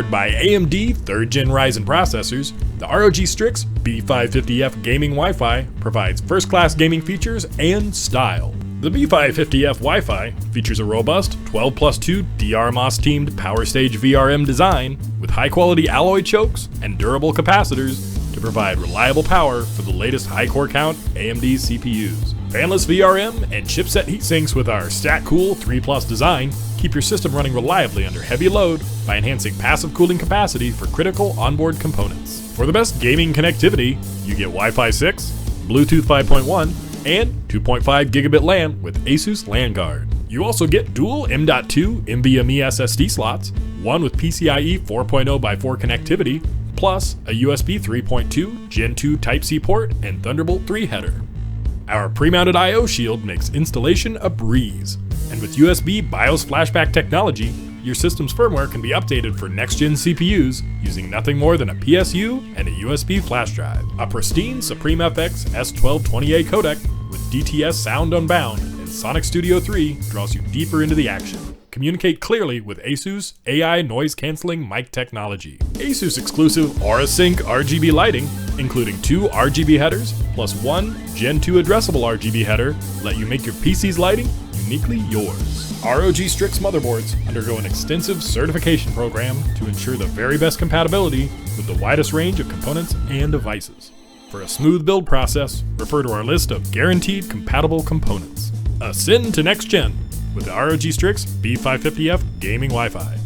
Powered by AMD 3rd Gen Ryzen processors, the ROG Strix B550F gaming Wi-Fi provides first-class gaming features and style. The B550F Wi-Fi features a robust 12+2 DRMOS-teamed Power Stage VRM design with high-quality alloy chokes and durable capacitors to provide reliable power for the latest high-core count AMD CPUs. Fanless VRM and chipset heatsinks with our StatCool 3+ design keep your system running reliably under heavy load by enhancing passive cooling capacity for critical onboard components. For the best gaming connectivity, you get Wi-Fi 6, Bluetooth 5.1, and 2.5 gigabit LAN with Asus LAN Guard. You also get dual M.2 NVMe SSD slots, one with PCIe 4.0x4 connectivity, plus a USB 3.2 Gen 2 Type-C port and Thunderbolt 3 header. Our pre-mounted I/O shield makes installation a breeze, and with USB BIOS flashback technology, your system's firmware can be updated for next-gen CPUs using nothing more than a PSU and a USB flash drive. A pristine Supreme FX S1220A codec with DTS Sound Unbound and Sonic Studio 3 draws you deeper into the action. Communicate clearly with Asus AI noise-canceling mic technology. Asus exclusive AuraSync RGB lighting, including 2 RGB headers plus 1 Gen 2 addressable RGB header, let you make your PC's lighting uniquely yours. ROG Strix motherboards undergo an extensive certification program to ensure the very best compatibility with the widest range of components and devices. For a smooth build process, refer to our list of guaranteed compatible components. Ascend to next gen with the ROG Strix B550F gaming Wi-Fi.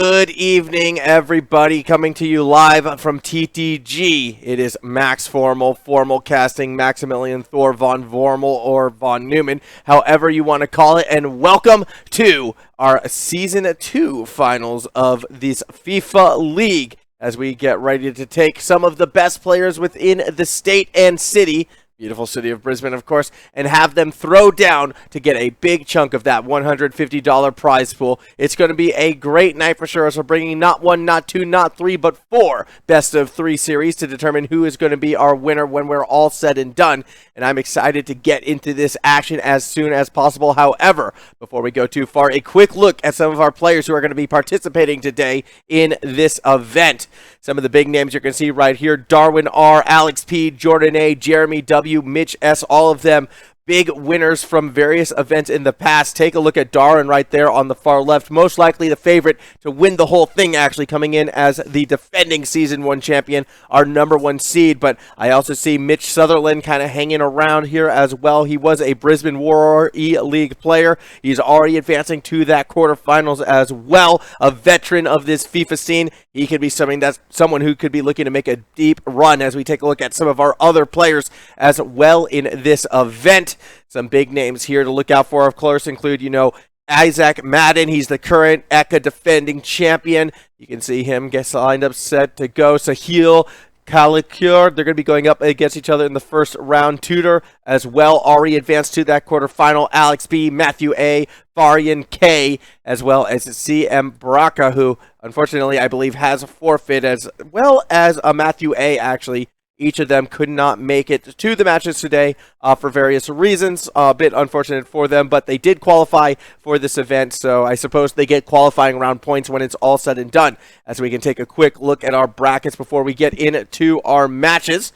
Good evening, everybody. Coming to you live from TTG. It is Max Formal Casting, Maximilian Thor von Vormel or von Neumann, however you want to call it, and welcome to our Season 2 finals of this FIFA League as we get ready to take some of the best players within the state and city, beautiful city of Brisbane, of course, and have them throw down to get a big chunk of that $150 prize pool. It's going to be a great night for sure, as we're bringing not one, not two, not three, but 4 best-of-3 series to determine who is going to be our winner when we're all said and done. And I'm excited to get into this action as soon as possible. However, before we go too far, a quick look at some of our players who are going to be participating today in this event. Some of the big names you're going to see right here: Darwin R, Alex P, Jordan A, Jeremy W, Mitch S, all of them big winners from various events in the past. Take a look at Darwin right there on the far left. Most likely the favorite to win the whole thing, actually coming in as the defending Season 1 champion, our #1 seed. But I also see Mitch Sutherland kind of hanging around here as well. He was a Brisbane Roar E-League player. He's already advancing to that quarterfinals as well. A veteran of this FIFA scene. He could be someone who could be looking to make a deep run as we take a look at some of our other players as well in this event. Some big names here to look out for, of course, include, Isaac Madden. He's the current ECA defending champion. You can see him get lined up, set to go. Sahil, Kalicure, they're going to be going up against each other in the first round. Tudor as well, already advanced to that quarterfinal. Alex B, Matthew A, Farian K, as well as CM Baraka, who unfortunately I believe has a forfeit, as well as Matthew A, actually. Each of them could not make it to the matches today for various reasons. A bit unfortunate for them, but they did qualify for this event, so I suppose they get qualifying round points when it's all said and done. As we can take a quick look at our brackets before we get into our matches.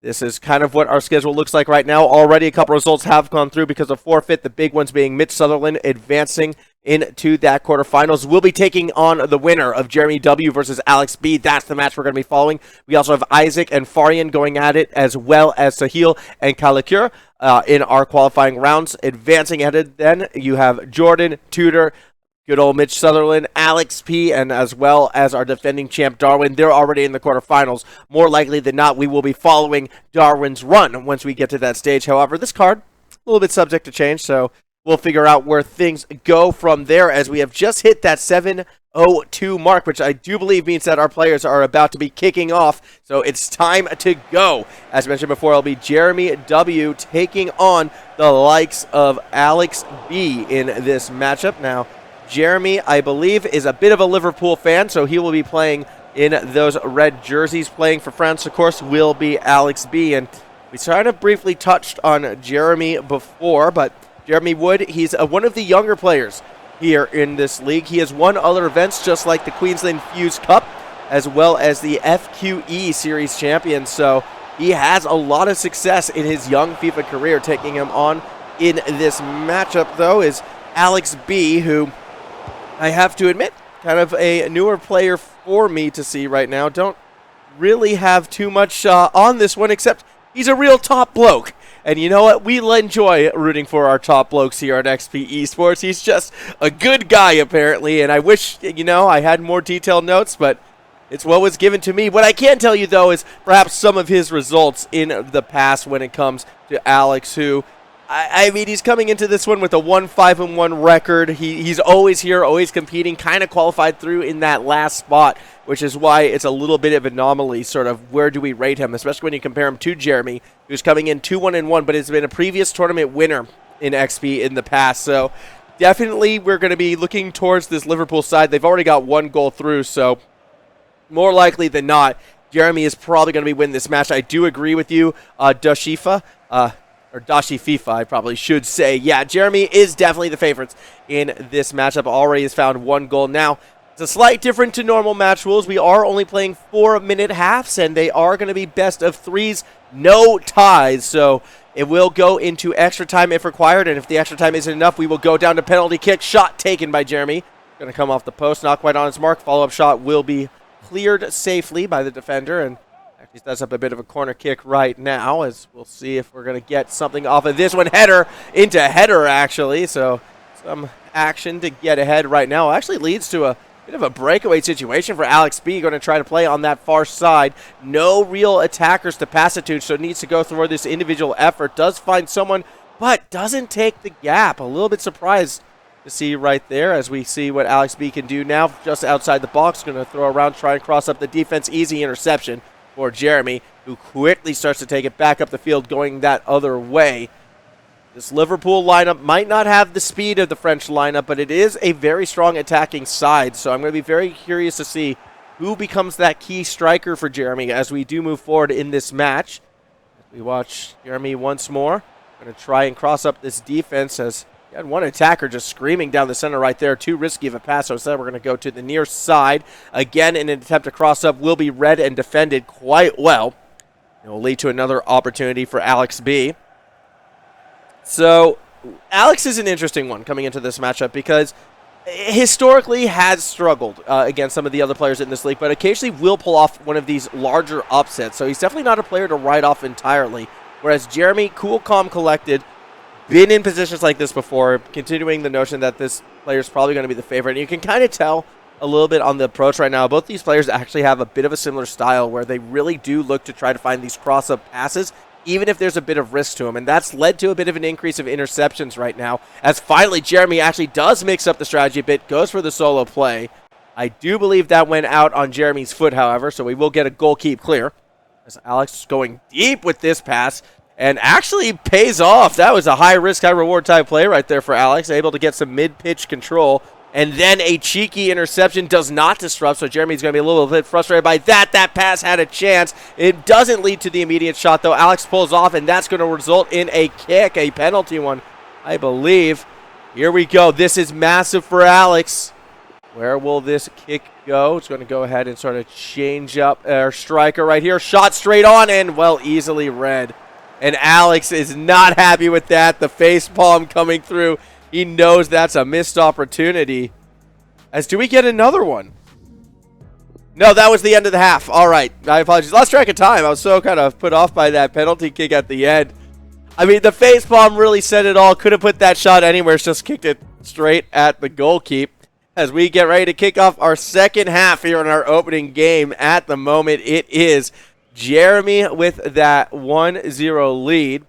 This is kind of what our schedule looks like right now. Already a couple results have gone through because of forfeit, the big ones being Mitch Sutherland advancing into that quarterfinals. We'll be taking on the winner of Jeremy W versus Alex B. That's the match we're going to be following. We also have Isaac and Farian going at it, as well as Sahil and Kalicure in our qualifying rounds. Advancing ahead then, you have Jordan, Tudor, good old Mitch Sutherland, Alex P, and as well as our defending champ Darwin. They're already in the quarterfinals. More likely than not, we will be following Darwin's run once we get to that stage. However, this card, a little bit subject to change, so we'll figure out where things go from there, as we have just hit that 7:02 mark, which I do believe means that our players are about to be kicking off. So it's time to go. As mentioned before, it'll be Jeremy W taking on the likes of Alex B in this matchup. Now, Jeremy, I believe, is a bit of a Liverpool fan, so he will be playing in those red jerseys. Playing for France, of course, will be Alex B. And we sort of briefly touched on Jeremy before, but Jeremy Wood, he's one of the younger players here in this league. He has won other events, just like the Queensland Fuse Cup, as well as the FQE Series champion. So he has a lot of success in his young FIFA career. Taking him on in this matchup, though, is Alex B, who I have to admit, kind of a newer player for me to see right now. Don't really have too much on this one, except he's a real top bloke. And you know what? We'll enjoy rooting for our top blokes here at XP Esports. He's just a good guy, apparently, and I wish, I had more detailed notes, but it's what was given to me. What I can tell you, though, is perhaps some of his results in the past when it comes to Alex, who I mean, he's coming into this one with a 1-5-1 record. He's always here, always competing, kind of qualified through in that last spot, which is why it's a little bit of an anomaly, sort of, where do we rate him, especially when you compare him to Jeremy, who's coming in 2-1-1, but has been a previous tournament winner in XP in the past. So definitely we're going to be looking towards this Liverpool side. They've already got one goal through, so more likely than not, Jeremy is probably going to be winning this match. I do agree with you, Dashifa. Or Dashi FIFA, I probably should say. Yeah, Jeremy is definitely the favorites in this matchup. Already has found one goal. Now, it's a slight different to normal match rules. We are only playing 4-minute halves, and they are going to be best of threes, no ties. So it will go into extra time if required, and if the extra time isn't enough, we will go down to penalty kick. Shot taken by Jeremy. Going to come off the post, not quite on his mark. Follow-up shot will be cleared safely by the defender, and he sets up a bit of a corner kick right now, as we'll see if we're going to get something off of this one. Header into header, actually. So some action to get ahead right now. Actually leads to a bit of a breakaway situation for Alex B. Going to try to play on that far side. No real attackers to pass it to, so needs to go through this individual effort. Does find someone, but doesn't take the gap. A little bit surprised to see right there, as we see what Alex B can do now. Just outside the box. Going to throw around, try and cross up the defense. Easy interception for Jeremy, who quickly starts to take it back up the field, going that other way. This Liverpool lineup might not have the speed of the French lineup, but it is a very strong attacking side, so I'm going to be very curious to see who becomes that key striker for Jeremy as we do move forward in this match. We watch Jeremy once more. Going to try and cross up this defense, as he had one attacker just screaming down the center right there. Too risky of a pass, so instead we're going to go to the near side. Again, in an attempt to cross up, will be read and defended quite well. It will lead to another opportunity for Alex B. So, Alex is an interesting one coming into this matchup because historically has struggled against some of the other players in this league, but occasionally will pull off one of these larger upsets. So he's definitely not a player to write off entirely. Whereas Jeremy, cool, calm, collected, been in positions like this before, continuing the notion that this player is probably going to be the favorite. And you can kind of tell a little bit on the approach right now. Both these players actually have a bit of a similar style where they really do look to try to find these cross-up passes, even if there's a bit of risk to them. And that's led to a bit of an increase of interceptions right now, as finally Jeremy actually does mix up the strategy a bit, goes for the solo play. I do believe that went out on Jeremy's foot, however, so we will get a goal keep clear. As Alex is going deep with this pass, and actually pays off. That was a high-risk, high-reward type play right there for Alex, able to get some mid-pitch control. And then a cheeky interception does not disrupt, so Jeremy's going to be a little bit frustrated by that. That pass had a chance. It doesn't lead to the immediate shot, though. Alex pulls off, and that's going to result in a kick, a penalty one, I believe. Here we go. This is massive for Alex. Where will this kick go? It's going to go ahead and sort of change up our striker right here. Shot straight on, and, well, easily read. And Alex is not happy with that. The face palm coming through. He knows that's a missed opportunity. As do we get another one? No, that was the end of the half. All right. I apologize. Lost track of time. I was so kind of put off by that penalty kick at the end. I mean, the face palm really said it all. Could have put that shot anywhere. Just kicked it straight at the goal keep. As we get ready to kick off our second half here in our opening game. At the moment, it is Jeremy with that 1-0 lead,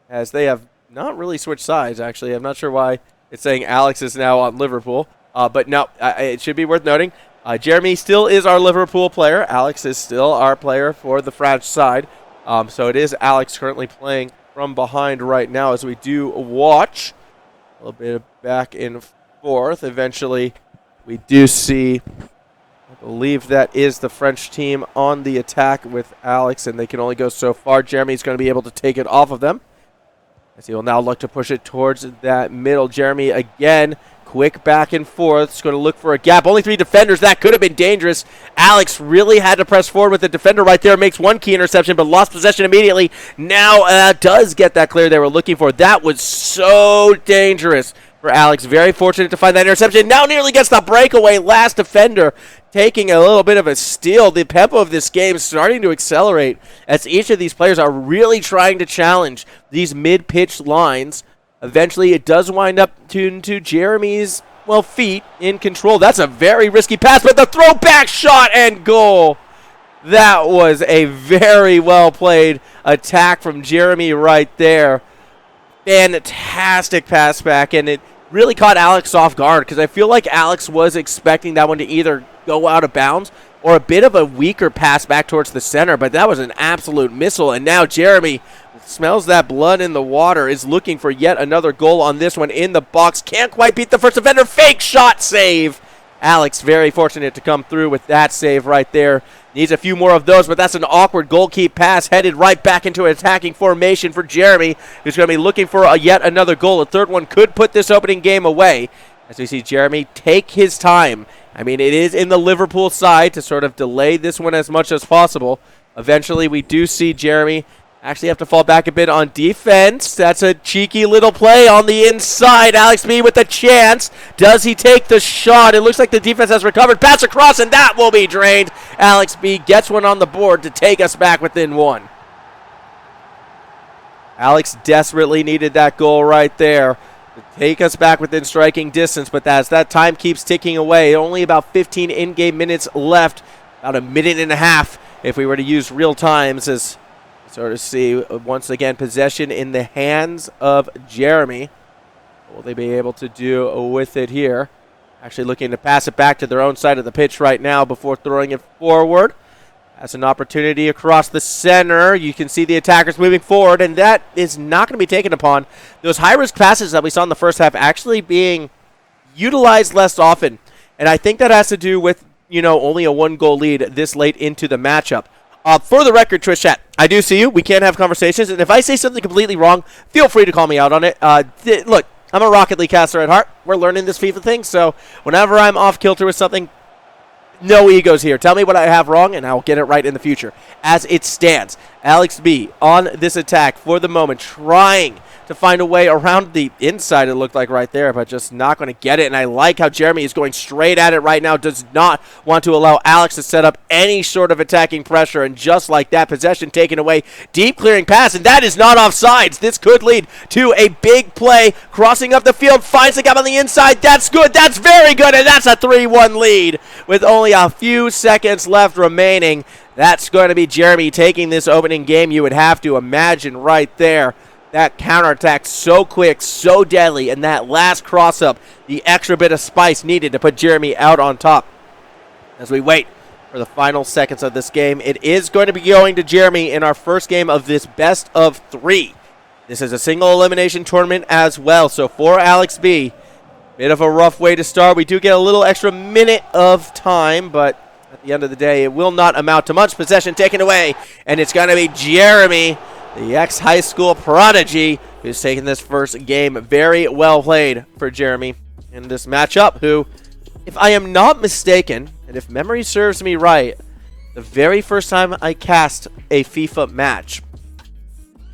as they have not really switched sides, actually. I'm not sure why it's saying Alex is now on Liverpool. But no, it should be worth noting. Jeremy still is our Liverpool player. Alex is still our player for the French side. So it is Alex currently playing from behind right now as we do watch. A little bit of back and forth. Eventually, we do see, I believe that is the French team on the attack with Alex, and they can only go so far. Jeremy's going to be able to take it off of them, as he will now look to push it towards that middle. Jeremy again, quick back and forth. He's going to look for a gap. Only 3 defenders. That could have been dangerous. Alex really had to press forward with the defender right there. Makes one key interception, but lost possession immediately. Now does get that clear they were looking for. That was so dangerous for Alex. Very fortunate to find that interception. Now nearly gets the breakaway. Last defender taking a little bit of a steal. The tempo of this game is starting to accelerate as each of these players are really trying to challenge these mid-pitch lines. Eventually, it does wind up to Jeremy's, well, feet in control. That's a very risky pass, but the throwback shot and goal. That was a very well-played attack from Jeremy right there. Fantastic pass back, and it really caught Alex off guard because I feel like Alex was expecting that one to either go out of bounds or a bit of a weaker pass back towards the center, but that was an absolute missile. And now Jeremy smells that blood in the water, is looking for yet another goal on this one in the box. Can't quite beat the first defender. Fake shot save. Alex very fortunate to come through with that save right there. Needs a few more of those, but that's an awkward goal keep pass headed right back into an attacking formation for Jeremy, who's going to be looking for yet another goal. A third one could put this opening game away, as we see Jeremy take his time. I mean, it is in the Liverpool side to sort of delay this one as much as possible. Eventually, we do see Jeremy actually have to fall back a bit on defense. That's a cheeky little play on the inside. Alex B with a chance. Does he take the shot? It looks like the defense has recovered. Pass across, and that will be drained. Alex B gets one on the board to take us back within one. Alex desperately needed that goal right there to take us back within striking distance, but as that time keeps ticking away, only about 15 in-game minutes left, about a minute and a half if we were to use real times, as sort of see once again possession in the hands of Jeremy. What will they be able to do with it here? Actually looking to pass it back to their own side of the pitch right now before throwing it forward. That's an opportunity across the center. You can see the attackers moving forward, and that is not going to be taken upon. Those high-risk passes that we saw in the first half actually being utilized less often, and I think that has to do with, only a 1-goal lead this late into the matchup. For the record, Twitch chat, I do see you. We can have conversations, and if I say something completely wrong, feel free to call me out on it. Look, I'm a Rocket League caster at heart. We're learning this FIFA thing, so whenever I'm off kilter with something, no egos here. Tell me what I have wrong, and I'll get it right in the future. As it stands, Alex B on this attack for the moment, trying to find a way around the inside, it looked like right there, but just not going to get it. And I like how Jeremy is going straight at it right now, does not want to allow Alex to set up any sort of attacking pressure. And just like that, possession taken away, deep clearing pass, and that is not offsides. This could lead to a big play. Crossing up the field, finds the gap on the inside. That's good. That's very good. And that's a 3-1 lead with only a few seconds left remaining. That's going to be Jeremy taking this opening game. You would have to imagine right there. That counterattack so quick, so deadly, and that last cross-up, the extra bit of spice needed to put Jeremy out on top. As we wait for the final seconds of this game, it is going to be going to Jeremy in our first game of this best of 3. This is a single elimination tournament as well, so for Alex B, bit of a rough way to start. We do get a little extra minute of time, but at the end of the day, it will not amount to much. Possession taken away, and it's going to be Jeremy, the ex-high school prodigy, who's taking this first game. Very well played for Jeremy in this matchup, who, if I am not mistaken, and if memory serves me right, the very first time I cast a FIFA match,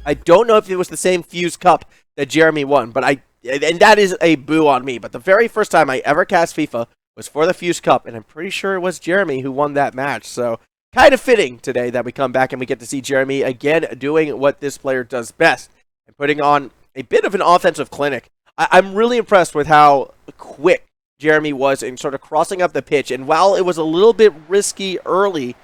I don't know if it was the same Fuse Cup that Jeremy won, but and that is a boo on me, but the very first time I ever cast FIFA was for the Fuse Cup, and I'm pretty sure it was Jeremy who won that match, so kind of fitting today that we come back and we get to see Jeremy again doing what this player does best and putting on a bit of an offensive clinic. I'm really impressed with how quick Jeremy was in sort of crossing up the pitch. And while it was a little bit risky early,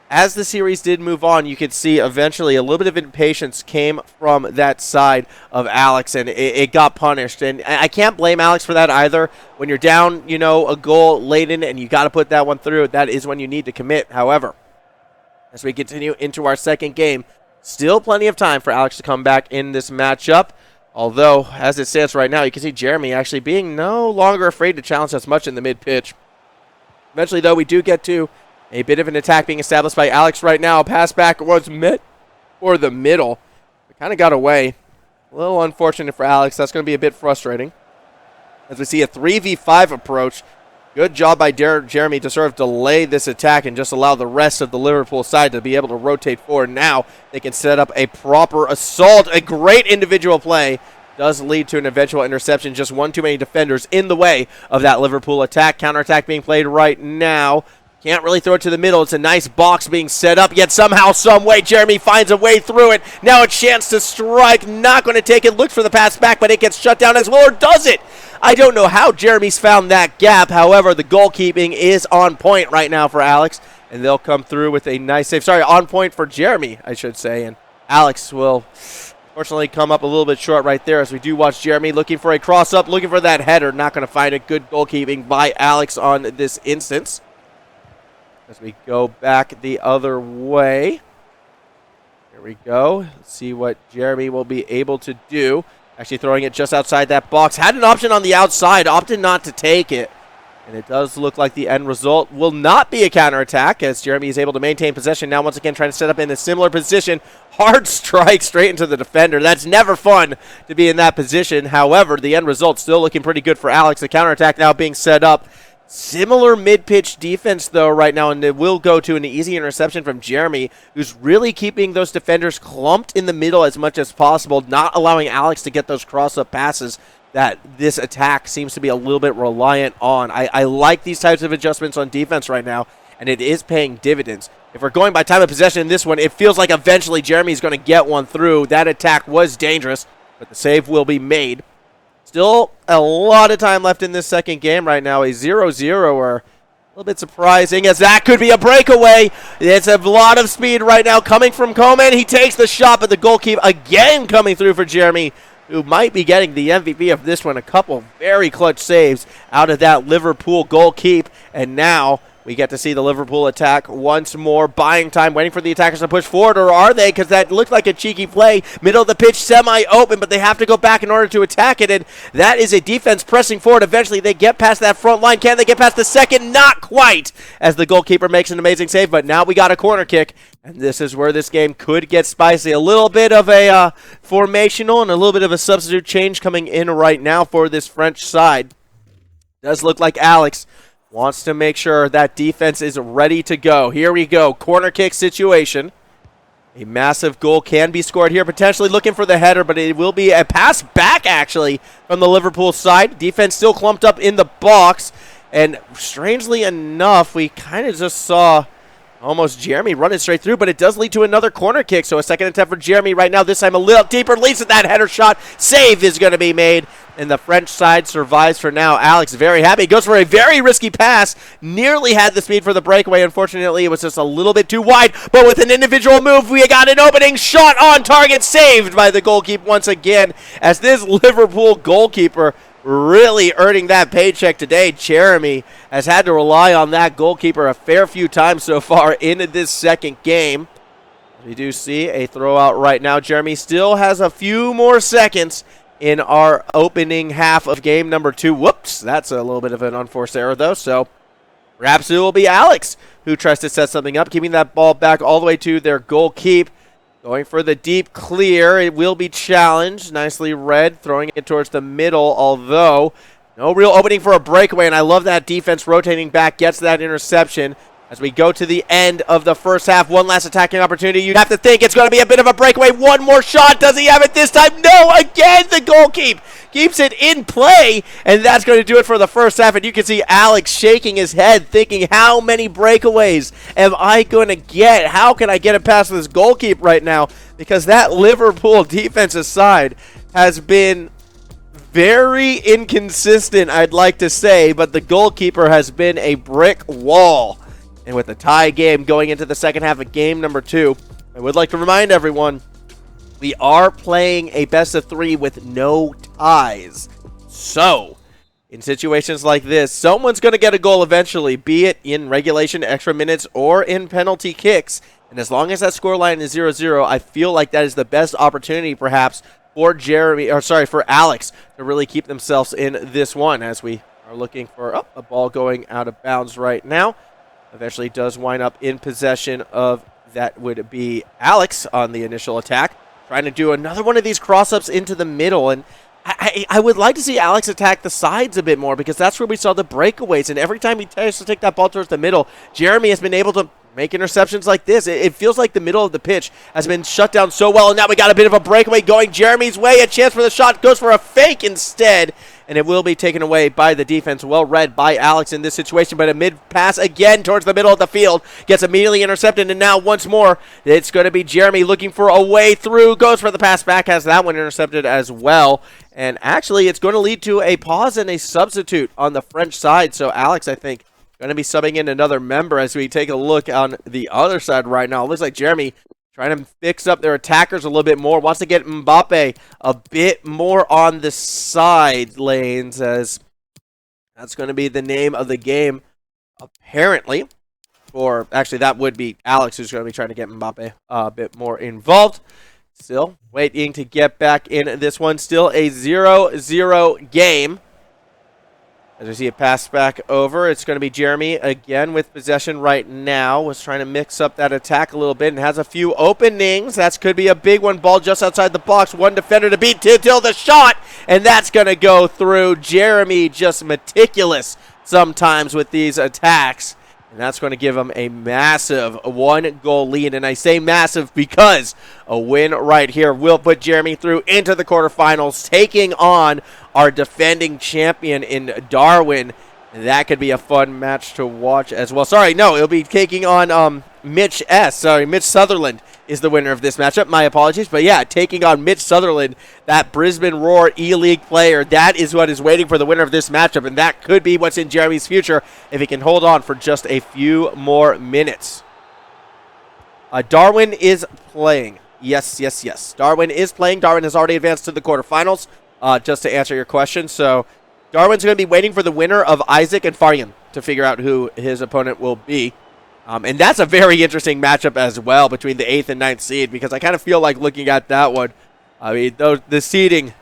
as the series did move on, you could see eventually a little bit of impatience came from that side of Alex, and it got punished. And I can't blame Alex for that either. When you're down, a goal laden and you got to put that one through, that is when you need to commit. However, as we continue into our second game, still plenty of time for Alex to come back in this matchup. Although, as it stands right now, you can see Jeremy actually being no longer afraid to challenge as much in the mid-pitch. Eventually, though, we do get to a bit of an attack being established by Alex right now. Pass back was met for the middle. We kind of got away. A little unfortunate for Alex. That's going to be a bit frustrating. As we see a 3v5 approach. Good job by Jeremy to sort of delay this attack and just allow the rest of the Liverpool side to be able to rotate forward. Now they can set up a proper assault. A great individual play does lead to an eventual interception. Just one too many defenders in the way of that Liverpool attack. Counterattack being played right now. Can't really throw it to the middle. It's a nice box being set up, yet somehow, some way, Jeremy finds a way through it. Now a chance to strike. Not going to take it. Looks for the pass back, but it gets shut down as well, or does it? I don't know how Jeremy's found that gap. However, the goalkeeping is on point right now for Alex, and they'll come through with a nice save. Sorry, on point for Jeremy, I should say, and Alex will unfortunately come up a little bit short right there as we do watch Jeremy looking for a cross-up, looking for that header. Not going to find it. Good goalkeeping by Alex on this instance. As we go back the other way. Here we go. Let's see what Jeremy will be able to do. Actually throwing it just outside that box. Had an option on the outside. Opted not to take it. And it does look like the end result will not be a counterattack as Jeremy is able to maintain possession. Now once again trying to set up in a similar position. Hard strike straight into the defender. That's never fun to be in that position. However, the end result still looking pretty good for Alex. The counterattack now being set up. Similar mid-pitch defense, though, right now, and it will go to an easy interception from Jeremy, who's really keeping those defenders clumped in the middle as much as possible, not allowing Alex to get those cross-up passes that this attack seems to be a little bit reliant on. I like these types of adjustments on defense right now, and it is paying dividends. If we're going by time of possession in this one, it feels like eventually Jeremy's going to get one through. That attack was dangerous, but the save will be made. Still a lot of time left in this second game right now. A 0-0 or a little bit surprising as that could be a breakaway. It's a lot of speed right now coming from Coleman. He takes the shot, but the goalkeeper again coming through for Jeremy, who might be getting the MVP of this one. A couple very clutch saves out of that Liverpool goalkeep. And now we get to see the Liverpool attack once more, buying time, waiting for the attackers to push forward, or are they? Because that looked like a cheeky play. Middle of the pitch, semi-open, but they have to go back in order to attack it, and that is a defense pressing forward. Eventually, they get past that front line. Can they get past the second? Not quite, as the goalkeeper makes an amazing save, but now we got a corner kick, and this is where this game could get spicy. A little bit of a formational and a little bit of a substitute change coming in right now for this French side. Does look like Alex wants to make sure that defense is ready to go. Here we go. Corner kick situation. A massive goal can be scored here, potentially looking for the header, but it will be a pass back, actually, from the Liverpool side. Defense still clumped up in the box, and strangely enough, we kind of just saw almost Jeremy running straight through, but it does lead to another corner kick, so a second attempt for Jeremy right now, this time a little deeper, leads to that header shot. Save is going to be made, and the French side survives for now. Alex very happy, goes for a very risky pass, nearly had the speed for the breakaway. Unfortunately, it was just a little bit too wide, but with an individual move, we got an opening shot on target, saved by the goalkeeper once again, as this Liverpool goalkeeper really earning that paycheck today. Jeremy has had to rely on that goalkeeper a fair few times so far into this second game. We do see a throw out right now. Jeremy still has a few more seconds in our opening half of game number 2. Whoops, that's a little bit of an unforced error though. So perhaps it will be Alex who tries to set something up, keeping that ball back all the way to their goalkeeper. Going for the deep clear. It will be challenged. Nicely read. Throwing it towards the middle, although no real opening for a breakaway. And I love that defense rotating back. Gets that interception. As we go to the end of the first half, one last attacking opportunity. You'd have to think it's going to be a bit of a breakaway. One more shot. Does he have it this time? No, again, the goalkeeper keeps it in play, and that's going to do it for the first half. And you can see Alex shaking his head, thinking, how many breakaways am I going to get? How can I get it past this goalkeeper right now? Because that Liverpool defensive side has been very inconsistent, I'd like to say, but the goalkeeper has been a brick wall. And with the tie game going into the second half of game number 2, I would like to remind everyone, we are playing a best of 3 with no ties. So, in situations like this, someone's going to get a goal eventually, be it in regulation, extra minutes, or in penalty kicks. And as long as that scoreline is 0-0, I feel like that is the best opportunity, perhaps, for Alex to really keep themselves in this one, as we are looking for a ball going out of bounds right now. Eventually does wind up in possession of, that would be Alex on the initial attack. Trying to do another one of these cross-ups into the middle. And I would like to see Alex attack the sides a bit more, because that's where we saw the breakaways. And every time he tries to take that ball towards the middle, Jeremy has been able to make interceptions like this. It feels like the middle of the pitch has been shut down so well. And now we got a bit of a breakaway going Jeremy's way. A chance for the shot, goes for a fake instead. And it will be taken away by the defense. Well read by Alex in this situation, but a mid-pass again towards the middle of the field. Gets immediately intercepted, and now once more, it's going to be Jeremy looking for a way through. Goes for the pass back, has that one intercepted as well. And actually, it's going to lead to a pause and a substitute on the French side. So Alex, I think, going to be subbing in another member as we take a look on the other side right now. It looks like Jeremy trying to fix up their attackers a little bit more. Wants to get Mbappe a bit more on the side lanes, as that's going to be the name of the game, apparently. Or actually, that would be Alex who's going to be trying to get Mbappe a bit more involved. Still waiting to get back in this one. Still a 0-0 game. As we see it pass back over, it's going to be Jeremy again with possession right now. Was trying to mix up that attack a little bit and has a few openings. That could be a big one. Ball just outside the box. One defender to beat till the shot. And that's going to go through. Jeremy just meticulous sometimes with these attacks. And that's going to give them a massive 1-goal lead. And I say massive because a win right here will put Jeremy through into the quarterfinals, taking on our defending champion in Darwin. And that could be a fun match to watch as well. Sorry, no, it'll be taking on Mitch Sutherland is the winner of this matchup. My apologies. But yeah, taking on Mitch Sutherland, that Brisbane Roar E-League player. That is what is waiting for the winner of this matchup. And that could be what's in Jeremy's future if he can hold on for just a few more minutes. Darwin is playing. Yes. Darwin is playing. Darwin has already advanced to the quarterfinals, just to answer your question. So Darwin's going to be waiting for the winner of Isaac and Faryan to figure out who his opponent will be. And that's a very interesting matchup as well between the 8th and 9th seed, because I kind of feel like looking at that one, I mean, the seeding,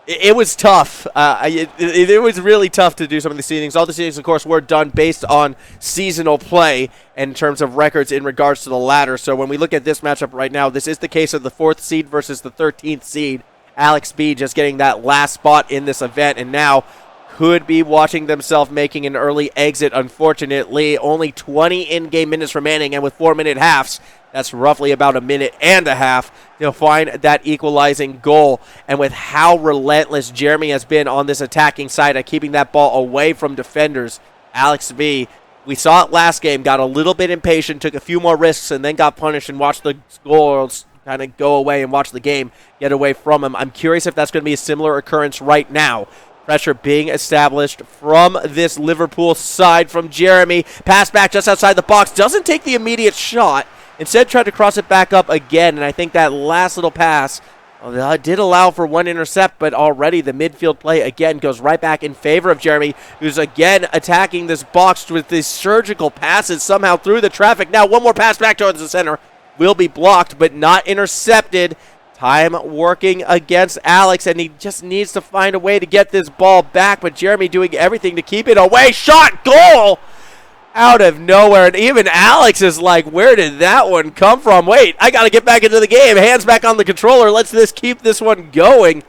it was tough. It was really tough to do some of the seedings. All the seedings, of course, were done based on seasonal play in terms of records in regards to the ladder. So when we look at this matchup right now, this is the case of the 4th seed versus the 13th seed. Alex B just getting that last spot in this event, and now could be watching themselves making an early exit. Unfortunately, only 20 in-game minutes remaining, and with 4-minute halves, That's roughly about a minute and a half to find that equalizing goal. And with how relentless Jeremy has been on this attacking side at keeping that ball away from defenders, Alex B, we saw it last game, got a little bit impatient, took a few more risks, and then got punished and watched the goals kind of go away and watch the game get away from him. I'm curious if that's going to be a similar occurrence right now. Pressure being established from this Liverpool side from Jeremy. Pass back just outside the box. Doesn't take the immediate shot. Instead, tried to cross it back up again. And I think that last little pass did allow for one intercept, but already the midfield play again goes right back in favor of Jeremy, who's again attacking this box with these surgical passes somehow through the traffic. Now one more pass back towards the center. Will be blocked, but not intercepted. Time working against Alex, and he just needs to find a way to get this ball back, but Jeremy doing everything to keep it away. Shot, goal! Out of nowhere, and even Alex is like, where did that one come from? Wait, I got to get back into the game. Hands back on the controller. Let's keep this one going.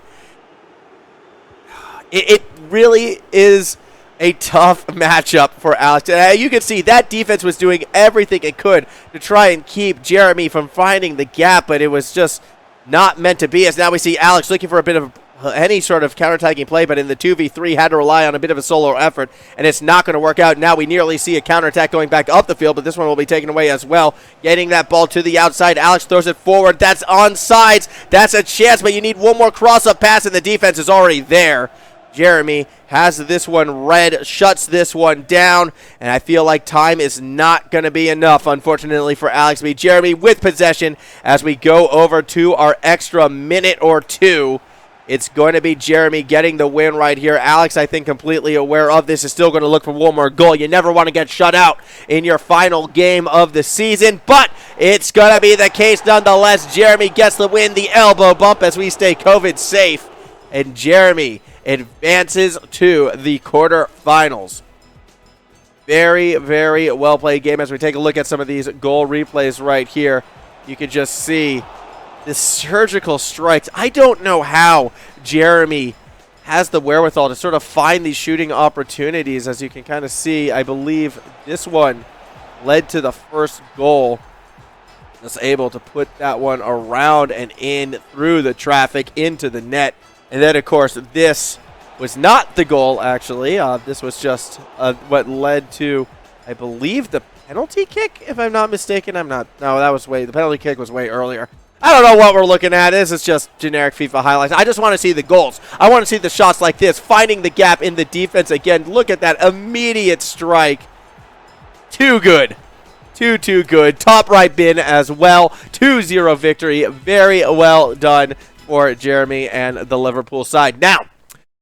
It really is a tough matchup for Alex. You can see that defense was doing everything it could to try and keep Jeremy from finding the gap, but it was just not meant to be, as now we see Alex looking for a bit of any sort of counterattacking play, but in the 2v3 had to rely on a bit of a solo effort, and it's not going to work out. Now we nearly see a counterattack going back up the field, but this one will be taken away as well. Getting that ball to the outside. Alex throws it forward. That's onside. That's a chance, but you need one more cross-up pass, and the defense is already there. Jeremy has this one read, shuts this one down, and I feel like time is not going to be enough, unfortunately, for Alex B. Jeremy with possession as we go over to our extra minute or two. It's going to be Jeremy getting the win right here. Alex, I think, completely aware of this, is still going to look for one more goal. You never want to get shut out in your final game of the season, but it's going to be the case nonetheless. Jeremy gets the win, the elbow bump as we stay COVID safe, and Jeremy advances to the quarterfinals. Very, very well played game. As we take a look at some of these goal replays right here, you can just see the surgical strikes. I don't know how Jeremy has the wherewithal to sort of find these shooting opportunities. As you can kind of see, I believe this one led to the first goal. Was able to put that one around and in through the traffic into the net. And then, of course, this was not the goal, actually. This was just what led to, I believe, the penalty kick, if I'm not mistaken. No, the penalty kick was way earlier. I don't know what we're looking at. This is just generic FIFA highlights. I just want to see the goals. I want to see the shots like this, finding the gap in the defense again. Look at that immediate strike. Too good. Too good. Top right bin as well. 2-0 victory. Very well done for Jeremy and the Liverpool side. Now,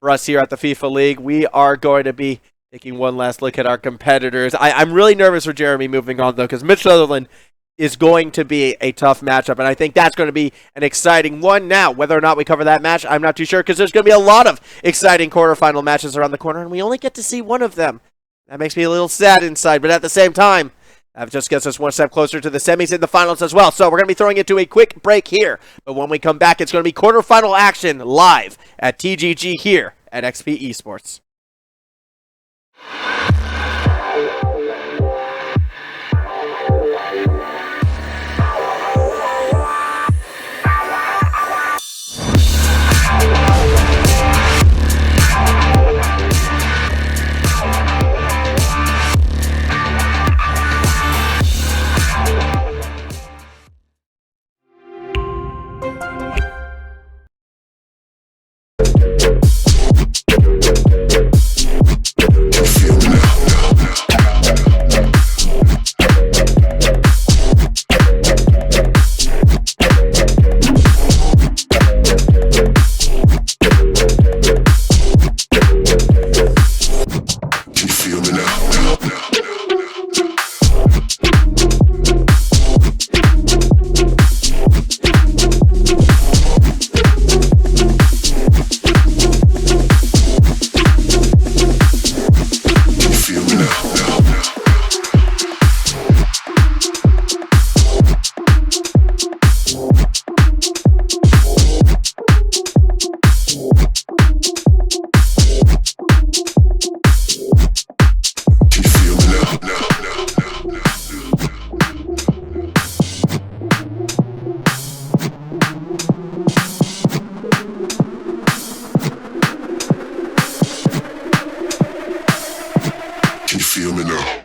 for us here at the FIFA League, we are going to be taking one last look at our competitors. I'm really nervous for Jeremy moving on, though, because Mitch Sutherland is going to be a tough matchup, and I think that's going to be an exciting one. Now, whether or not we cover that match, I'm not too sure, because there's going to be a lot of exciting quarterfinal matches around the corner, and we only get to see one of them. That makes me a little sad inside, but at the same time, that just gets us one step closer to the semis and the finals as well. So we're going to be throwing it to a quick break here. But when we come back, it's going to be quarterfinal action live at TGG here at XP Esports. hear me now?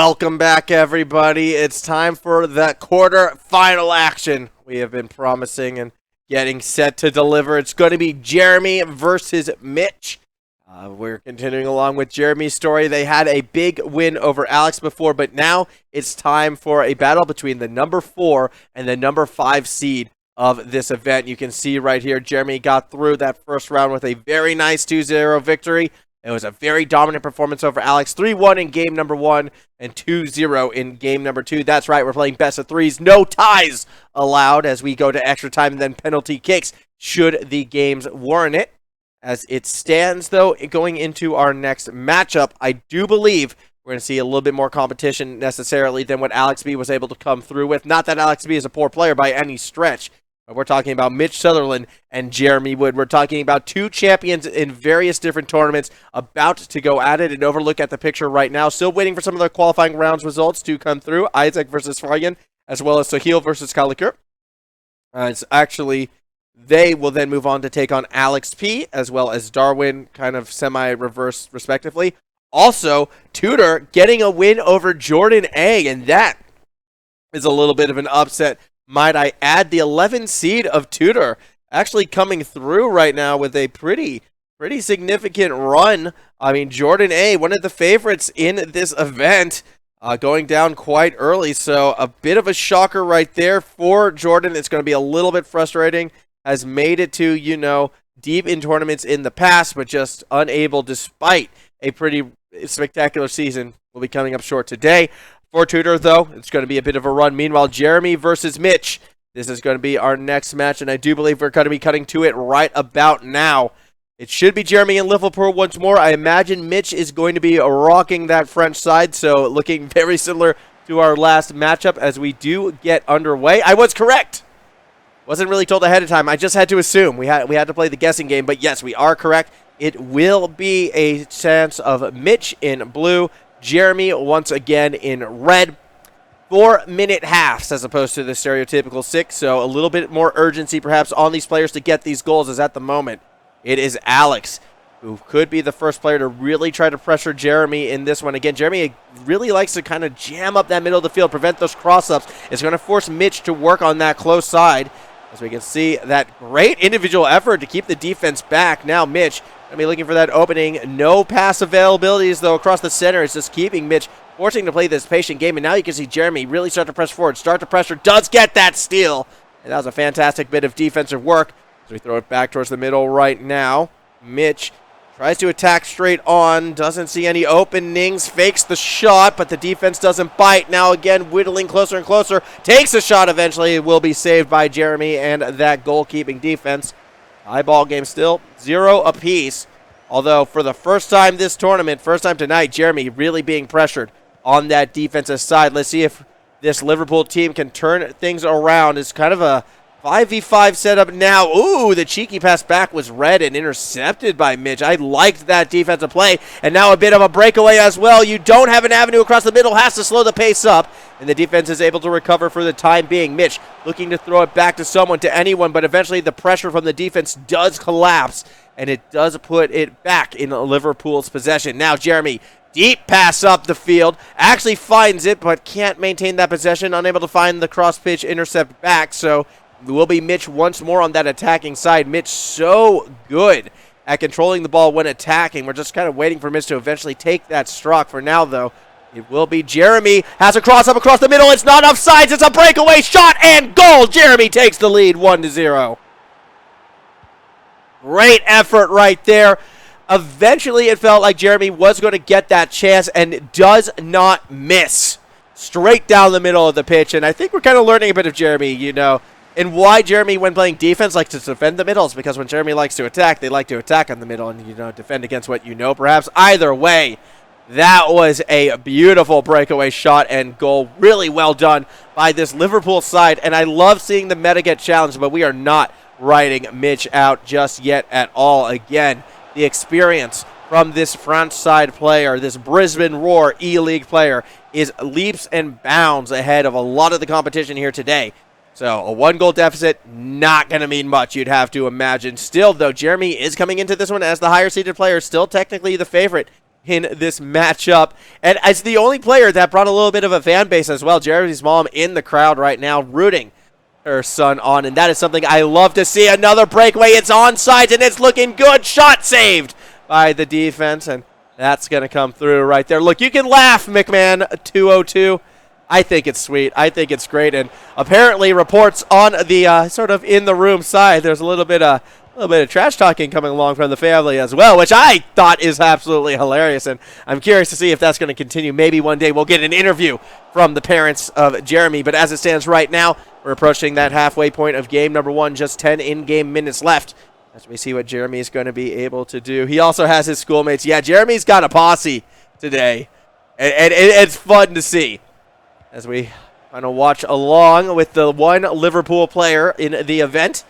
Welcome back, everybody. It's time for the quarter-final action we have been promising and getting set to deliver. It's going to be Jeremy versus Mitch. We're continuing along with Jeremy's story. They had a big win over Alex before, but now it's time for a battle between the number 4 and the number 5 seed of this event. You can see right here, Jeremy got through that first round with a very nice 2-0 victory. It was a very dominant performance over Alex. 3-1 in game number 1 and 2-0 in game number 2. That's right, we're playing best of 3s. No ties allowed as we go to extra time and then penalty kicks should the games warrant it. As it stands, though, going into our next matchup, I do believe we're going to see a little bit more competition necessarily than what Alex B was able to come through with. Not that Alex B is a poor player by any stretch. We're talking about Mitch Sutherland and Jeremy Wood. We're talking about two champions in various different tournaments about to go at it. And overlook at the picture right now. Still waiting for some of the qualifying rounds results to come through. Isaac versus Fagan, as well as Sahil versus Kalikur. It's actually, they will then move on to take on Alex P, as well as Darwin, kind of semi-reverse respectively. Also, Tudor getting a win over Jordan A, and that is a little bit of an upset. Might I add, the 11 seed of Tudor actually coming through right now with a pretty significant run. I mean, Jordan A, one of the favorites in this event, going down quite early. So a bit of a shocker right there for Jordan. It's going to be a little bit frustrating. Has made it to, you know, deep in tournaments in the past, but just unable, despite a pretty spectacular season, will be coming up short today. For Tudor, though, it's going to be a bit of a run. Meanwhile, Jeremy versus Mitch. This is going to be our next match, and I do believe we're going to be cutting to it right about now. It should be Jeremy in Liverpool once more. I imagine Mitch is going to be rocking that French side, so looking very similar to our last matchup as we do get underway. I was correct. Wasn't really told ahead of time. I just had to assume. We had to play the guessing game, but yes, we are correct. It will be a chance of Mitch in blue, Jeremy once again in red. 4-minute halves as opposed to the stereotypical 6, so a little bit more urgency perhaps on these players to get these goals, as at the moment it is Alex who could be the first player to really try to pressure Jeremy in this one. Again, Jeremy really likes to kind of jam up that middle of the field, prevent those cross-ups. It's going to force Mitch to work on that close side, as we can see that great individual effort to keep the defense back. Now Mitch going to be looking for that opening. No pass availabilities, though, across the center. It's just keeping Mitch forcing to play this patient game. And now you can see Jeremy really start to press forward. Start to pressure. Does get that steal. And that was a fantastic bit of defensive work. As we throw it back towards the middle right now. Mitch tries to attack straight on. Doesn't see any openings. Fakes the shot, but the defense doesn't bite. Now again, whittling closer and closer. Takes a shot eventually. It will be saved by Jeremy and that goalkeeping defense. High ball game still, 0 apiece. Although for the first time this tournament, first time tonight, Jeremy really being pressured on that defensive side. Let's see if this Liverpool team can turn things around. It's kind of a 5v5 setup now. Ooh, the cheeky pass back was read and intercepted by Mitch. I liked that defensive play. And now a bit of a breakaway as well. You don't have an avenue across the middle. Has to slow the pace up. And the defense is able to recover for the time being. Mitch looking to throw it back to someone, to anyone. But eventually the pressure from the defense does collapse. And it does put it back in Liverpool's possession. Now Jeremy, deep pass up the field. Actually finds it, but can't maintain that possession. Unable to find the cross-pitch intercept back. So it will be Mitch once more on that attacking side. Mitch so good at controlling the ball when attacking. We're just kind of waiting for Mitch to eventually take that stroke. For now, though, it will be Jeremy. Has a cross up across the middle. It's not offsides. It's a breakaway shot and goal. Jeremy takes the lead 1-0. Great effort right there. Eventually, it felt like Jeremy was going to get that chance and does not miss. Straight down the middle of the pitch. And I think we're kind of learning a bit of Jeremy, you know. And why Jeremy, when playing defense, likes to defend the middle is because when Jeremy likes to attack, they like to attack on the middle and, you know, defend against what you know, perhaps. Either way, that was a beautiful breakaway shot and goal. Really well done by this Liverpool side. And I love seeing the meta get challenged, but we are not riding Mitch out just yet at all. Again, the experience from this France side player, this Brisbane Roar E-League player, is leaps and bounds ahead of a lot of the competition here today. So a 1-goal deficit, not going to mean much, you'd have to imagine. Still, though, Jeremy is coming into this one as the higher-seeded player, still technically the favorite. in this matchup. And as the only player that brought a little bit of a fan base as well, Jeremy's mom in the crowd right now rooting her son on, and that is something I love to see. Another breakaway, it's onside, and it's looking good. Shot saved by the defense, and that's going to come through right there. Look, you can laugh, McMahon 202. I think it's sweet. I think it's great, and apparently reports on the sort of in the room side, there's a little bit of trash talking coming along from the family as well, which I thought is absolutely hilarious, and I'm curious to see if that's going to continue. Maybe one day we'll get an interview from the parents of Jeremy, but as it stands right now, we're approaching that halfway point of game number 1, just 10 in-game minutes left as we see what Jeremy is going to be able to do. He also has his schoolmates. Yeah, Jeremy's got a posse today, and it's fun to see as we kind of watch along with the one Liverpool player in the event.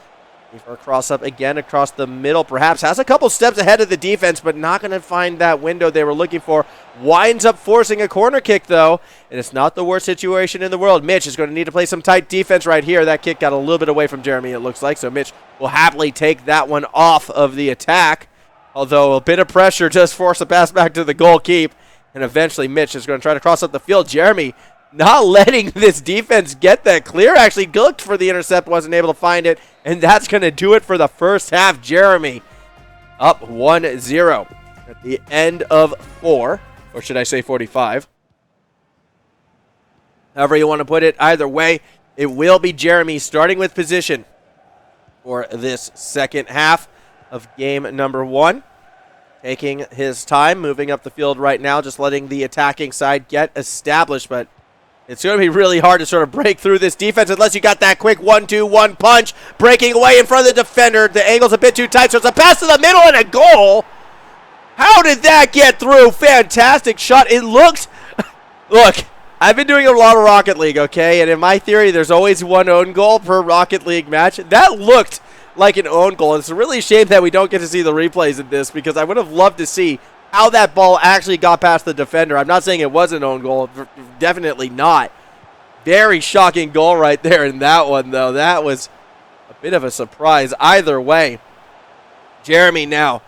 For a cross up again across the middle, perhaps has a couple steps ahead of the defense, but not going to find that window they were looking for. Winds up forcing a corner kick, though, and it's not the worst situation in the world. Mitch is going to need to play some tight defense right here. That kick got a little bit away from Jeremy, it looks like, so Mitch will happily take that one off of the attack, although a bit of pressure does force a pass back to the goalkeeper, and eventually Mitch is going to try to cross up the field. Jeremy not letting this defense get that clear. Actually looked for the intercept, wasn't able to find it, and that's going to do it for the first half. Jeremy up 1-0 at the end of 4, or should I say 45. However you want to put it, either way, it will be Jeremy starting with position for this second half of game number 1. Taking his time, moving up the field right now, just letting the attacking side get established, but it's going to be really hard to sort of break through this defense unless you got that quick 1-2-1 punch, breaking away in front of the defender. The angle's a bit too tight, so it's a pass to the middle and a goal. How did that get through? Fantastic shot. It looked... Look, I've been doing a lot of Rocket League, okay? And in my theory, there's always one own goal per Rocket League match. That looked like an own goal. It's a really shame that we don't get to see the replays of this, because I would have loved to see how that ball actually got past the defender. I'm not saying it was an own goal. Definitely not. Very shocking goal right there in that one, though. That was a bit of a surprise. Either way, Jeremy now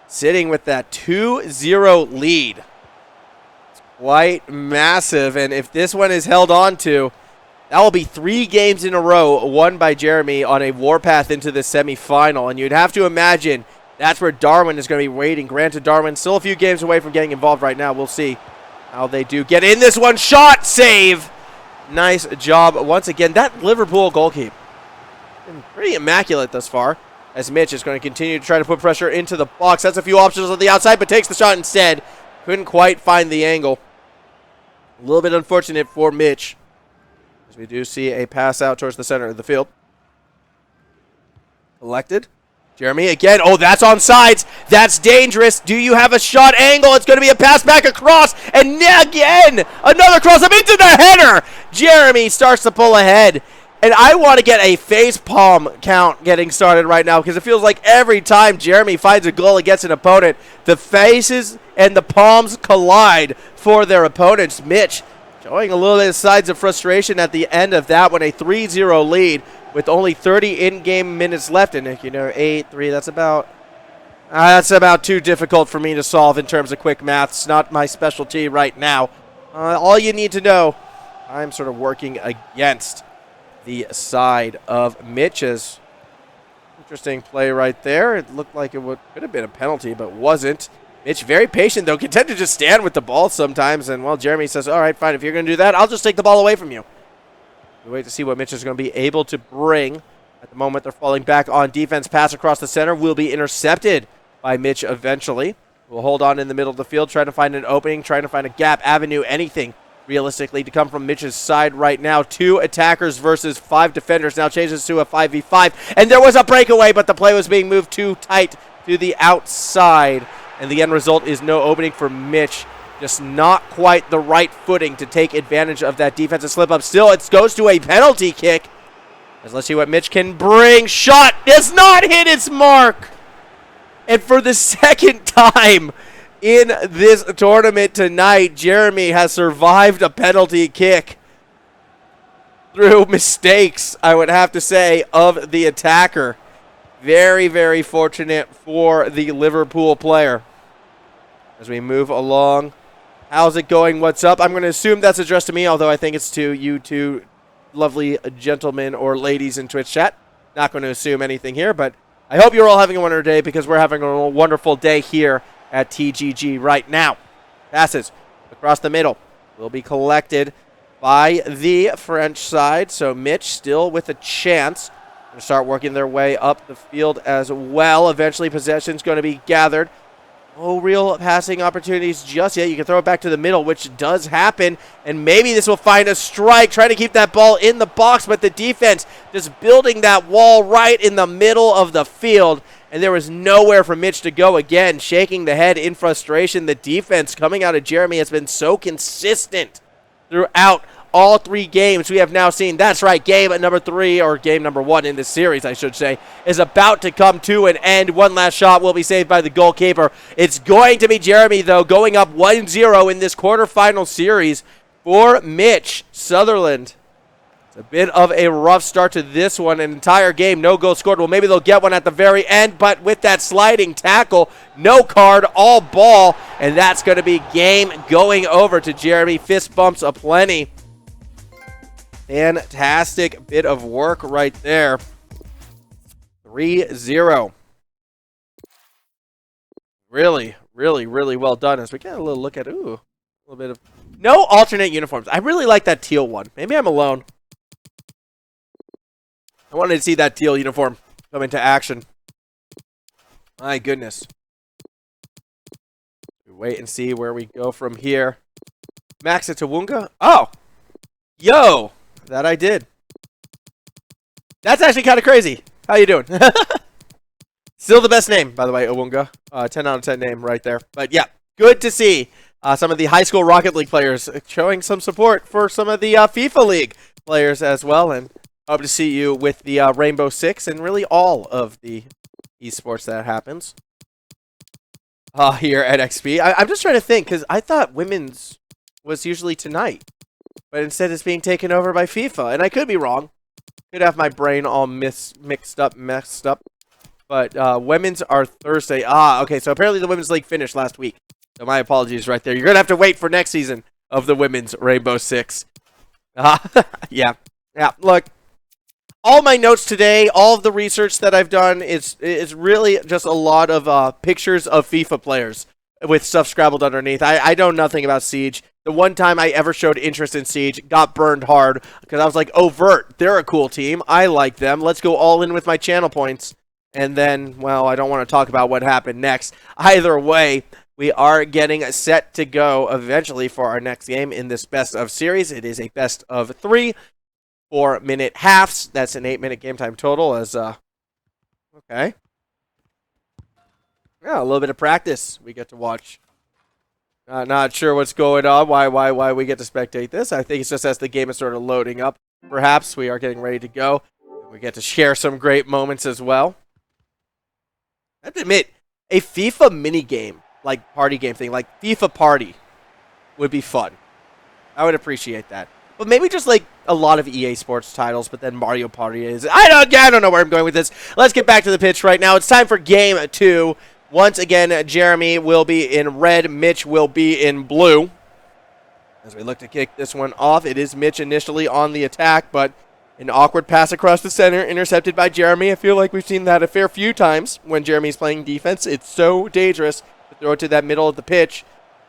sitting with that 2-0 lead. It's quite massive, and if this one is held on to, that will be 3 games in a row won by Jeremy on a warpath into the semifinal, and you'd have to imagine that's where Darwin is going to be waiting. Granted, Darwin still a few games away from getting involved right now. We'll see how they do get in this one. Shot save. Nice job once again. That Liverpool goalkeeper been pretty immaculate thus far, as Mitch is going to continue to try to put pressure into the box. That's a few options on the outside, but takes the shot instead. Couldn't quite find the angle. A little bit unfortunate for Mitch, as we do see a pass out towards the center of the field. Collected. Jeremy again. Oh, that's on sides. That's dangerous. Do you have a shot angle? It's going to be a pass back across. And again, another cross up into the header. Jeremy starts to pull ahead. And I want to get a face palm count getting started right now, because it feels like every time Jeremy finds a goal against an opponent, the faces and the palms collide for their opponents. Mitch showing a little bit of signs of frustration at the end of that one. A 3-0 lead with only 30 in-game minutes left. And if you know 8-3, that's about too difficult for me to solve in terms of quick maths. Not my specialty right now. All you need to know, I'm sort of working against the side of Mitch's. Interesting play right there. It looked like it could have been a penalty, but wasn't. Mitch very patient, though. Content to just stand with the ball sometimes. And, well, Jeremy says, all right, fine. If you're going to do that, I'll just take the ball away from you. We wait to see what Mitch is going to be able to bring. At the moment, they're falling back on defense. Pass across the center will be intercepted by Mitch eventually. We'll hold on in the middle of the field, trying to find an opening, trying to find a gap, avenue, anything realistically to come from Mitch's side right now. 2 attackers versus 5 defenders. Now changes to a 5v5. And there was a breakaway, but the play was being moved too tight to the outside. And the end result is no opening for Mitch. Just not quite the right footing to take advantage of that defensive slip-up. Still, it goes to a penalty kick. As let's see what Mitch can bring. Shot does not hit its mark. And for the second time in this tournament tonight, Jeremy has survived a penalty kick through mistakes, I would have to say, of the attacker. Very, very fortunate for the Liverpool player. as we move along. How's it going? What's up? I'm going to assume that's addressed to me, although I think it's to you two lovely gentlemen or ladies in Twitch chat. Not going to assume anything here, but I hope you're all having a wonderful day because we're having a wonderful day here at TGG right now. Passes across the middle will be collected by the French side. So Mitch still with a chance. Going to start working their way up the field as well. Eventually possession's going to be gathered. No real passing opportunities just yet. You can throw it back to the middle, which does happen. And maybe this will find a strike. Trying to keep that ball in the box, but the defense just building that wall right in the middle of the field. And there was nowhere for Mitch to go again. Shaking the head in frustration. The defense coming out of Jeremy has been so consistent throughout all 3 games we have now seen. That's right, game number 3, or game number 1 in this series, I should say, is about to come to an end. One last shot will be saved by the goalkeeper. It's going to be Jeremy, though, going up 1-0 in this quarterfinal series for Mitch Sutherland. It's a bit of a rough start to this one. An entire game, no goal scored. Well, maybe they'll get one at the very end, but with that sliding tackle, no card, all ball, and that's going to be game going over to Jeremy. Fist bumps aplenty. Fantastic bit of work right there. 3-0. Really, really, really well done. As we get a little look at, a little bit of no alternate uniforms. I really like that teal one. Maybe I'm alone. I wanted to see that teal uniform come into action. My goodness. We wait and see where we go from here. Max Atawunga. Oh, yo. That I did. That's actually kind of crazy. How you doing? Still the best name, by the way, Awunga. 10 out of 10 name right there. But yeah, good to see some of the high school Rocket League players showing some support for some of the FIFA League players as well. And hope to see you with the Rainbow Six and really all of the esports that happens here at XP. I'm just trying to think because I thought women's was usually tonight. But instead it's being taken over by FIFA. And I could be wrong. Could have my brain all messed up. But women's are Thursday. Okay. So apparently the Women's League finished last week. So my apologies right there. You're going to have to wait for next season of the Women's Rainbow Six. Yeah. Look, all my notes today, all of the research that I've done is really just a lot of pictures of FIFA players with stuff scrabbled underneath. I know nothing about Siege. The one time I ever showed interest in Siege, got burned hard because I was like, Overt, they're a cool team. I like them. Let's go all in with my channel points. And then, well, I don't want to talk about what happened next. Either way, we are getting set to go eventually for our next game in this best of series. It is a best of 3, 4-minute halves. That's an 8-minute game time total. Okay. Yeah, a little bit of practice we get to watch. Not sure what's going on, why we get to spectate this. I think it's just as the game is sort of loading up. Perhaps we are getting ready to go. We get to share some great moments as well. I have to admit, a FIFA mini game, like party game thing, like FIFA Party, would be fun. I would appreciate that. But maybe just like a lot of EA Sports titles, but then Mario Party is. I don't know where I'm going with this. Let's get back to the pitch right now. It's time for game 2. Once again, Jeremy will be in red. Mitch will be in blue. As we look to kick this one off, it is Mitch initially on the attack, but an awkward pass across the center, intercepted by Jeremy. I feel like we've seen that a fair few times when Jeremy's playing defense. It's so dangerous to throw it to that middle of the pitch.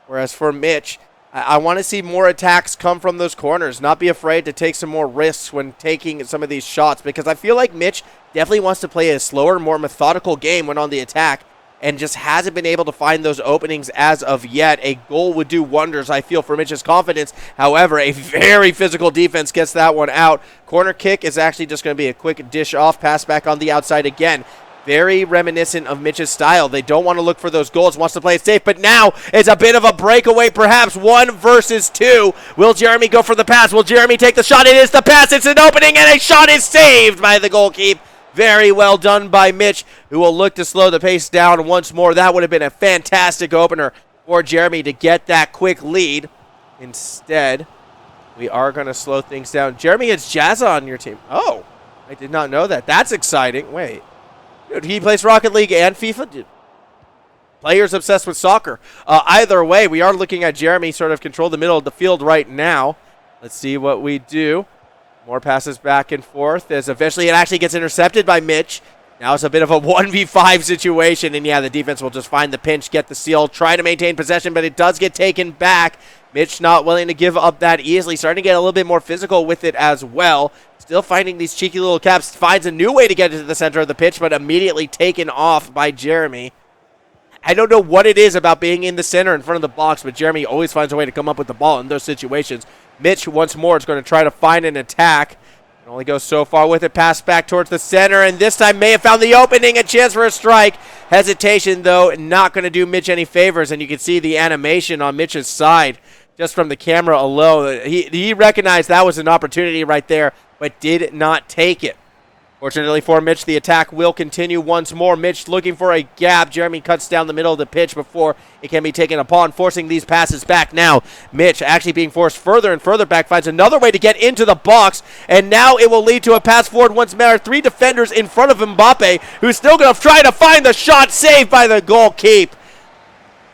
Whereas for Mitch, I want to see more attacks come from those corners. Not be afraid to take some more risks when taking some of these shots, because I feel like Mitch definitely wants to play a slower, more methodical game when on the attack, and just hasn't been able to find those openings as of yet. A goal would do wonders, I feel, for Mitch's confidence. However, a very physical defense gets that one out. Corner kick is actually just going to be a quick dish off, pass back on the outside again. Very reminiscent of Mitch's style. They don't want to look for those goals, wants to play it safe, but now it's a bit of a breakaway, perhaps 1 versus 2. Will Jeremy go for the pass? Will Jeremy take the shot? It is the pass, it's an opening, and a shot is saved by the goalkeeper. Very well done by Mitch, who will look to slow the pace down once more. That would have been a fantastic opener for Jeremy to get that quick lead. Instead, we are going to slow things down. Jeremy, it's Jazza on your team. Oh, I did not know that. That's exciting. Wait. Dude, he plays Rocket League and FIFA? Dude. players obsessed with soccer. Either way, we are looking at Jeremy sort of control the middle of the field right now. Let's see what we do. More passes back and forth as eventually it actually gets intercepted by Mitch. Now it's a bit of a 1v5 situation, and yeah, the defense will just find the pinch, get the steal, try to maintain possession, but it does get taken back. Mitch not willing to give up that easily, starting to get a little bit more physical with it as well. Still finding these cheeky little caps, finds a new way to get into the center of the pitch, but immediately taken off by Jeremy. I don't know what it is about being in the center in front of the box, but Jeremy always finds a way to come up with the ball in those situations. Mitch, once more, is going to try to find an attack. Only goes so far with it, pass back towards the center, and this time may have found the opening, a chance for a strike. Hesitation, though, not going to do Mitch any favors, and you can see the animation on Mitch's side just from the camera alone. He recognized that was an opportunity right there, but did not take it. Fortunately for Mitch, the attack will continue once more. Mitch looking for a gap. Jeremy cuts down the middle of the pitch before it can be taken upon, forcing these passes back now. Mitch actually being forced further and further back, finds another way to get into the box, and now it will lead to a pass forward once more. 3 defenders in front of Mbappe, who's still going to try to find the shot, saved by the goalkeeper.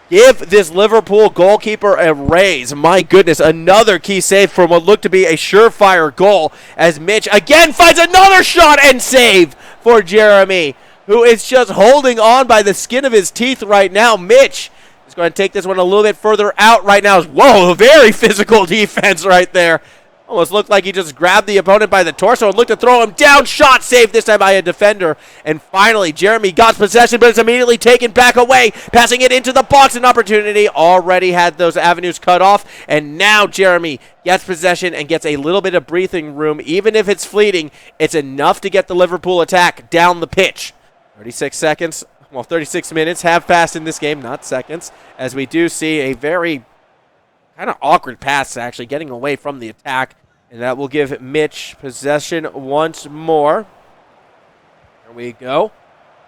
Give this Liverpool goalkeeper a raise. My goodness, another key save from what looked to be a surefire goal as Mitch again finds another shot and save for Jeremy, who is just holding on by the skin of his teeth right now. Mitch is going to take this one a little bit further out right now. Whoa, very physical defense right there. Almost looked like he just grabbed the opponent by the torso and looked to throw him down. Shot saved this time by a defender. And finally, Jeremy got possession, but it's immediately taken back away. Passing it into the box. An opportunity. Already had those avenues cut off. And now Jeremy gets possession and gets a little bit of breathing room. Even if it's fleeting, it's enough to get the Liverpool attack down the pitch. 36 seconds. Well, 36 minutes have passed in this game, not seconds. As we do see a very kind of awkward pass, actually, getting away from the attack. And that will give Mitch possession once more. There we go.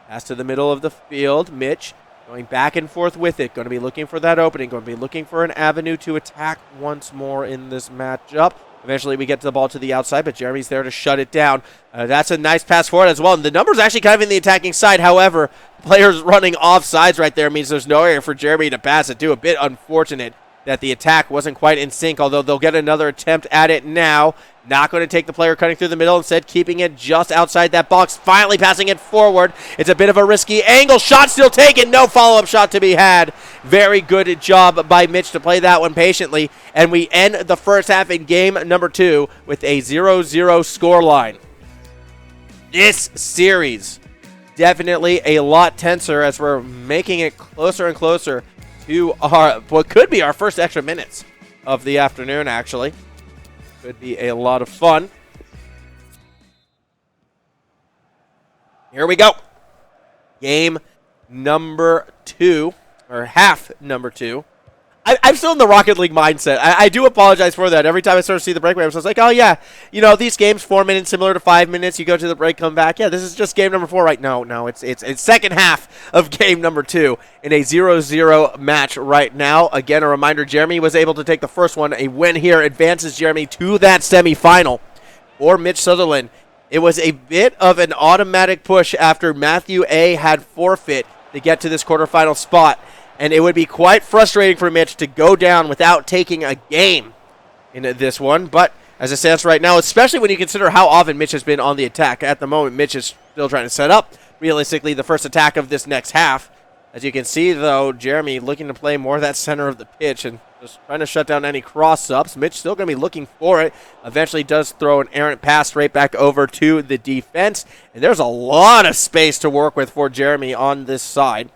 Pass to the middle of the field. Mitch going back and forth with it. Going to be looking for that opening. Going to be looking for an avenue to attack once more in this matchup. Eventually we get the ball to the outside, but Jeremy's there to shut it down. That's a nice pass forward as well. And the number's actually kind of in the attacking side. However, players running off sides right there means there's no area for Jeremy to pass it to. A bit unfortunate that the attack wasn't quite in sync, although they'll get another attempt at it now. Not going to take the player cutting through the middle, instead keeping it just outside that box. Finally passing it forward. It's a bit of a risky angle. Shot still taken. No follow-up shot to be had. Very good job by Mitch to play that one patiently. And we end the first half in game number 2 with a 0-0 scoreline. This series definitely a lot tenser as we're making it closer and closer to our what could be our first extra minutes of the afternoon, actually. Could be a lot of fun. Here we go. Game number 2, or half number 2. I'm still in the Rocket League mindset. I do apologize for that. Every time I sort of see the break, I was like, oh, yeah, you know, these games, 4 minutes, similar to 5 minutes. You go to the break, come back. Yeah, this is just game number 4 right now. No, it's second half of game number 2 in a 0-0 match right now. Again, a reminder, Jeremy was able to take the first one. A win here advances Jeremy to that semifinal. For Mitch Sutherland, it was a bit of an automatic push after Matthew A. had forfeit to get to this quarterfinal spot. And it would be quite frustrating for Mitch to go down without taking a game in this one. But as it stands right now, especially when you consider how often Mitch has been on the attack. At the moment, Mitch is still trying to set up, realistically, the first attack of this next half. As you can see, though, Jeremy looking to play more of that center of the pitch and just trying to shut down any cross-ups. Mitch still going to be looking for it. Eventually does throw an errant pass right back over to the defense. And there's a lot of space to work with for Jeremy on this side.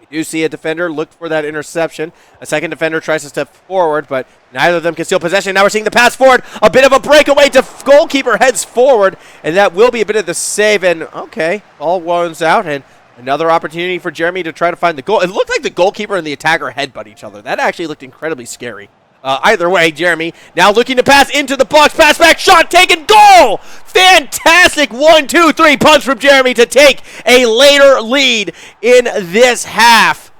You see a defender look for that interception. A second defender tries to step forward, but neither of them can steal possession. Now we're seeing the pass forward. A bit of a breakaway to goalkeeper, heads forward, and that will be a bit of the save. And, okay, ball runs out, and another opportunity for Jeremy to try to find the goal. It looked like the goalkeeper and the attacker headbutt each other. That actually looked incredibly scary. Either way, Jeremy now looking to pass into the box. Pass back, shot taken, goal! Fantastic 1-2-3 punch from Jeremy to take a later lead in this half.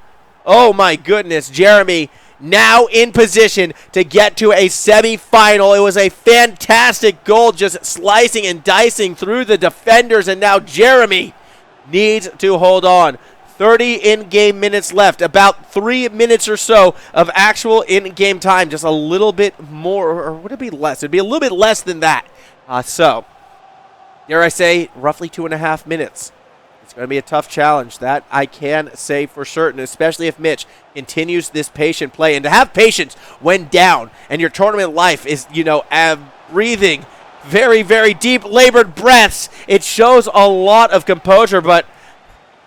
Oh my goodness, Jeremy now in position to get to a semifinal. It was a fantastic goal, just slicing and dicing through the defenders, and now Jeremy needs to hold on. 30 in-game minutes left, about 3 minutes or so of actual in-game time, just a little bit more, or would it be less? It'd be a little bit less than that. So, dare I say, roughly 2.5 minutes. It's going to be a tough challenge, that I can say for certain, especially if Mitch continues this patient play. And to have patience when down and your tournament life is, breathing very, very deep, labored breaths, it shows a lot of composure, but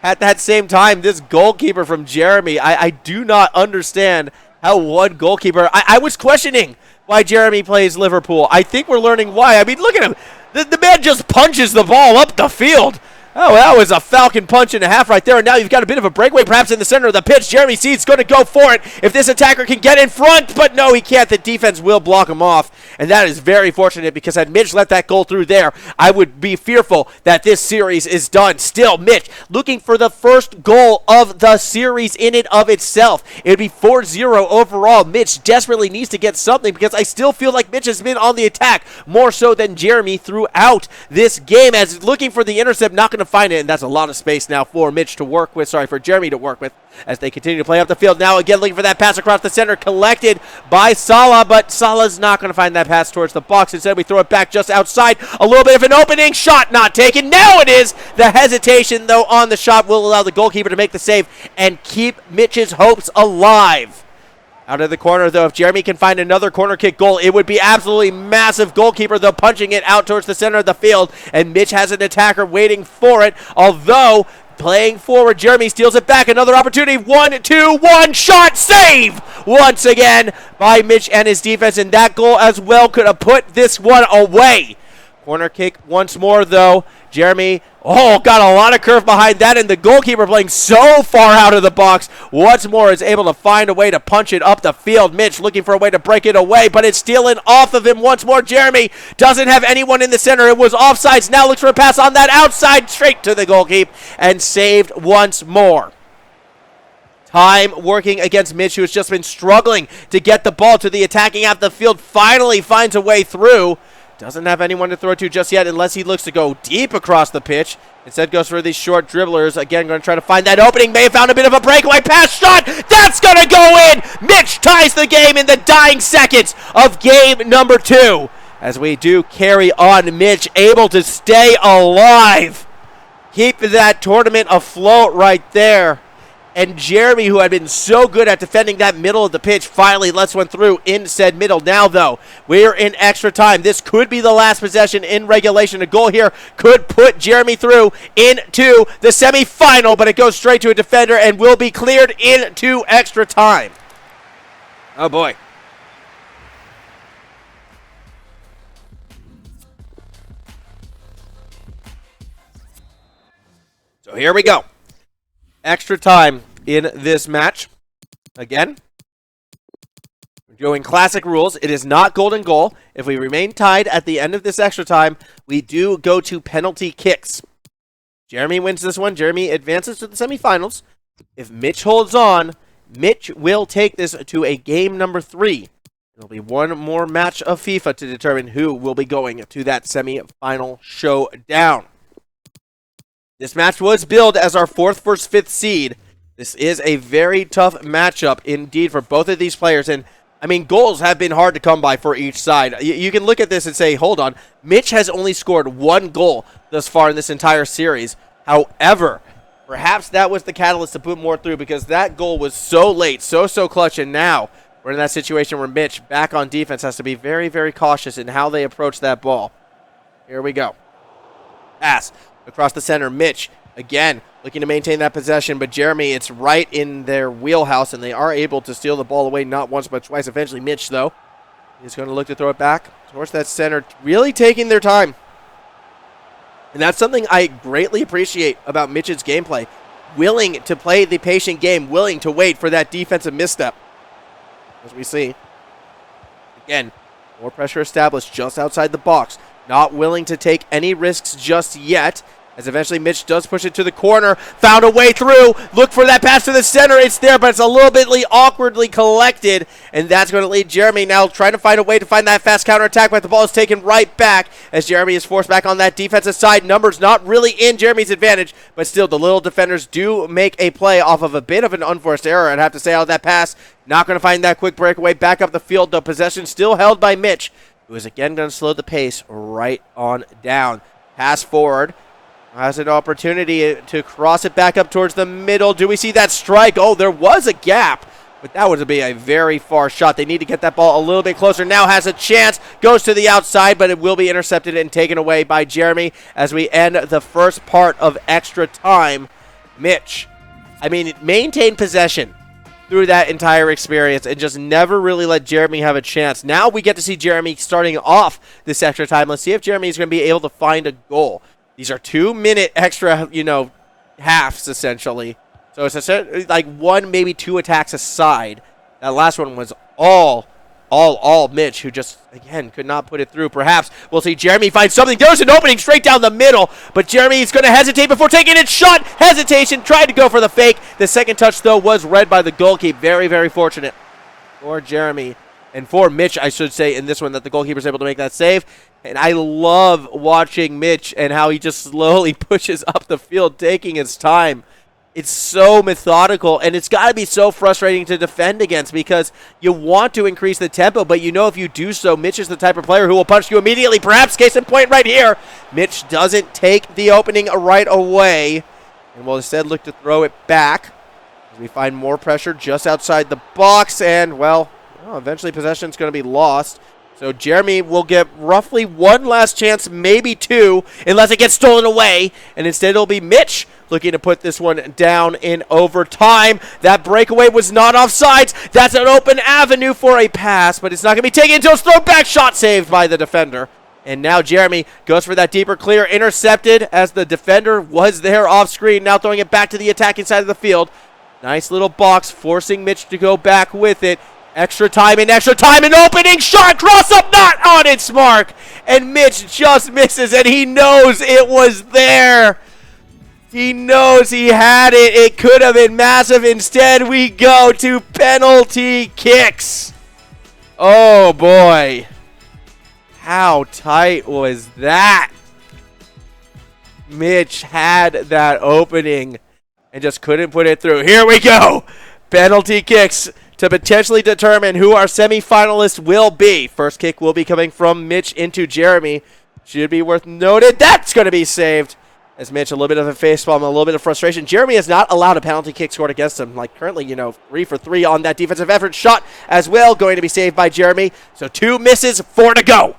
at that same time, this goalkeeper from Jeremy, I do not understand how one goalkeeper... I was questioning why Jeremy plays Liverpool. I think we're learning why. I mean, look at him. The man just punches the ball up the field. Oh, that was a falcon punch and a half right there. And now you've got a bit of a breakaway perhaps in the center of the pitch. Jeremy Seed's going to go for it if this attacker can get in front. But no, he can't. The defense will block him off. And that is very fortunate because had Mitch let that goal through there, I would be fearful that this series is done. Still, Mitch looking for the first goal of the series in and of itself. It would be 4-0 overall. Mitch desperately needs to get something because I still feel like Mitch has been on the attack more so than Jeremy throughout this game, as looking for the intercept, not going to find it, and that's a lot of space now for Mitch to work with, for Jeremy to work with as they continue to play up the field. Now again looking for that pass across the center, collected by Salah, but Salah's not going to find that pass towards the box. Instead we throw it back just outside, a little bit of an opening, shot not taken. Now it is. The hesitation though on the shot will allow the goalkeeper to make the save and keep Mitch's hopes alive. Out of the corner, though, if Jeremy can find another corner kick goal, it would be absolutely massive. Goalkeeper, though, punching it out towards the center of the field, and Mitch has an attacker waiting for it. Although, playing forward, Jeremy steals it back. Another opportunity. 1-2-1 shot, save! Once again by Mitch and his defense, and that goal as well could have put this one away. Corner kick once more, though. Jeremy, got a lot of curve behind that, and the goalkeeper playing so far out of the box once more is able to find a way to punch it up the field. Mitch looking for a way to break it away, but it's stealing off of him once more. Jeremy doesn't have anyone in the center. It was offsides. Now looks for a pass on that outside, straight to the goalkeeper, and saved once more. Time working against Mitch, who has just been struggling to get the ball to the attacking half of the field, finally finds a way through. Doesn't have anyone to throw to just yet unless he looks to go deep across the pitch. Instead goes for these short dribblers. Again, going to try to find that opening. May have found a bit of a breakaway pass shot. That's going to go in. Mitch ties the game in the dying seconds of game number 2. As we do carry on, Mitch able to stay alive. Keep that tournament afloat right there. And Jeremy, who had been so good at defending that middle of the pitch, finally lets one through in said middle. Now, though, we're in extra time. This could be the last possession in regulation. A goal here could put Jeremy through into the semifinal, but it goes straight to a defender and will be cleared into extra time. Oh, boy. So here we go. Extra time in this match. Again, we're doing classic rules. It is not golden goal. If we remain tied at the end of this extra time, we do go to penalty kicks. Jeremy wins this one. Jeremy advances to the semifinals. If Mitch holds on, Mitch will take this to a game number 3. There'll be one more match of FIFA to determine who will be going to that semifinal showdown. This match was billed as our 4th versus 5th seed. This is a very tough matchup indeed for both of these players. And, I mean, goals have been hard to come by for each side. You can look at this and say, hold on, Mitch has only scored 1 goal thus far in this entire series. However, perhaps that was the catalyst to put more through because that goal was so late, so clutch. And now we're in that situation where Mitch, back on defense, has to be very, very cautious in how they approach that ball. Here we go. Pass. Across the center, Mitch, again, looking to maintain that possession, but Jeremy, it's right in their wheelhouse, and they are able to steal the ball away, not once but twice. Eventually, Mitch, though, is going to look to throw it back towards that center, really taking their time. And that's something I greatly appreciate about Mitch's gameplay. Willing to play the patient game, willing to wait for that defensive misstep. As we see, again, more pressure established just outside the box. Not willing to take any risks just yet, as eventually Mitch does push it to the corner, found a way through, look for that pass to the center, it's there, but it's a little bit awkwardly collected, and that's going to lead Jeremy now trying to find a way to find that fast counterattack, but the ball is taken right back as Jeremy is forced back on that defensive side. Numbers not really in Jeremy's advantage, but still the little defenders do make a play off of a bit of an unforced error. I'd have to say out of that pass, not going to find that quick breakaway back up the field. The possession still held by Mitch, who is again going to slow the pace right on down. Pass forward. Has an opportunity to cross it back up towards the middle. Do we see that strike? Oh, there was a gap, but that would be a very far shot. They need to get that ball a little bit closer. Now has a chance. Goes to the outside, but it will be intercepted and taken away by Jeremy as we end the first part of extra time. Mitch, maintained possession through that entire experience and just never really let Jeremy have a chance. Now we get to see Jeremy starting off this extra time. Let's see if Jeremy is going to be able to find a goal. These are 2-minute extra, halves, essentially. So it's like 1, maybe 2 attacks aside. That last one was all Mitch, who just, again, could not put it through. Perhaps we'll see Jeremy find something. There's an opening straight down the middle, but Jeremy is going to hesitate before taking it. Shot, hesitation, tried to go for the fake. The second touch, though, was read by the goalkeeper. Very, very fortunate for Jeremy. And for Mitch, I should say, in this one, that the goalkeeper's able to make that save. And I love watching Mitch and how he just slowly pushes up the field, taking his time. It's so methodical, and it's got to be so frustrating to defend against because you want to increase the tempo, but if you do so, Mitch is the type of player who will punch you immediately. Perhaps case in point right here. Mitch doesn't take the opening right away and will instead look to throw it back as we find more pressure just outside the box, and, eventually possession is going to be lost. So Jeremy will get roughly 1 last chance, maybe 2, unless it gets stolen away. And instead it'll be Mitch looking to put this one down in overtime. That breakaway was not offsides. That's an open avenue for a pass, but it's not going to be taken until it's thrown back. Shot saved by the defender. And now Jeremy goes for that deeper clear, intercepted as the defender was there off screen. Now throwing it back to the attacking side of the field. Nice little box, forcing Mitch to go back with it. Extra time, an opening shot, cross up, not on its mark. And Mitch just misses, and he knows it was there. He knows he had it. It could have been massive. Instead, we go to penalty kicks. Oh, boy. How tight was that? Mitch had that opening and just couldn't put it through. Here we go. Penalty kicks to potentially determine who our semifinalists will be. First kick will be coming from Mitch into Jeremy. Should be worth noted. That's going to be saved. As Mitch, a little bit of a facepalm, a little bit of frustration. Jeremy has not allowed a penalty kick scored against him. Like currently, 3 for 3 on that defensive effort. Shot as well, going to be saved by Jeremy. So 2 misses, 4 to go.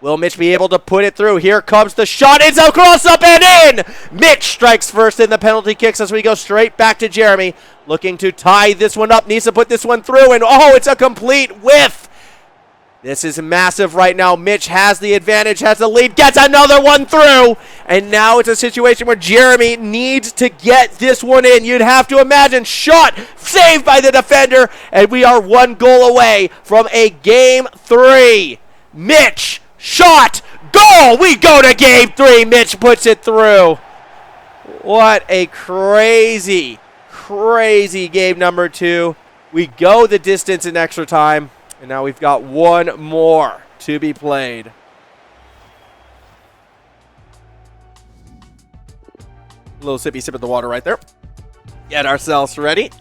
Will Mitch be able to put it through? Here comes the shot. It's a cross up and in. Mitch strikes first in the penalty kicks as we go straight back to Jeremy. Looking to tie this one up. Needs to put this one through. And it's a complete whiff. This is massive right now. Mitch has the advantage, has the lead, gets another one through. And now it's a situation where Jeremy needs to get this one in. You'd have to imagine. Shot saved by the defender. And we are 1 goal away from a Game 3. Mitch. Shot, goal, we go to Game 3. Mitch puts it through. What a crazy game number 2. We go the distance in extra time, and now we've got 1 more to be played. A little sippy sip of the water right there. Get ourselves ready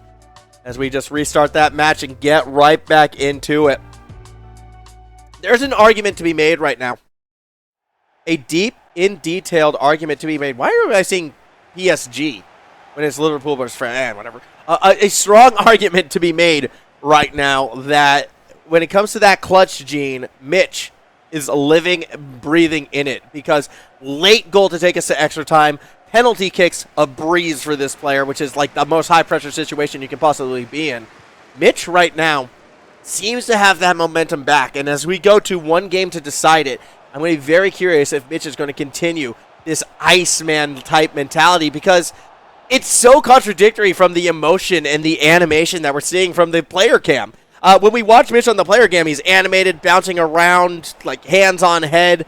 as we just restart that match and get right back into it. There's an argument to be made right now. A deep, detailed argument to be made. Why am I saying PSG when it's Liverpool versus France? Whatever. A strong argument to be made right now that when it comes to that clutch gene, Mitch is living, breathing in it. Because late goal to take us to extra time, penalty kicks, a breeze for this player, which is like the most high-pressure situation you can possibly be in. Mitch right now seems to have that momentum back, and as we go to 1 game to decide it, I'm going to be very curious if Mitch is going to continue this Iceman type mentality, because it's so contradictory from the emotion and the animation that we're seeing from the player cam. When we watch Mitch on the player game, he's animated, bouncing around, like hands on head.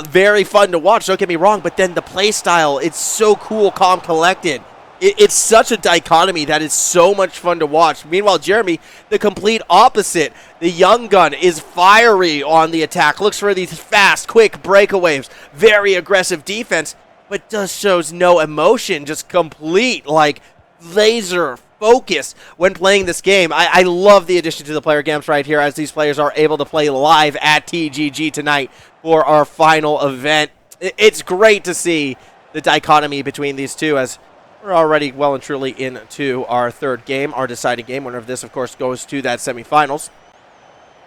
Very fun to watch, don't get me wrong, but then the play style, it's so cool, calm, collected. It's such a dichotomy that is so much fun to watch. Meanwhile, Jeremy, the complete opposite. The young gun is fiery on the attack, looks for these fast, quick breakaways, very aggressive defense, but just shows no emotion, just complete, like, laser focus when playing this game. I love the addition to the player games right here as these players are able to play live at TGG tonight for our final event. It's great to see the dichotomy between these two as we're already well and truly into our third game, our deciding game. Winner of this, of course, goes to that semifinals.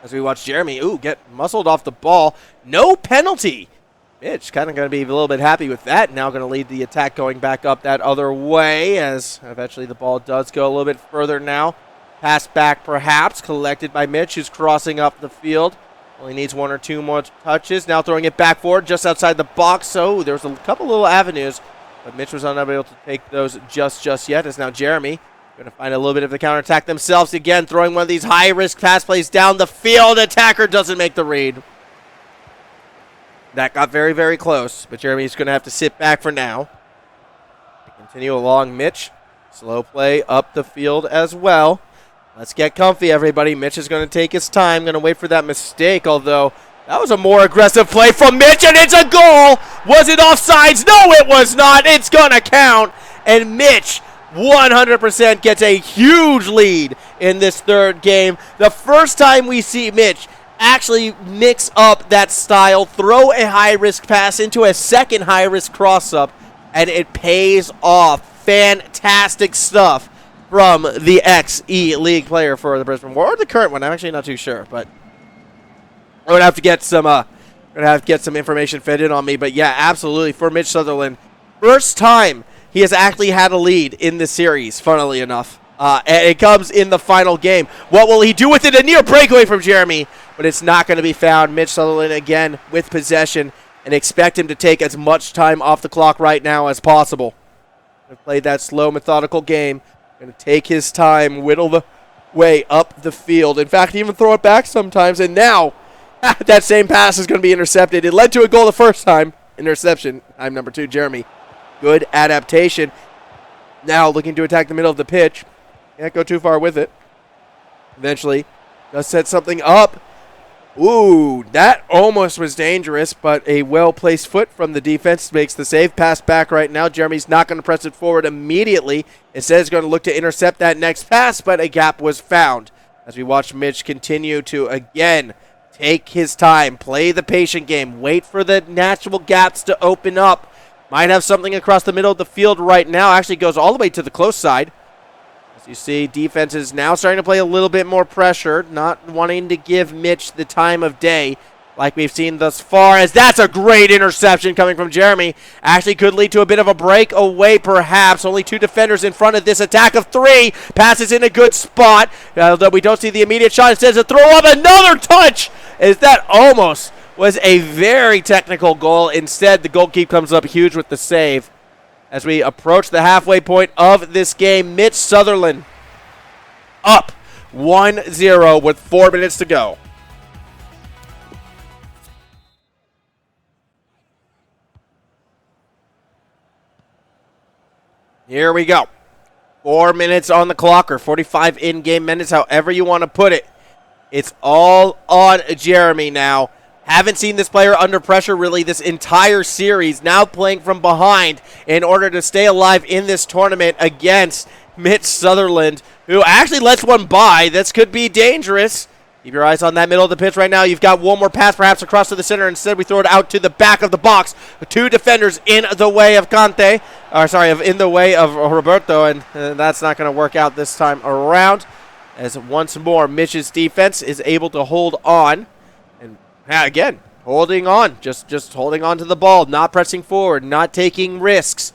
As we watch Jeremy, get muscled off the ball. No penalty. Mitch kind of going to be a little bit happy with that. Now going to lead the attack going back up that other way as eventually the ball does go a little bit further now. Pass back perhaps, collected by Mitch, who's crossing up the field. Only needs one or two more touches. Now throwing it back forward just outside the box. So there's a couple little avenues, but Mitch was unable to take those just yet. As now Jeremy going to find a little bit of the counterattack themselves again, throwing one of these high-risk pass plays down the field. Attacker doesn't make the read. That got very, very close, but Jeremy's going to have to sit back for now. Continue along Mitch. Slow play up the field as well. Let's get comfy, everybody. Mitch is going to take his time. Going to wait for that mistake, although that was a more aggressive play from Mitch, and it's a goal! Was it offsides? No, it was not. It's going to count, and Mitch 100% gets a huge lead in this third game. The first time we see Mitch actually mix up that style, throw a high-risk pass into a second high-risk cross-up, and it pays off. Fantastic stuff from the XE League player for the Brisbane Roar, or the current one. I'm actually not too sure, but I would have to get some information fed in on me. But yeah, absolutely, for Mitch Sutherland, first time he has actually had a lead in this series, funnily enough. And it comes in the final game. What will he do with it? A near breakaway from Jeremy, but it's not going to be found. Mitch Sutherland again with possession, and expect him to take as much time off the clock right now as possible. He's played that slow, methodical game. Going to take his time, whittle the way up the field. In fact, even throw it back sometimes, and now that same pass is going to be intercepted. It led to a goal the first time. Interception, time number 2, Jeremy. Good adaptation. Now looking to attack the middle of the pitch. Can't go too far with it. Eventually, does set something up. Ooh, that almost was dangerous, but a well-placed foot from the defense makes the save. Pass back right now. Jeremy's not going to press it forward immediately. Instead, he's going to look to intercept that next pass, but a gap was found. As we watch Mitch continue to, again, take his time, play the patient game, wait for the natural gaps to open up. Might have something across the middle of the field right now. Actually goes all the way to the close side. As you see, defense is now starting to play a little bit more pressure, not wanting to give Mitch the time of day like we've seen thus far, as that's a great interception coming from Jeremy. Actually could lead to a bit of a breakaway, perhaps. Only 2 defenders in front of this attack of 3. Passes in a good spot, although we don't see the immediate shot. It says a throw up, another touch, as that almost was a very technical goal. Instead, the goalkeeper comes up huge with the save. As we approach the halfway point of this game, Mitch Sutherland up 1-0 with 4 minutes to go. Here we go. 4 minutes on the clock, or 45 in-game minutes, however you want to put it. It's all on Jeremy now. Haven't seen this player under pressure really this entire series. Now playing from behind in order to stay alive in this tournament against Mitch Sutherland, who actually lets one by. This could be dangerous. Keep your eyes on that middle of the pitch right now. You've got one more pass perhaps across to the center. Instead, we throw it out to the back of the box. 2 defenders in the way of in the way of Roberto, and that's not going to work out this time around. As once more, Mitch's defense is able to hold on. And again, holding on, just holding on to the ball, not pressing forward, not taking risks,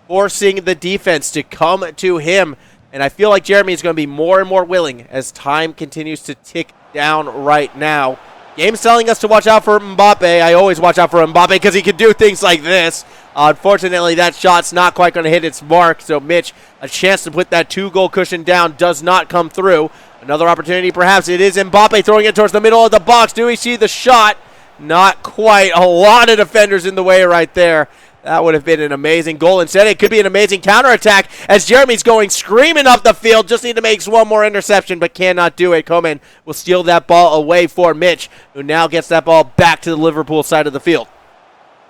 forcing the defense to come to him. And I feel like Jeremy is going to be more and more willing as time continues to tick down right now. Game's telling us to watch out for Mbappe. I always watch out for Mbappe because he can do things like this. Unfortunately, that shot's not quite going to hit its mark. So Mitch, a chance to put that 2-goal cushion down does not come through. Another opportunity, perhaps. It is Mbappe throwing it towards the middle of the box. Do we see the shot? Not quite. A lot of defenders in the way right there. That would have been an amazing goal. Instead, it could be an amazing counterattack as Jeremy's going screaming up the field. Just need to make one more interception, but cannot do it. Koeman will steal that ball away for Mitch, who now gets that ball back to the Liverpool side of the field.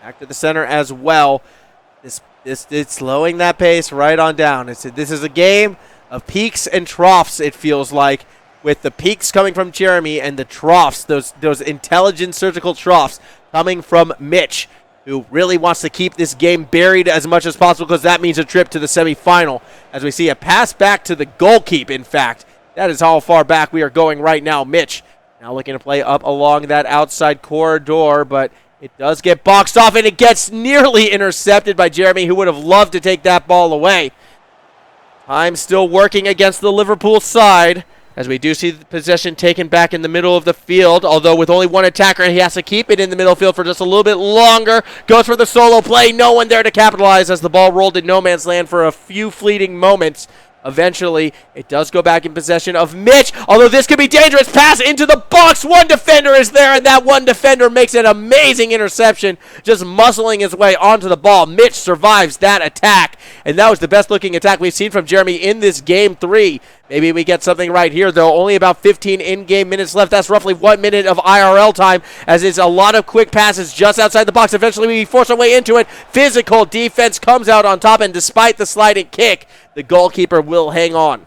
Back to the center as well. It's slowing that pace right on down. This is a game of peaks and troughs, it feels like, with the peaks coming from Jeremy and the troughs, those intelligent surgical troughs coming from Mitch, who really wants to keep this game buried as much as possible because that means a trip to the semifinal. As we see a pass back to the goalkeeper, in fact. That is how far back we are going right now. Mitch now looking to play up along that outside corridor, but it does get boxed off, and it gets nearly intercepted by Jeremy, who would have loved to take that ball away. Time still working against the Liverpool side, as we do see the possession taken back in the middle of the field, although with only one attacker, he has to keep it in the middle field for just a little bit longer. Goes for the solo play. No one there to capitalize as the ball rolled in no man's land for a few fleeting moments. Eventually, it does go back in possession of Mitch, although this could be dangerous. Pass into the box. One defender is there, and that one defender makes an amazing interception, just muscling his way onto the ball. Mitch survives that attack, and that was the best-looking attack we've seen from Jeremy in this Game 3. Maybe we get something right here, though. Only about 15 in-game minutes left. That's roughly 1 minute of IRL time, as it's a lot of quick passes just outside the box. Eventually, we force our way into it. Physical defense comes out on top, and despite the sliding kick, the goalkeeper will hang on.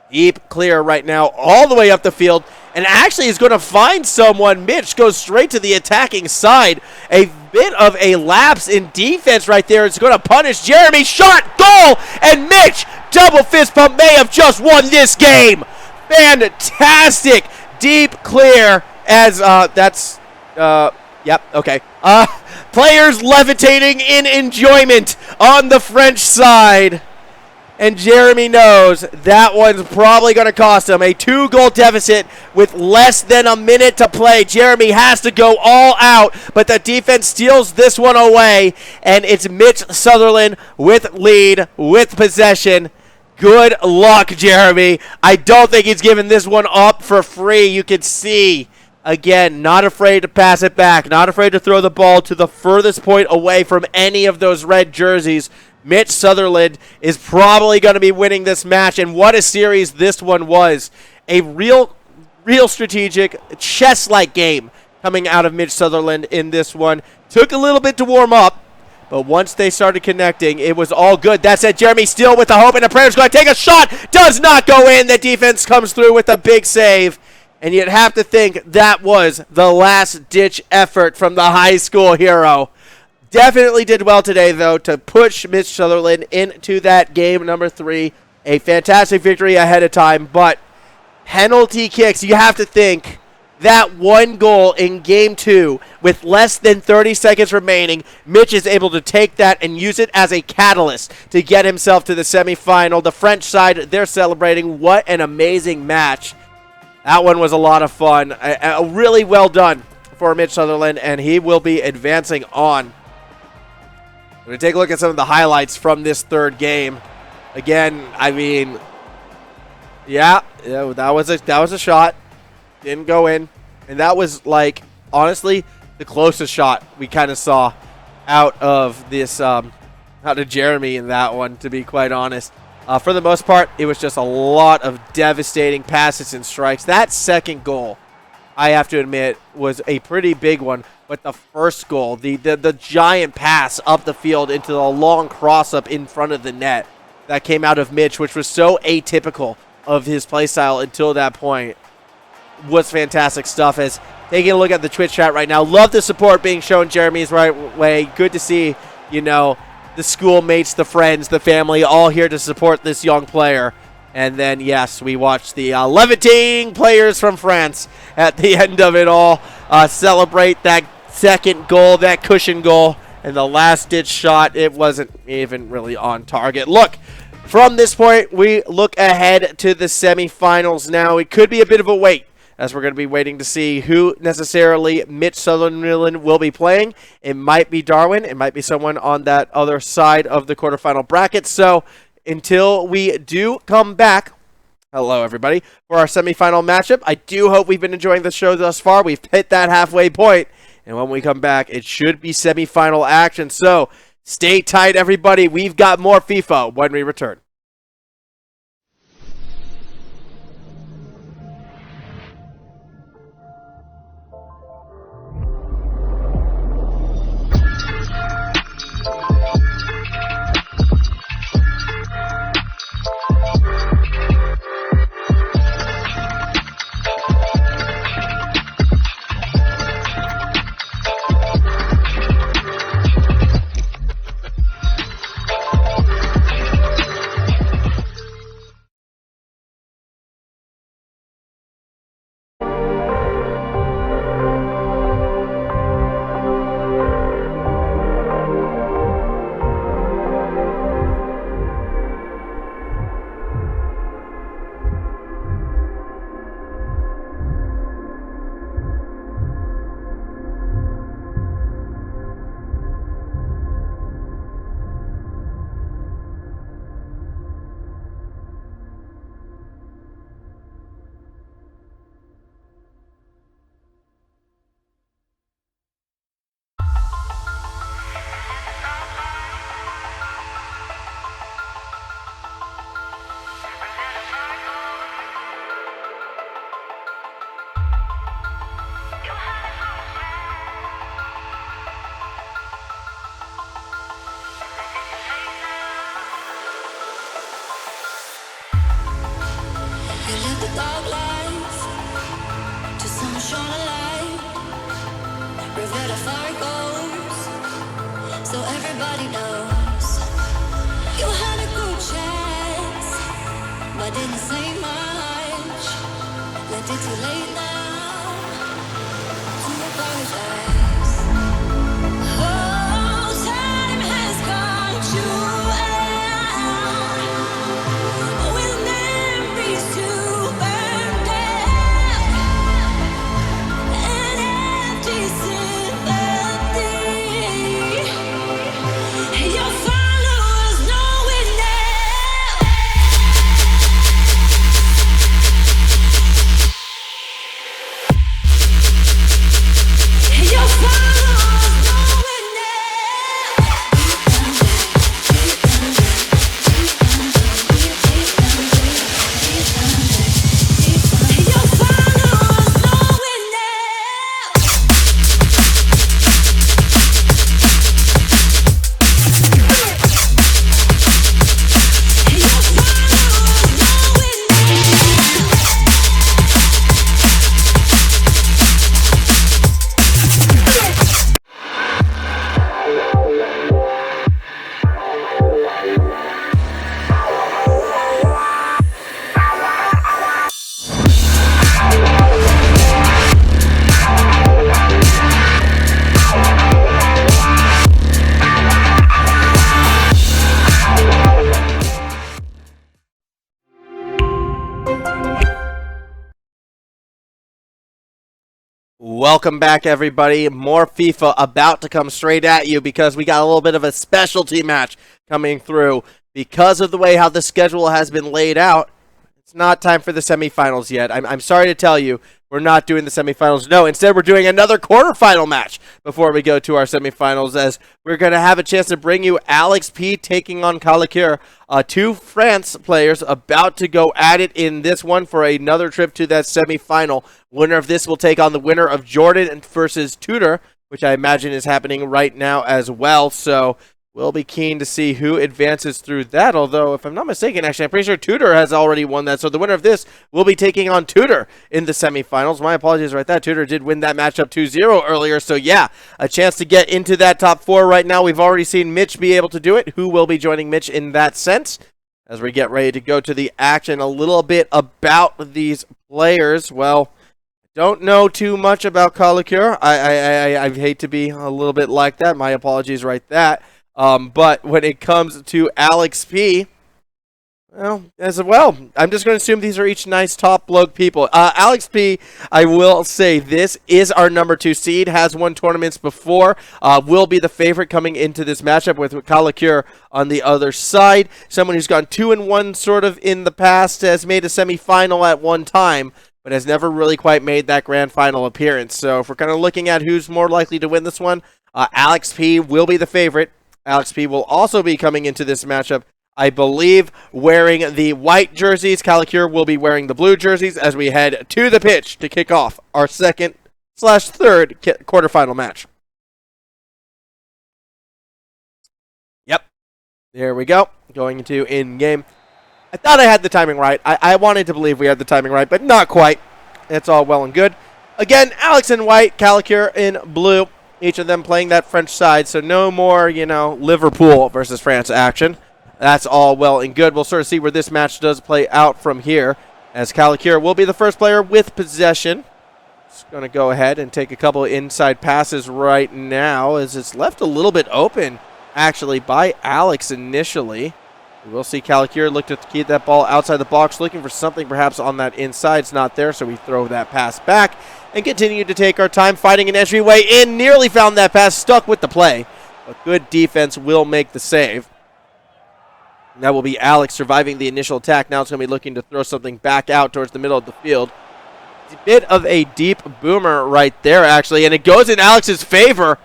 Deep clear right now, all the way up the field, and actually is going to find someone. Mitch goes straight to the attacking side. A bit of a lapse in defense right there. It's going to punish Jeremy. Shot, goal, and Mitch, double fist pump, may have just won this game. Fantastic. Deep clear as yep, okay. Players levitating in enjoyment on the French side. And Jeremy knows that one's probably going to cost him a 2-goal deficit with less than a minute to play. Jeremy has to go all out, but the defense steals this one away, and it's Mitch Sutherland with lead, with possession. Good luck, Jeremy. I don't think he's giving this one up for free. You can see, again, not afraid to pass it back, not afraid to throw the ball to the furthest point away from any of those red jerseys. Mitch Sutherland is probably going to be winning this match, and what a series this one was. A real strategic, chess-like game coming out of Mitch Sutherland in this one. Took a little bit to warm up, but once they started connecting, it was all good. That said, Jeremy still with the hope, and the prayer's going to take a shot. Does not go in. The defense comes through with a big save, and you'd have to think that was the last-ditch effort from the high school hero. Definitely did well today, though, to push Mitch Sutherland into that game number 3. A fantastic victory ahead of time, but penalty kicks, you have to think that one goal in Game 2 with less than 30 seconds remaining, Mitch is able to take that and use it as a catalyst to get himself to the semifinal. The French side, they're celebrating. What an amazing match. That one was a lot of fun. Really well done for Mitch Sutherland, and he will be advancing on. We're going to take a look at some of the highlights from this third game. Again, I mean, yeah, that was a shot. Didn't go in. And that was, like, honestly, the closest shot we kind of saw out of this, out of Jeremy in that one, to be quite honest. For the most part, it was just a lot of devastating passes and strikes. That second goal, I have to admit, was a pretty big one. But the first goal, the giant pass up the field into the long cross-up in front of the net that came out of Mitch, which was so atypical of his play style until that point, was fantastic stuff. As taking a look at the Twitch chat right now, love the support being shown Jeremy's right way. Good to see, you know, the schoolmates, the friends, the family, all here to support this young player. And then, yes, we watched the levitating players from France at the end of it all celebrate that second goal, that cushion goal, and the last-ditch shot. It wasn't even really on target. Look, from this point, we look ahead to the semifinals now. It could be a bit of a wait as we're going to be waiting to see who necessarily Mitch Sutherland will be playing. It might be Darwin. It might be someone on that other side of the quarterfinal bracket. So until we do come back, hello everybody, for our semifinal matchup, I do hope we've been enjoying the show thus far. We've hit that halfway point, and when we come back, it should be semifinal action. So stay tight, everybody. We've got more FIFA when we return. Welcome back, everybody. More FIFA about to come straight at you because we got a little bit of a specialty match coming through. Because of the way how the schedule has been laid out, it's not time for the semifinals yet. I'm sorry to tell you, we're not doing the semifinals. No, instead we're doing another quarterfinal match before we go to our semifinals, as we're going to have a chance to bring you Alex P taking on Kalakir, two France players about to go at it in this one for another trip to that semifinal. Winner of this will take on the winner of Jordan versus Tudor, which I imagine is happening right now as well. So we'll be keen to see who advances through that. Although, if I'm not mistaken, actually, I'm pretty sure Tudor has already won that. So the winner of this will be taking on Tudor in the semifinals. My apologies right there. Tudor did win that matchup 2-0 earlier. So yeah, a chance to get into that top four right now. We've already seen Mitch be able to do it. Who will be joining Mitch in that sense? As we get ready to go to the action, a little bit about these players. Well, don't know too much about Kalakir. I hate to be a little bit like that. My apologies right there. But when it comes to Alex P, Well, as well, I'm just going to assume these are each nice top bloke people. Alex P, I will say this is our number 2 seed, has won tournaments before, will be the favorite coming into this matchup with Kalakir on the other side. Someone who's gone 2-1 sort of in the past, has made a semifinal at one time, but has never really quite made that grand final appearance. So if we're kind of looking at who's more likely to win this one, Alex P will be the favorite. Alex P will also be coming into this matchup, I believe, wearing the white jerseys. Kalakir will be wearing the blue jerseys as we head to the pitch to kick off our second/third quarterfinal match. Yep. There we go. Going into in-game. I thought I had the timing right. I wanted to believe we had the timing right, but not quite. It's all well and good. Again, Alex in white, Kalakir in blue. Each of them playing that French side, so no more, Liverpool versus France action. That's all well and good. We'll sort of see where this match does play out from here, as Kalakir will be the first player with possession. Just going to go ahead and take a couple of inside passes right now, as it's left a little bit open, actually, by Alex initially. We'll see Kalakir look to keep that ball outside the box, looking for something perhaps on that inside. It's not there, so we throw that pass back and continue to take our time, fighting an entryway in. Nearly found that pass, stuck with the play. But good defense will make the save. And that will be Alex surviving the initial attack. Now it's going to be looking to throw something back out towards the middle of the field. It's a bit of a deep boomer right there, actually, and it goes in Alex's favor.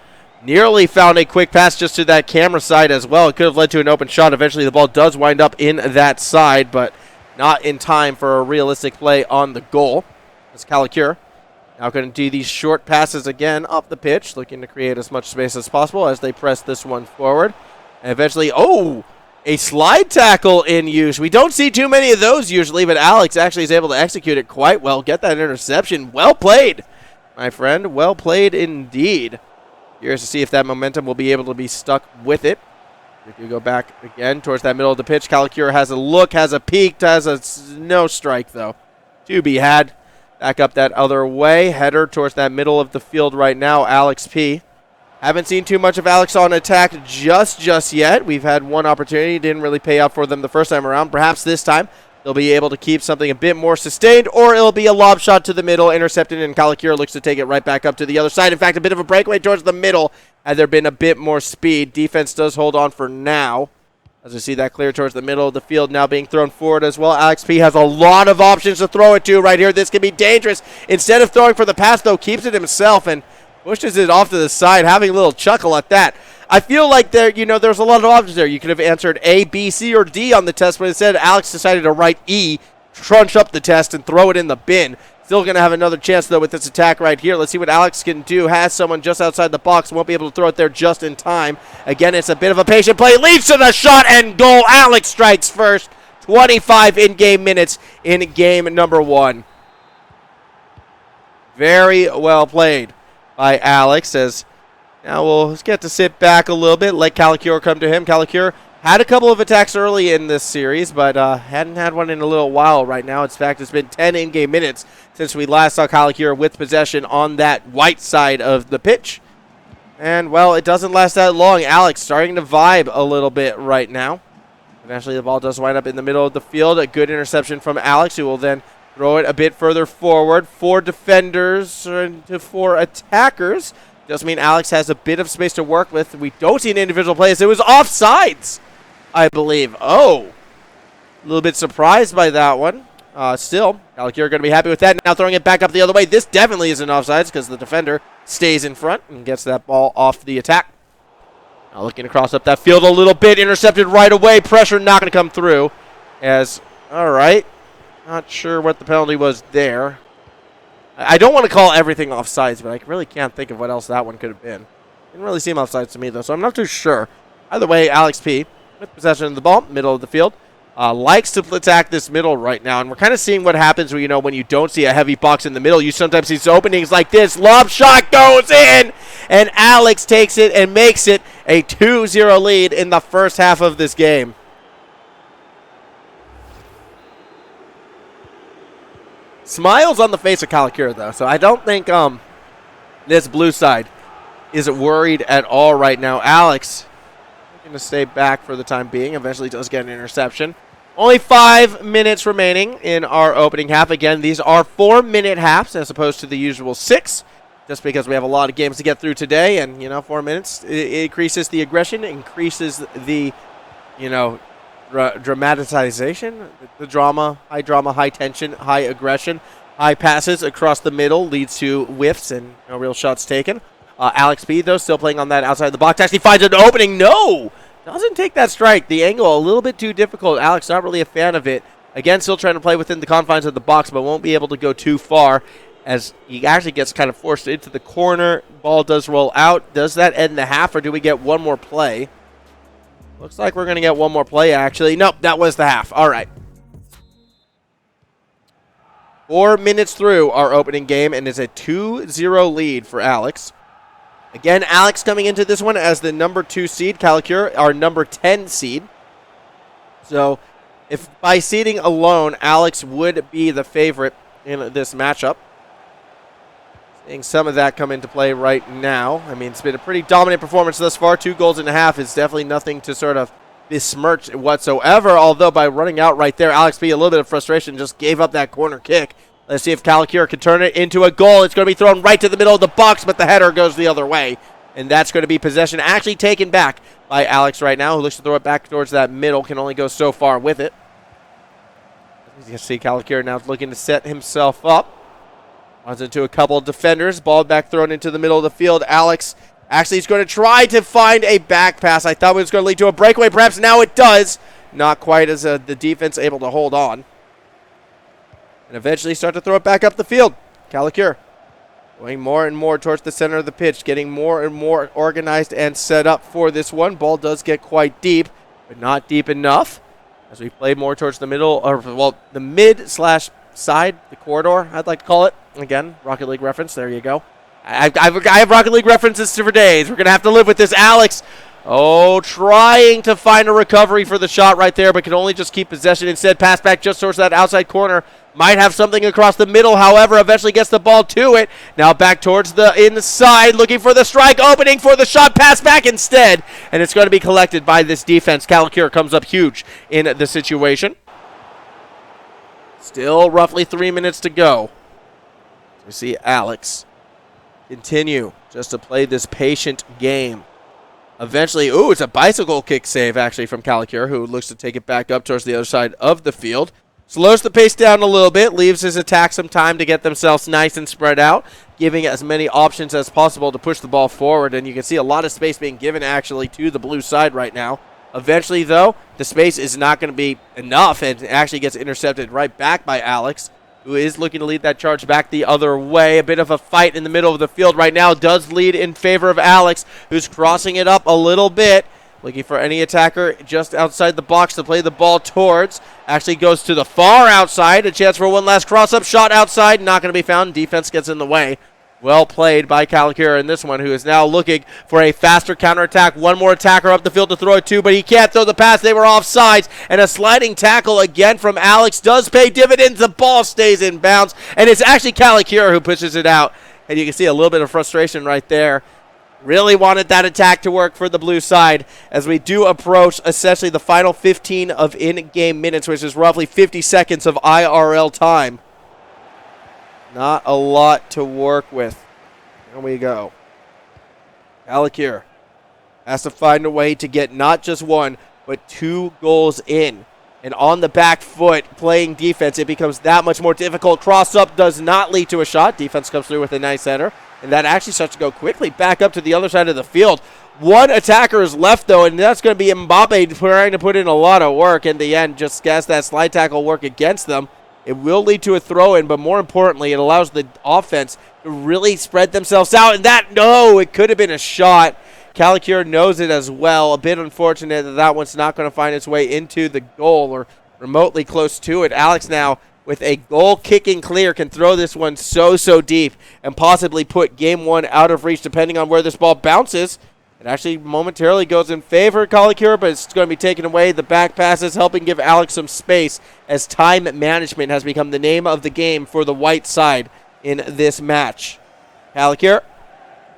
Nearly found a quick pass just to that camera side as well. It could have led to an open shot. Eventually the ball does wind up in that side, but not in time for a realistic play on the goal. It's Kalakir now going to do these short passes again up the pitch, looking to create as much space as possible as they press this one forward. And eventually, a slide tackle in use. We don't see too many of those usually, but Alex actually is able to execute it quite well. Get that interception. Well played, my friend. Well played indeed. Curious to see if that momentum will be able to be stuck with it. If you go back again towards that middle of the pitch, Kalakir has a look, has a peek, has a no strike, though, to be had. Back up that other way. Header towards that middle of the field right now, Alex P. Haven't seen too much of Alex on attack just yet. We've had one opportunity. Didn't really pay out for them the first time around. Perhaps this time they'll be able to keep something a bit more sustained, or it'll be a lob shot to the middle, intercepted, and Kalakir looks to take it right back up to the other side. In fact, a bit of a breakaway towards the middle had there been a bit more speed. Defense does hold on for now, as we see that clear towards the middle of the field now being thrown forward as well. Alex P has a lot of options to throw it to right here. This can be dangerous. Instead of throwing for the pass, though, keeps it himself and pushes it off to the side, having a little chuckle at that. I feel like there's a lot of options there. You could have answered A, B, C, or D on the test, but instead Alex decided to write E, crunch up the test, and throw it in the bin. Still going to have another chance, though, with this attack right here. Let's see what Alex can do. Has someone just outside the box. Won't be able to throw it there just in time. Again, it's a bit of a patient play. Leads to the shot and goal. Alex strikes first. 25 in-game minutes in game number 1. Very well played by Alex, as now we'll get to sit back a little bit, let Kalakir come to him. Kalakir had a couple of attacks early in this series, but hadn't had one in a little while right now. In fact, it's been 10 in-game minutes since we last saw Kalakir with possession on that white side of the pitch. And, well, it doesn't last that long. Alex starting to vibe a little bit right now. Eventually, the ball does wind up in the middle of the field. A good interception from Alex, who will then throw it a bit further forward. 4 defenders to 4 attackers. Does mean Alex has a bit of space to work with. We don't see an individual play, as it was offsides, I believe. A little bit surprised by that one. Still, Kalakir going to be happy with that. Now throwing it back up the other way. This definitely isn't offsides, because the defender stays in front and gets that ball off the attack. Now looking to cross up that field a little bit. Intercepted right away. Pressure not going to come through. All right. Not sure what the penalty was there. I don't want to call everything offsides, but I really can't think of what else that one could have been. Didn't really seem offsides to me, though, so I'm not too sure. Either way, Alex P, with possession of the ball, middle of the field, likes to attack this middle right now, and we're kind of seeing what happens when you don't see a heavy box in the middle. You sometimes see openings like this. Lob shot goes in, and Alex takes it and makes it a 2-0 lead in the first half of this game. Smiles on the face of Kalakir, though, so I don't think this blue side isn't worried at all right now. Alex going to stay back for the time being. Eventually does get an interception. Only 5 minutes remaining in our opening half. Again, these are 4-minute halves as opposed to the usual 6, just because we have a lot of games to get through today. And, 4 minutes, it increases the aggression, increases the, dramatization, the drama, high tension, high aggression. High passes across the middle leads to whiffs and no real shots taken. Alex P, though, still playing on that outside of the box. Actually finds an opening. No! Doesn't take that strike. The angle a little bit too difficult. Alex not really a fan of it. Again, still trying to play within the confines of the box, but won't be able to go too far as he actually gets kind of forced into the corner. Ball does roll out. Does that end the half, or do we get one more play? Looks like we're going to get one more play, actually. Nope, that was the half. All right. 4 minutes through our opening game, and it's a 2-0 lead for Alex. Again, Alex coming into this one as the number 2 seed. Calicure, our number 10 seed. So, if by seeding alone, Alex would be the favorite in this matchup. Seeing some of that come into play right now. I mean, it's been a pretty dominant performance thus far. 2 goals and a half is definitely nothing to sort of besmirch whatsoever, although by running out right there, Alex B, a little bit of frustration, just gave up that corner kick. Let's see if Calicure can turn it into a goal. It's going to be thrown right to the middle of the box, but the header goes the other way. And that's going to be possession actually taken back by Alex right now, who looks to throw it back towards that middle, can only go so far with it. You can see Calicure now looking to set himself up. Runs into a couple of defenders. Ball back thrown into the middle of the field. Alex actually is going to try to find a back pass. I thought it was going to lead to a breakaway. Perhaps now it does. Not quite as the defense able to hold on. And eventually start to throw it back up the field. Calicure going more and more towards the center of the pitch. Getting more and more organized and set up for this one. Ball does get quite deep, but not deep enough. As we play more towards the middle, or well, the mid/side, the corridor, I'd like to call it. Again, Rocket League reference. There you go. I have Rocket League references for days. We're going to have to live with this. Alex, trying to find a recovery for the shot right there, but can only just keep possession. Instead, pass back just towards that outside corner. Might have something across the middle, however, eventually gets the ball to it. Now back towards the inside, looking for the strike, opening for the shot, pass back instead. And it's going to be collected by this defense. Calicure comes up huge in the situation. Still roughly 3 minutes to go. We see Alex continue just to play this patient game. Eventually, it's a bicycle kick save actually from Calicure, who looks to take it back up towards the other side of the field. Slows the pace down a little bit, leaves his attack some time to get themselves nice and spread out, giving as many options as possible to push the ball forward. And you can see a lot of space being given actually to the blue side right now. Eventually, though, the space is not going to be enough, and it actually gets intercepted right back by Alex, who is looking to lead that charge back the other way. A bit of a fight in the middle of the field right now does lead in favor of Alex, who's crossing it up a little bit. Looking for any attacker just outside the box to play the ball towards. Actually goes to the far outside. A chance for one last cross-up shot outside. Not going to be found. Defense gets in the way. Well played by Calicure in this one, who is now looking for a faster counterattack. One more attacker up the field to throw it to, but he can't throw the pass. They were offsides. And a sliding tackle again from Alex does pay dividends. The ball stays in bounds. And it's actually Calicure who pushes it out. And you can see a little bit of frustration right there. Really wanted that attack to work for the blue side as we do approach essentially the final 15 of in-game minutes, which is roughly 50 seconds of IRL time. Not a lot to work with. Here we go. Calicure has to find a way to get not just 1, but 2 goals in. And on the back foot, playing defense, it becomes that much more difficult. Cross-up does not lead to a shot. Defense comes through with a nice header. And that actually starts to go quickly back up to the other side of the field. One attacker is left, though, and that's going to be Mbappe trying to put in a lot of work. In the end, just has that slide tackle work against them. It will lead to a throw-in, but more importantly, it allows the offense to really spread themselves out. And it could have been a shot. Calicure knows it as well. A bit unfortunate that one's not going to find its way into the goal or remotely close to it. Alex now, with a goal kicking clear, can throw this one so deep and possibly put game 1 out of reach depending on where this ball bounces. It actually momentarily goes in favor of Calicure, but it's going to be taken away. The back passes helping give Alex some space as time management has become the name of the game for the white side in this match. Calicure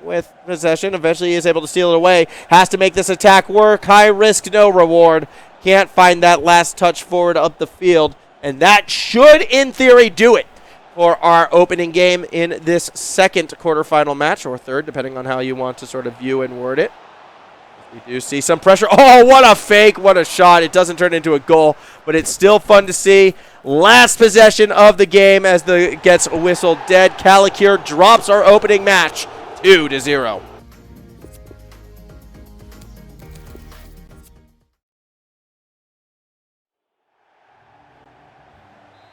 with possession eventually is able to steal it away. Has to make this attack work. High risk, no reward. can't find that last touch forward up the field. And that should, in theory, do it for our opening game in this second quarterfinal match, or third, depending on how you want to sort of view and word it. We do see some pressure. Oh, what a fake. What a shot. It doesn't turn into a goal, but it's still fun to see. Last possession of the game as the gets whistled dead. Kalikir drops our opening match 2-0.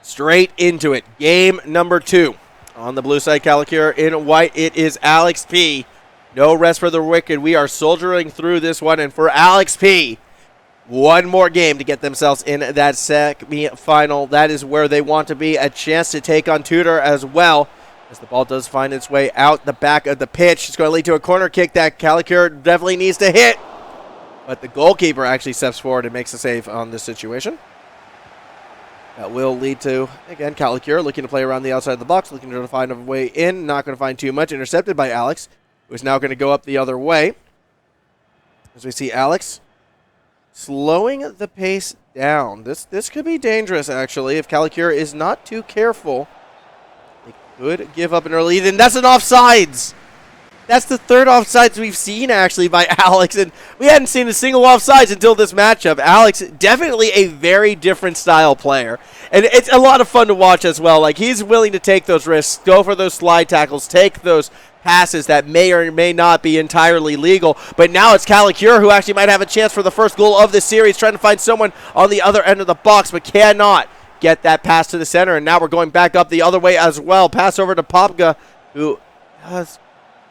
Straight into it. Game number 2. On the blue side, Kalikir. In white, it is Alex P. No rest for the wicked. We are soldiering through this one. And for Alex P, one more game to get themselves in that semi-final. That is where they want to be. A chance to take on Tudor as well, as the ball does find its way out the back of the pitch. It's going to lead to a corner kick that Kalikir definitely needs to hit. But the goalkeeper actually steps forward and makes a save on this situation. That will lead to, again, Kalikir looking to play around the outside of the box, looking to find a way in. Not going to find too much. Intercepted by Alex, who is now going to go up the other way. As we see Alex slowing the pace down. This could be dangerous, actually. If Kalikir is not too careful, they could give up an early lead. And that's an offsides. That's the third offsides we've seen, actually, by Alex. And we hadn't seen a single offsides until this matchup. Alex, definitely a very different style player. And it's a lot of fun to watch as well. Like, he's willing to take those risks, go for those slide tackles, take those passes that may or may not be entirely legal. But now it's Kalikir who actually might have a chance for the first goal of the series, trying to find someone on the other end of the box, but cannot get that pass to the center. And now we're going back up the other way as well. Pass over to Popka, who has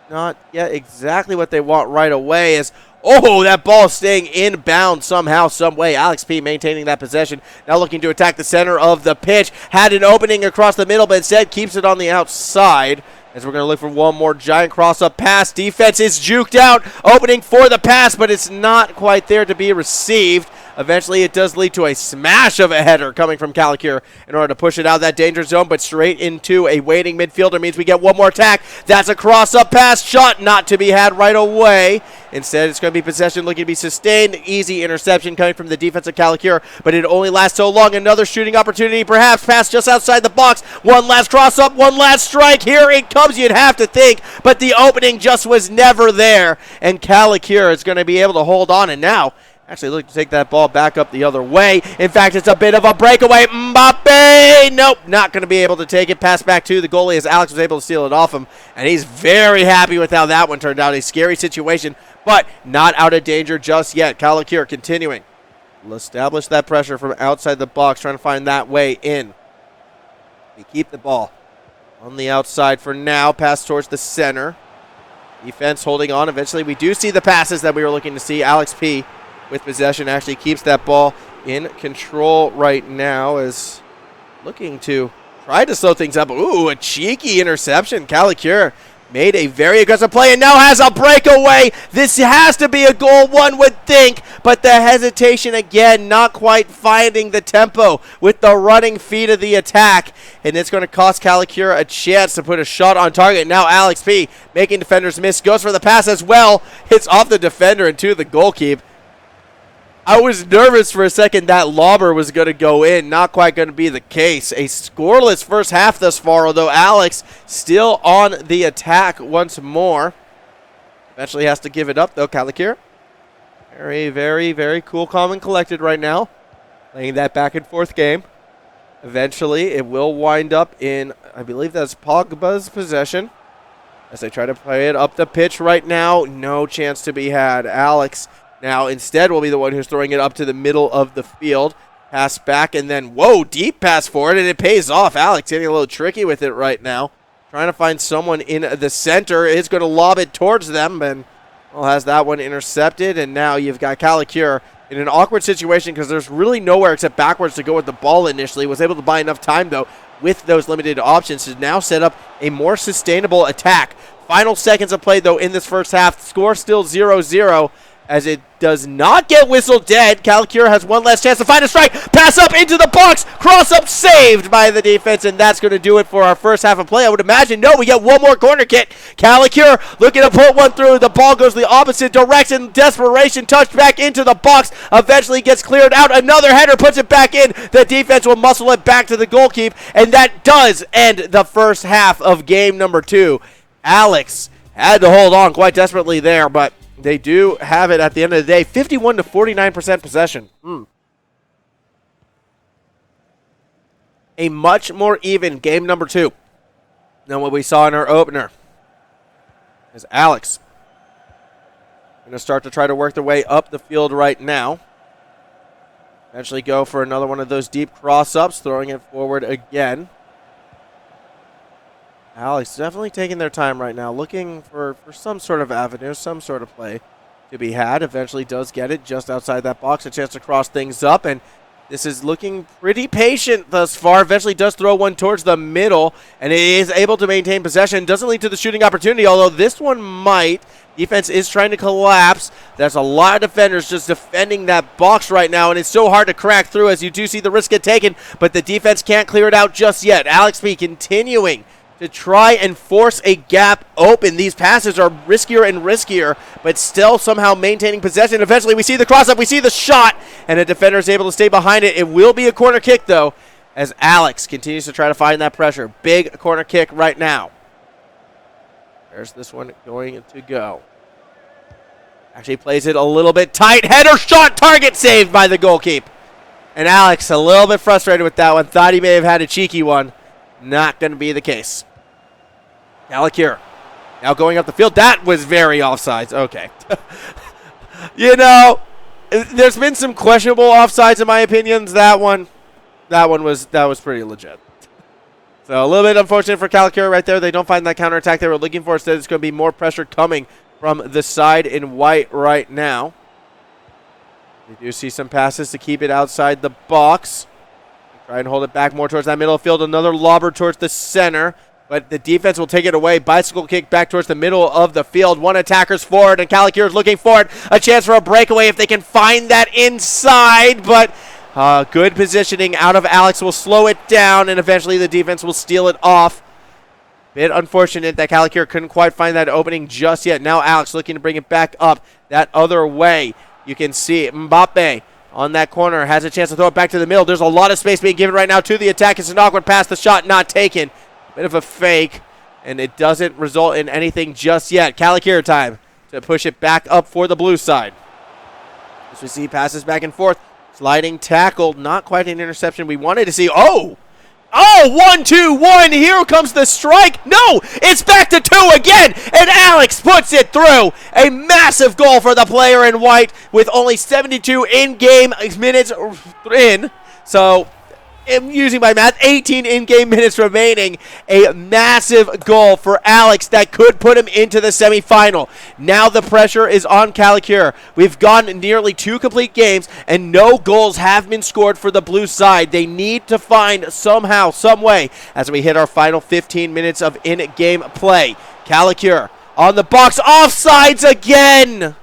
not yet exactly what they want right away. As that ball staying inbound somehow, some way. Alex P maintaining that possession. Now looking to attack the center of the pitch. Had an opening across the middle, but instead keeps it on the outside. As we're going to look for one more giant cross-up pass. Defense is juked out. Opening for the pass, but it's not quite there to be received. Eventually, it does lead to a smash of a header coming from Kalikir in order to push it out of that danger zone, but straight into a waiting midfielder means we get one more attack. That's a cross-up pass shot, not to be had right away. Instead, it's going to be possession looking to be sustained. Easy interception coming from the defense of Kalikir, but it only lasts so long. Another shooting opportunity, perhaps pass just outside the box. One last cross-up, one last strike. Here it comes, you'd have to think, but the opening just was never there, and Kalikir is going to be able to hold on, and now actually look to take that ball back up the other way. In fact, it's a bit of a breakaway. Mbappe! Nope, not going to be able to take it. Pass back to the goalie as Alex was able to steal it off him. And he's very happy with how that one turned out. A scary situation, but not out of danger just yet. Kalikir continuing. We'll establish that pressure from outside the box, trying to find that way in. We keep the ball on the outside for now. Pass towards the center. Defense holding on. Eventually, we do see the passes that we were looking to see. Alex P with possession actually keeps that ball in control right now, as looking to try to slow things up. Ooh, a cheeky interception. Kalikir made a very aggressive play and now has a breakaway. This has to be a goal, one would think, but the hesitation again, not quite finding the tempo with the running feet of the attack, and it's going to cost Kalikir a chance to put a shot on target. Now Alex P making defenders miss, goes for the pass as well. Hits off the defender and to the goalkeeper. I was nervous for a second that lobber was going to go in. Not quite going to be the case. A scoreless first half thus far, although Alex still on the attack once more. Eventually has to give it up, though, Kalikir. Very, very, very cool, calm, and collected right now. Playing that back and forth game. Eventually, it will wind up in, I believe that's Pogba's possession. As they try to play it up the pitch right now. No chance to be had. Alex now instead will be the one who's throwing it up to the middle of the field. Pass back and then, whoa, deep pass forward, and it pays off. Alex getting a little tricky with it right now. Trying to find someone in the center. Is going to lob it towards them, and has that one intercepted. And now you've got Kalikir in an awkward situation because there's really nowhere except backwards to go with the ball initially. Was able to buy enough time, though, with those limited options to now set up a more sustainable attack. Final seconds of play, though, in this first half. Score still 0-0. as it does not get whistled dead. Calacure has one last chance to find a strike. Pass up into the box. Cross up saved by the defense, and that's going to do it for our first half of play. I would imagine. No, we get one more corner kick. Calacure looking to put one through. The ball goes the opposite direction. Desperation touched back into the box. Eventually gets cleared out. Another header puts it back in. The defense will muscle it back to the goalkeeper, and that does end the first half of game number 2. Alex had to hold on quite desperately there, but they do have it at the end of the day. 51 to 49% possession. A much more even game number 2 than what we saw in our opener. As Alex going to start to try to work their way up the field right now. Eventually go for another one of those deep cross-ups, throwing it forward again. Alex definitely taking their time right now, looking for some sort of avenue, some sort of play to be had. Eventually does get it just outside that box, a chance to cross things up, and this is looking pretty patient thus far. Eventually does throw one towards the middle, and it is able to maintain possession. Doesn't lead to the shooting opportunity, although this one might. Defense is trying to collapse. There's a lot of defenders just defending that box right now, and it's so hard to crack through as you do see the risk get taken, but the defense can't clear it out just yet. Alex P continuing to try and force a gap open. These passes are riskier and riskier, but still somehow maintaining possession. Eventually we see the cross-up, we see the shot, and a defender is able to stay behind it. It will be a corner kick, though, as Alex continues to try to find that pressure. Big corner kick right now. There's this one going to go. Actually plays it a little bit tight. Header shot, target saved by the goalkeeper. And Alex a little bit frustrated with that one. Thought he may have had a cheeky one. Not going to be the case. Calacure now going up the field. That was very offsides. Okay. You know, there's been some questionable offsides in my opinions. That one was pretty legit. So a little bit unfortunate for Calacure right there. They don't find that counterattack they were looking for. Instead, it's going to be more pressure coming from the side in white right now. We do see some passes to keep it outside the box. Try and hold it back more towards that middle of the field. Another lobber towards the center. But the defense will take it away. Bicycle kick back towards the middle of the field. One attacker's forward, and Calacure is looking for it. A chance for a breakaway if they can find that inside. But good positioning out of Alex will slow it down, and eventually the defense will steal it off. Bit unfortunate that Calacure couldn't quite find that opening just yet. Now Alex looking to bring it back up that other way. You can see Mbappe on that corner has a chance to throw it back to the middle. There's a lot of space being given right now to the attack. It's an awkward pass. The shot not taken. Bit of a fake, and it doesn't result in anything just yet. Calacure time to push it back up for the blue side. As we see passes back and forth. Sliding tackle. Not quite an interception we wanted to see. Oh, 1-2-1. Here comes the strike. No, it's back to 2 again, and Alex puts it through. A massive goal for the player in white with only 72 in-game minutes in. So, I'm using my math, 18 in-game minutes remaining. A massive goal for Alex that could put him into the semifinal. Now the pressure is on Calacure. We've gone nearly 2 complete games, and no goals have been scored for the blue side. They need to find somehow, some way, as we hit our final 15 minutes of in-game play. Calacure on the box, offsides again.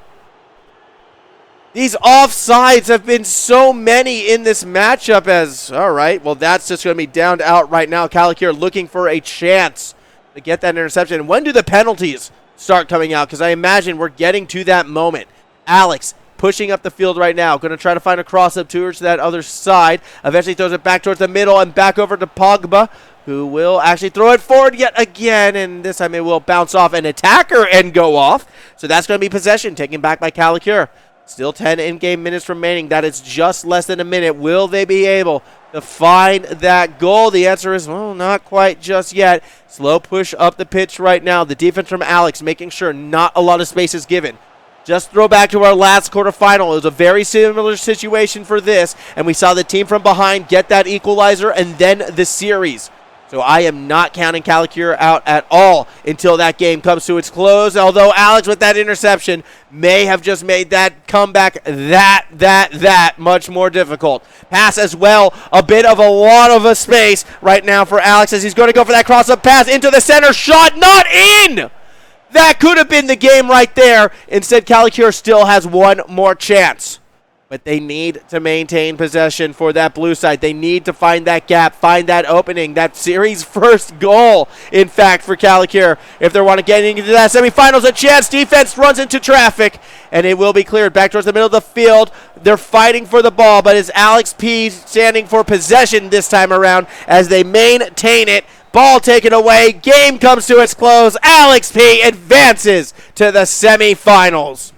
These offsides have been so many in this matchup as, all right, well, that's just going to be downed out right now. Calacure looking for a chance to get that interception. When do the penalties start coming out? Because I imagine we're getting to that moment. Alex pushing up the field right now. Going to try to find a cross-up towards that other side. Eventually throws it back towards the middle and back over to Pogba, who will actually throw it forward yet again, and this time it will bounce off an attacker and go off. So that's going to be possession taken back by Calacure. Still 10 in-game minutes remaining. That is just less than a minute. Will they be able to find that goal? The answer is, well, not quite just yet. Slow push up the pitch right now. The defense from Alex making sure not a lot of space is given. Just throw back to our last quarterfinal. It was a very similar situation for this, and we saw the team from behind get that equalizer and then the series. So I am not counting Calacure out at all until that game comes to its close, although Alex with that interception may have just made that comeback that much more difficult. Pass as well, a bit of a lot of a space right now for Alex as he's going to go for that cross-up pass into the center, shot not in! That could have been the game right there. Instead, Calicure still has one more chance. But they need to maintain possession for that blue side. They need to find that gap, find that opening, that series first goal, in fact, for Calicure. If they want to get into that semifinals, a chance. Defense runs into traffic, and it will be cleared back towards the middle of the field. They're fighting for the ball, but it's Alex P standing for possession this time around as they maintain it. Ball taken away. Game comes to its close. Alex P advances to the semifinals.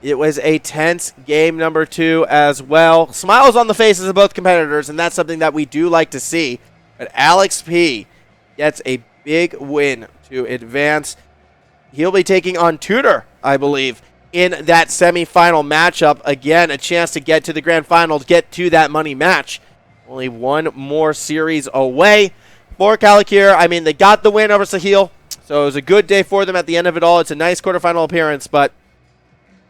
It was a tense game number 2 as well. Smiles on the faces of both competitors, and that's something that we do like to see. But Alex P gets a big win to advance. He'll be taking on Tudor, I believe, in that semifinal matchup. Again, a chance to get to the grand final, get to that money match. Only one more series away for Calicure. I mean, they got the win over Sahil, so it was a good day for them at the end of it all. It's a nice quarterfinal appearance, but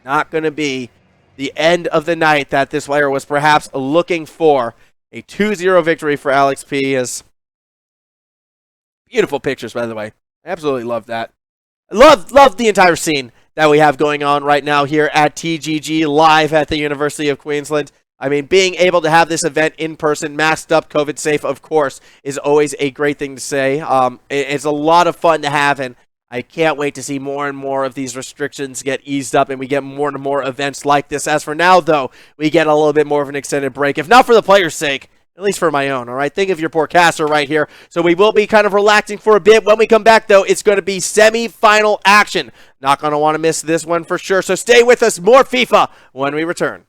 not going to be the end of the night that this player was perhaps looking for. A 2-0 victory for Alex P. Is beautiful pictures, by the way. I absolutely love that. I love the entire scene that we have going on right now here at TGG live at the University of Queensland. I mean, being able to have this event in person, masked up, COVID safe, of course, is always a great thing to say. It's a lot of fun to have, and I can't wait to see more and more of these restrictions get eased up and we get more and more events like this. As for now, though, we get a little bit more of an extended break, if not for the players' sake, at least for my own, all right? Think of your poor caster right here. So we will be kind of relaxing for a bit. When we come back, though, it's going to be semi-final action. Not going to want to miss this one for sure. So stay with us. More FIFA when we return.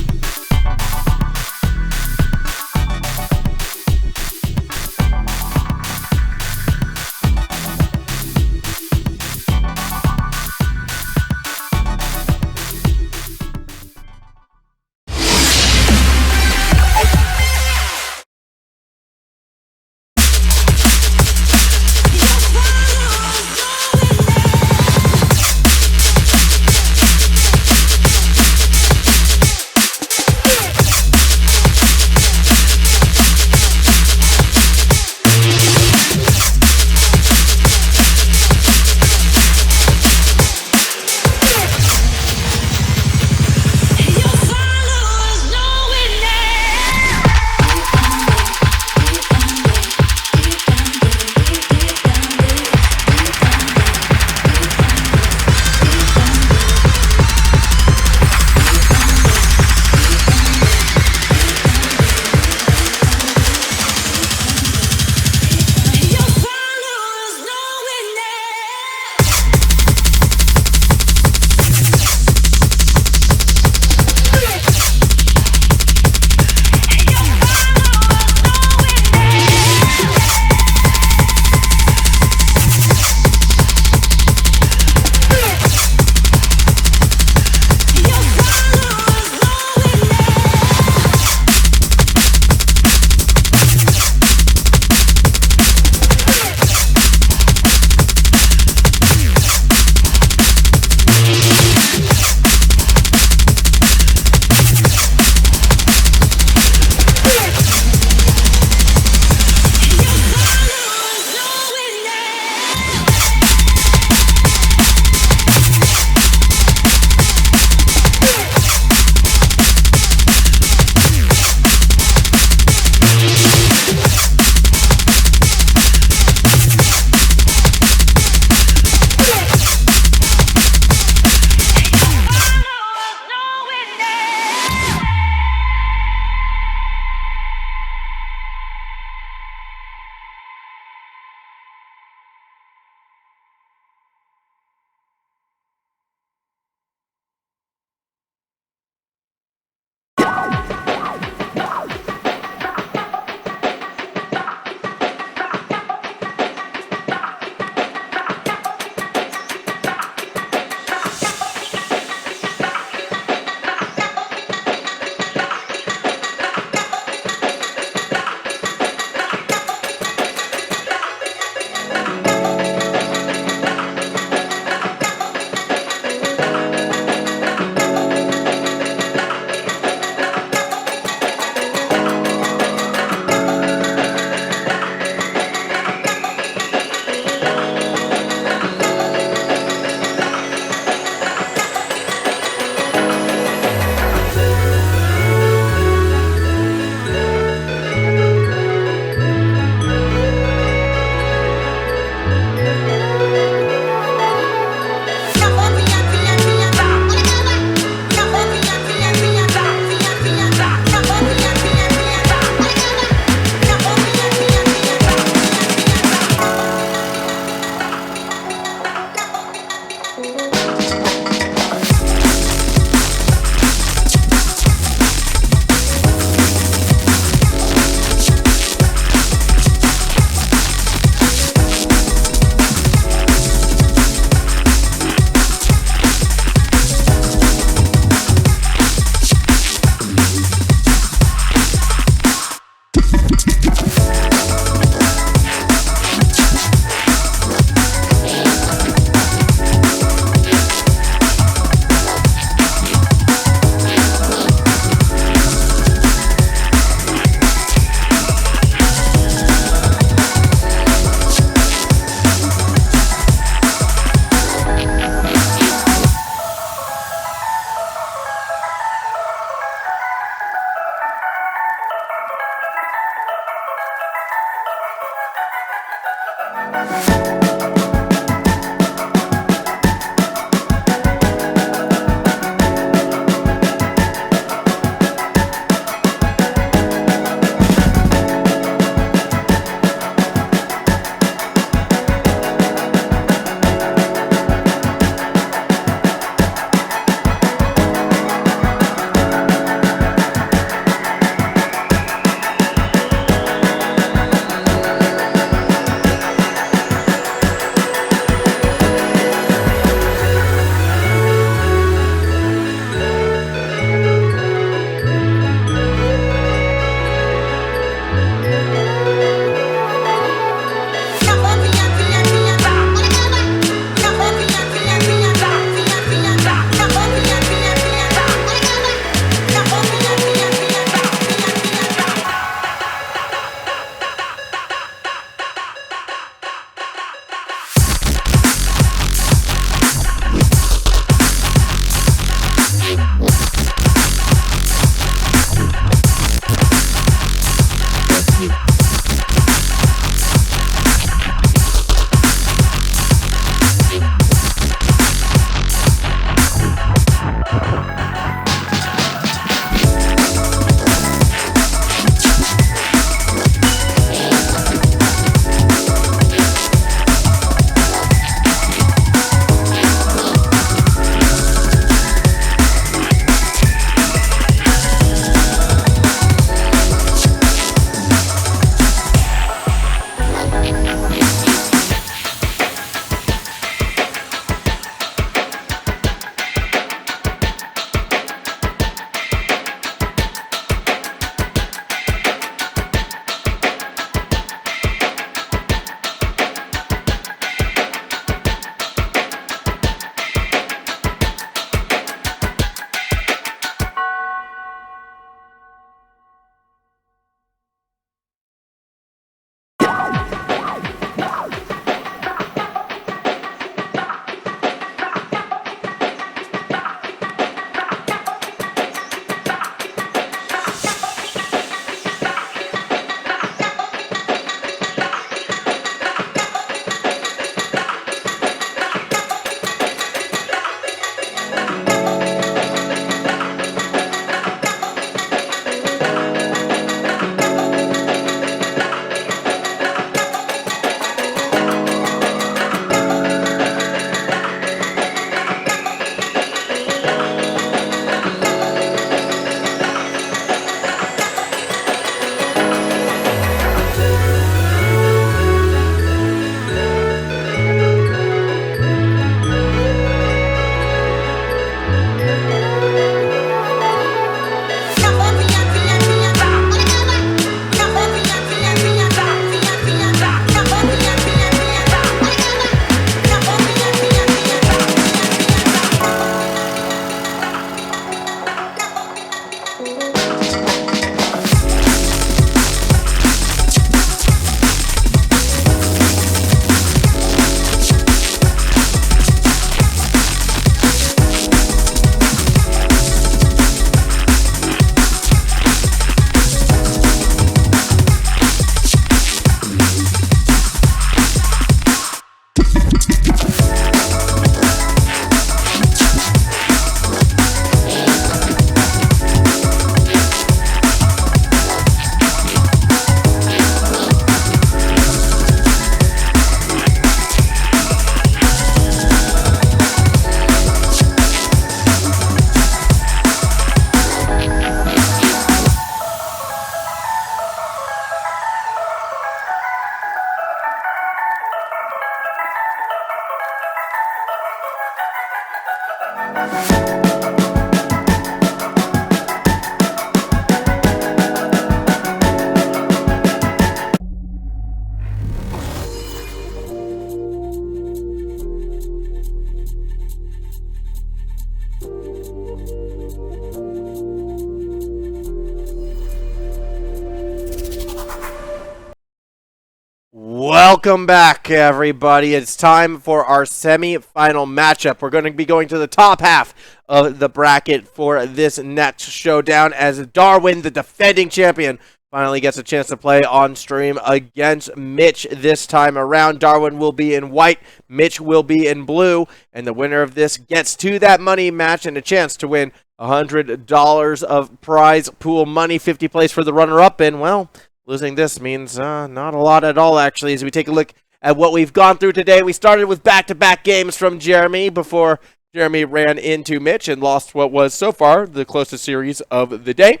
Welcome back, everybody. It's time for our semi-final matchup. We're going to be going to the top half of the bracket for this next showdown as Darwin, the defending champion, finally gets a chance to play on stream against Mitch this time around. Darwin will be in white, Mitch will be in blue, and the winner of this gets to that money match and a chance to win $100 of prize pool money, 50 place for the runner-up, and, well, losing this means not a lot at all, actually, as we take a look at what we've gone through today. We started with back-to-back games from Jeremy before Jeremy ran into Mitch and lost what was, so far, the closest series of the day.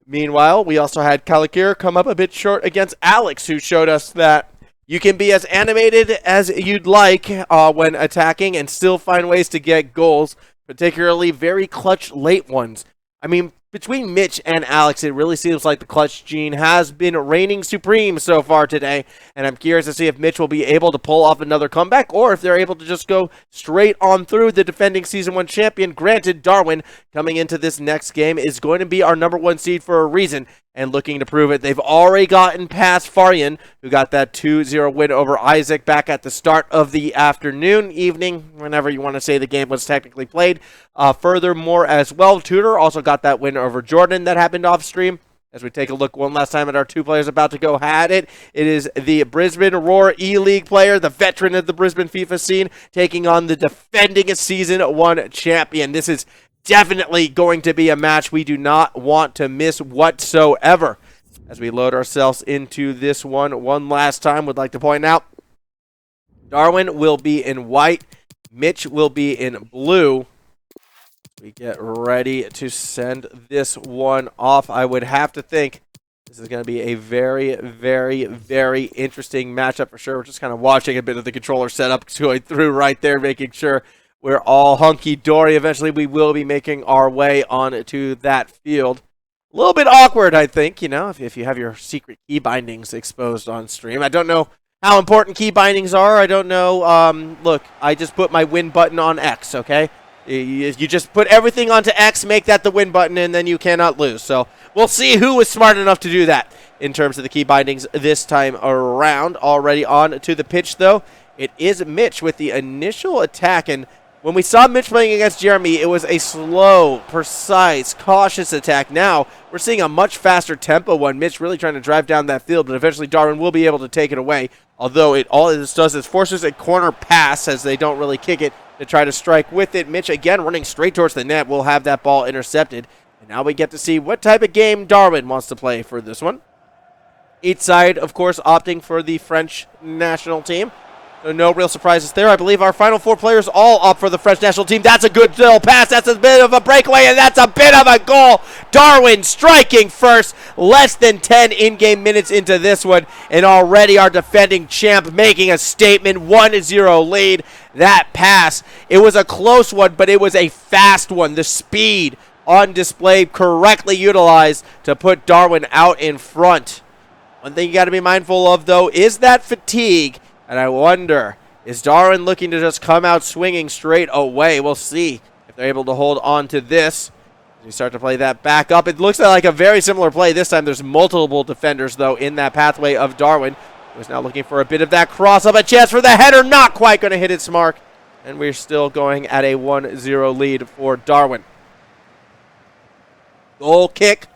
Meanwhile, we also had Kalikir come up a bit short against Alex, who showed us that you can be as animated as you'd like when attacking and still find ways to get goals, particularly very clutch late ones. I mean, between Mitch and Alex, it really seems like the clutch gene has been reigning supreme so far today, and I'm curious to see if Mitch will be able to pull off another comeback or if they're able to just go straight on through the defending Season 1 champion. Granted, Darwin, coming into this next game, is going to be our number 1 seed for a reason and looking to prove it. They've already gotten past Farian, who got that 2-0 win over Isaac back at the start of the afternoon, evening, whenever you want to say the game was technically played. Furthermore, as well, Tudor also got that win over Jordan that happened off stream. As we take a look one last time at our two players about to go at it, it is the Brisbane Roar E-League player, the veteran of the Brisbane FIFA scene, taking on the defending Season 1 champion. This is definitely going to be a match we do not want to miss whatsoever. As we load ourselves into this one last time, would like to point out, Darwin will be in white, Mitch will be in blue. We get ready to send this one off. I would have to think this is going to be a very, very, very interesting matchup for sure. We're just kind of watching a bit of the controller setup going through right there, making sure we're all hunky-dory. Eventually, we will be making our way on to that field. A little bit awkward, I think, you know, if you have your secret key bindings exposed on stream. I don't know how important key bindings are. I don't know. Look, I just put my win button on X, okay? You just put everything onto X, make that the win button, and then you cannot lose. So we'll see who is smart enough to do that in terms of the key bindings this time around. Already on to the pitch, though. It is Mitch with the initial attack, and when we saw Mitch playing against Jeremy, it was a slow, precise, cautious attack. Now, we're seeing a much faster tempo one. Mitch really trying to drive down that field, but eventually Darwin will be able to take it away. Although all it does is forces a corner pass as they don't really kick it to try to strike with it. Mitch, again, running straight towards the net, will have that ball intercepted. And now we get to see what type of game Darwin wants to play for this one. Each side, of course, opting for the French national team. So no real surprises there. I believe our final 4 players all up for the French national team. That's a good little pass. That's a bit of a breakaway, and that's a bit of a goal. Darwin striking first. Less than 10 in-game minutes into this one, and already our defending champ making a statement. 1-0 lead. That pass, it was a close one, but it was a fast one. The speed on display correctly utilized to put Darwin out in front. One thing you got to be mindful of, though, is that fatigue. And I wonder, is Darwin looking to just come out swinging straight away? We'll see if they're able to hold on to this. As we start to play that back up, it looks like a very similar play. This time there's multiple defenders, though, in that pathway of Darwin, who's now looking for a bit of that cross-up. A chance for the header, not quite going to hit its mark. And we're still going at a 1-0 lead for Darwin. Goal kick.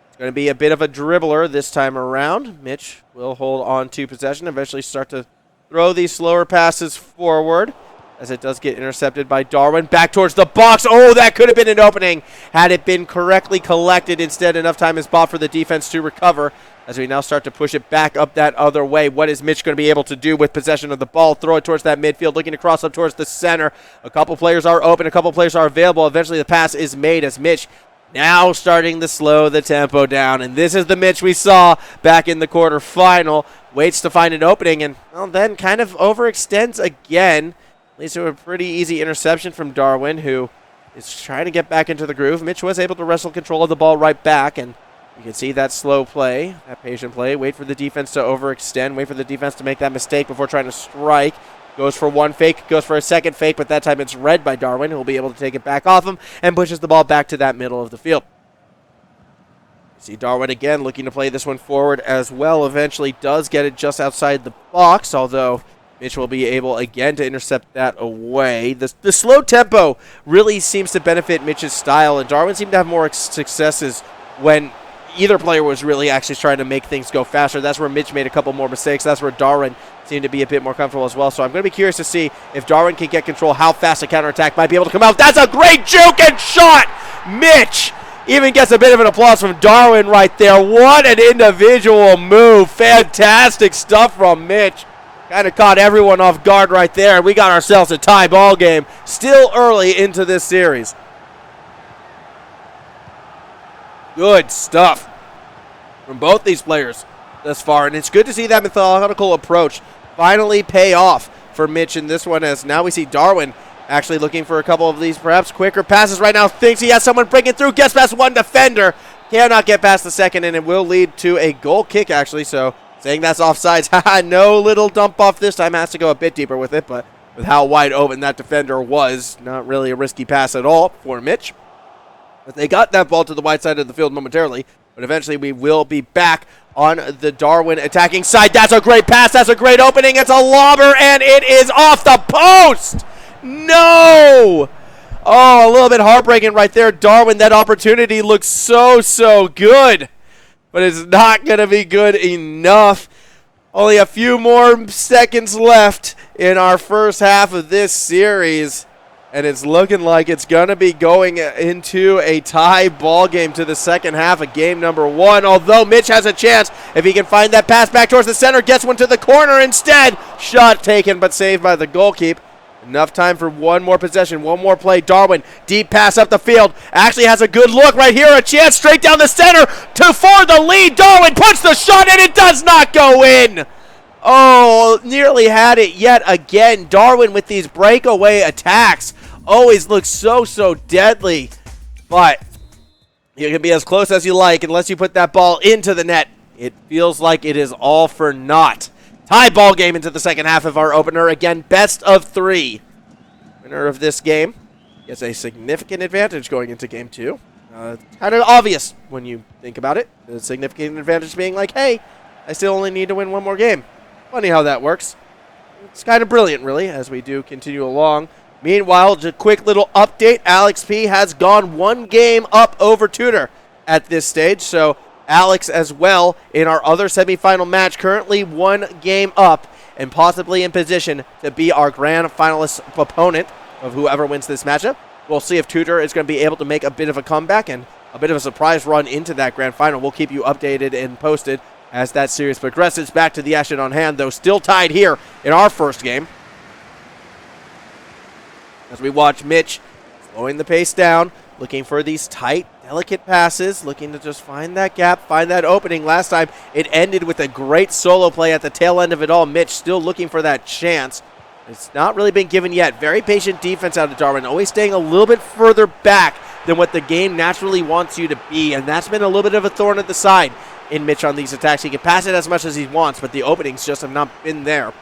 It's going to be a bit of a dribbler this time around. Mitch will hold on to possession, eventually start to throw these slower passes forward as it does get intercepted by Darwin. Back towards the box. Oh, that could have been an opening had it been correctly collected. Instead, enough time is bought for the defense to recover as we now start to push it back up that other way. What is Mitch going to be able to do with possession of the ball? Throw it towards that midfield, looking to cross up towards the center. A couple players are open. A couple players are available. Eventually, the pass is made as Mitch now starting to slow the tempo down. And this is the Mitch we saw back in the quarterfinal. Waits to find an opening and, well, then kind of overextends again. Leads to a pretty easy interception from Darwin, who is trying to get back into the groove. Mitch was able to wrestle control of the ball right back, and you can see that slow play, that patient play. Wait for the defense to overextend. Wait for the defense to make that mistake before trying to strike. Goes for one fake, goes for a second fake, but that time it's read by Darwin, who will be able to take it back off him and pushes the ball back to that middle of the field. See Darwin again looking to play this one forward as well. Eventually does get it just outside the box, although Mitch will be able again to intercept that away. The slow tempo really seems to benefit Mitch's style, and Darwin seemed to have more successes when either player was really actually trying to make things go faster. That's where Mitch made a couple more mistakes. That's where Darwin seemed to be a bit more comfortable as well. So I'm going to be curious to see if Darwin can get control, how fast a counterattack might be able to come out. That's a great juke and shot! Mitch even gets a bit of an applause from Darwin right there. What an individual move. Fantastic stuff from Mitch. Kind of caught everyone off guard right there. We got ourselves a tie ball game still early into this series. Good stuff from both these players thus far, and it's good to see that methodical approach finally pay off for Mitch in this one, as now we see Darwin actually looking for a couple of these perhaps quicker passes right now. Thinks he has someone breaking through, gets past one defender, cannot get past the second, and it will lead to a goal kick actually, so saying that's offsides. No little dump off this time, has to go a bit deeper with it, but with how wide open that defender was, not really a risky pass at all for Mitch. But they got that ball to the wide side of the field momentarily, but eventually we will be back on the Darwin attacking side. That's a great pass. That's a great opening. It's a lobber, and it is off the post. No! Oh, a little bit heartbreaking right there. Darwin, that opportunity looks so good, but it's not going to be good enough. Only a few more seconds left in our first half of this series. And it's looking like it's going to be going into a tie ball game to the second half of game number one. Although Mitch has a chance if he can find that pass back towards the center. Gets one to the corner instead. Shot taken but saved by the goalkeeper. Enough time for one more possession, one more play. Darwin, deep pass up the field. Actually has a good look right here. A chance straight down the center for the lead. Darwin puts the shot and it does not go in. Oh, nearly had it yet again. Darwin with these breakaway attacks always looks so deadly. But you can be as close as you like unless you put that ball into the net. It feels like it is all for naught. Tie ball game into the second half of our opener. Again, best of three. Winner of this game gets a significant advantage going into game two. Kind of obvious when you think about it. The significant advantage being like, hey, I still only need to win one more game. Funny how that works. It's kind of brilliant, really, as we do continue along. Meanwhile, just a quick little update. Alex P has gone one game up over Tudor at this stage. So Alex as well in our other semifinal match, currently one game up and possibly in position to be our grand finalist opponent of whoever wins this matchup. We'll see if Tudor is going to be able to make a bit of a comeback and a bit of a surprise run into that grand final. We'll keep you updated and posted as that series progresses. Back to the action on hand, though, still tied here in our first game. As we watch Mitch slowing the pace down, looking for these tight, delicate passes, looking to just find that gap, find that opening. Last time it ended with a great solo play at the tail end of it all. Mitch still looking for that chance. It's not really been given yet. Very patient defense out of Darwin, always staying a little bit further back than what the game naturally wants you to be, and that's been a little bit of a thorn at the side in Mitch on these attacks. He can pass it as much as he wants, but the openings just have not been there.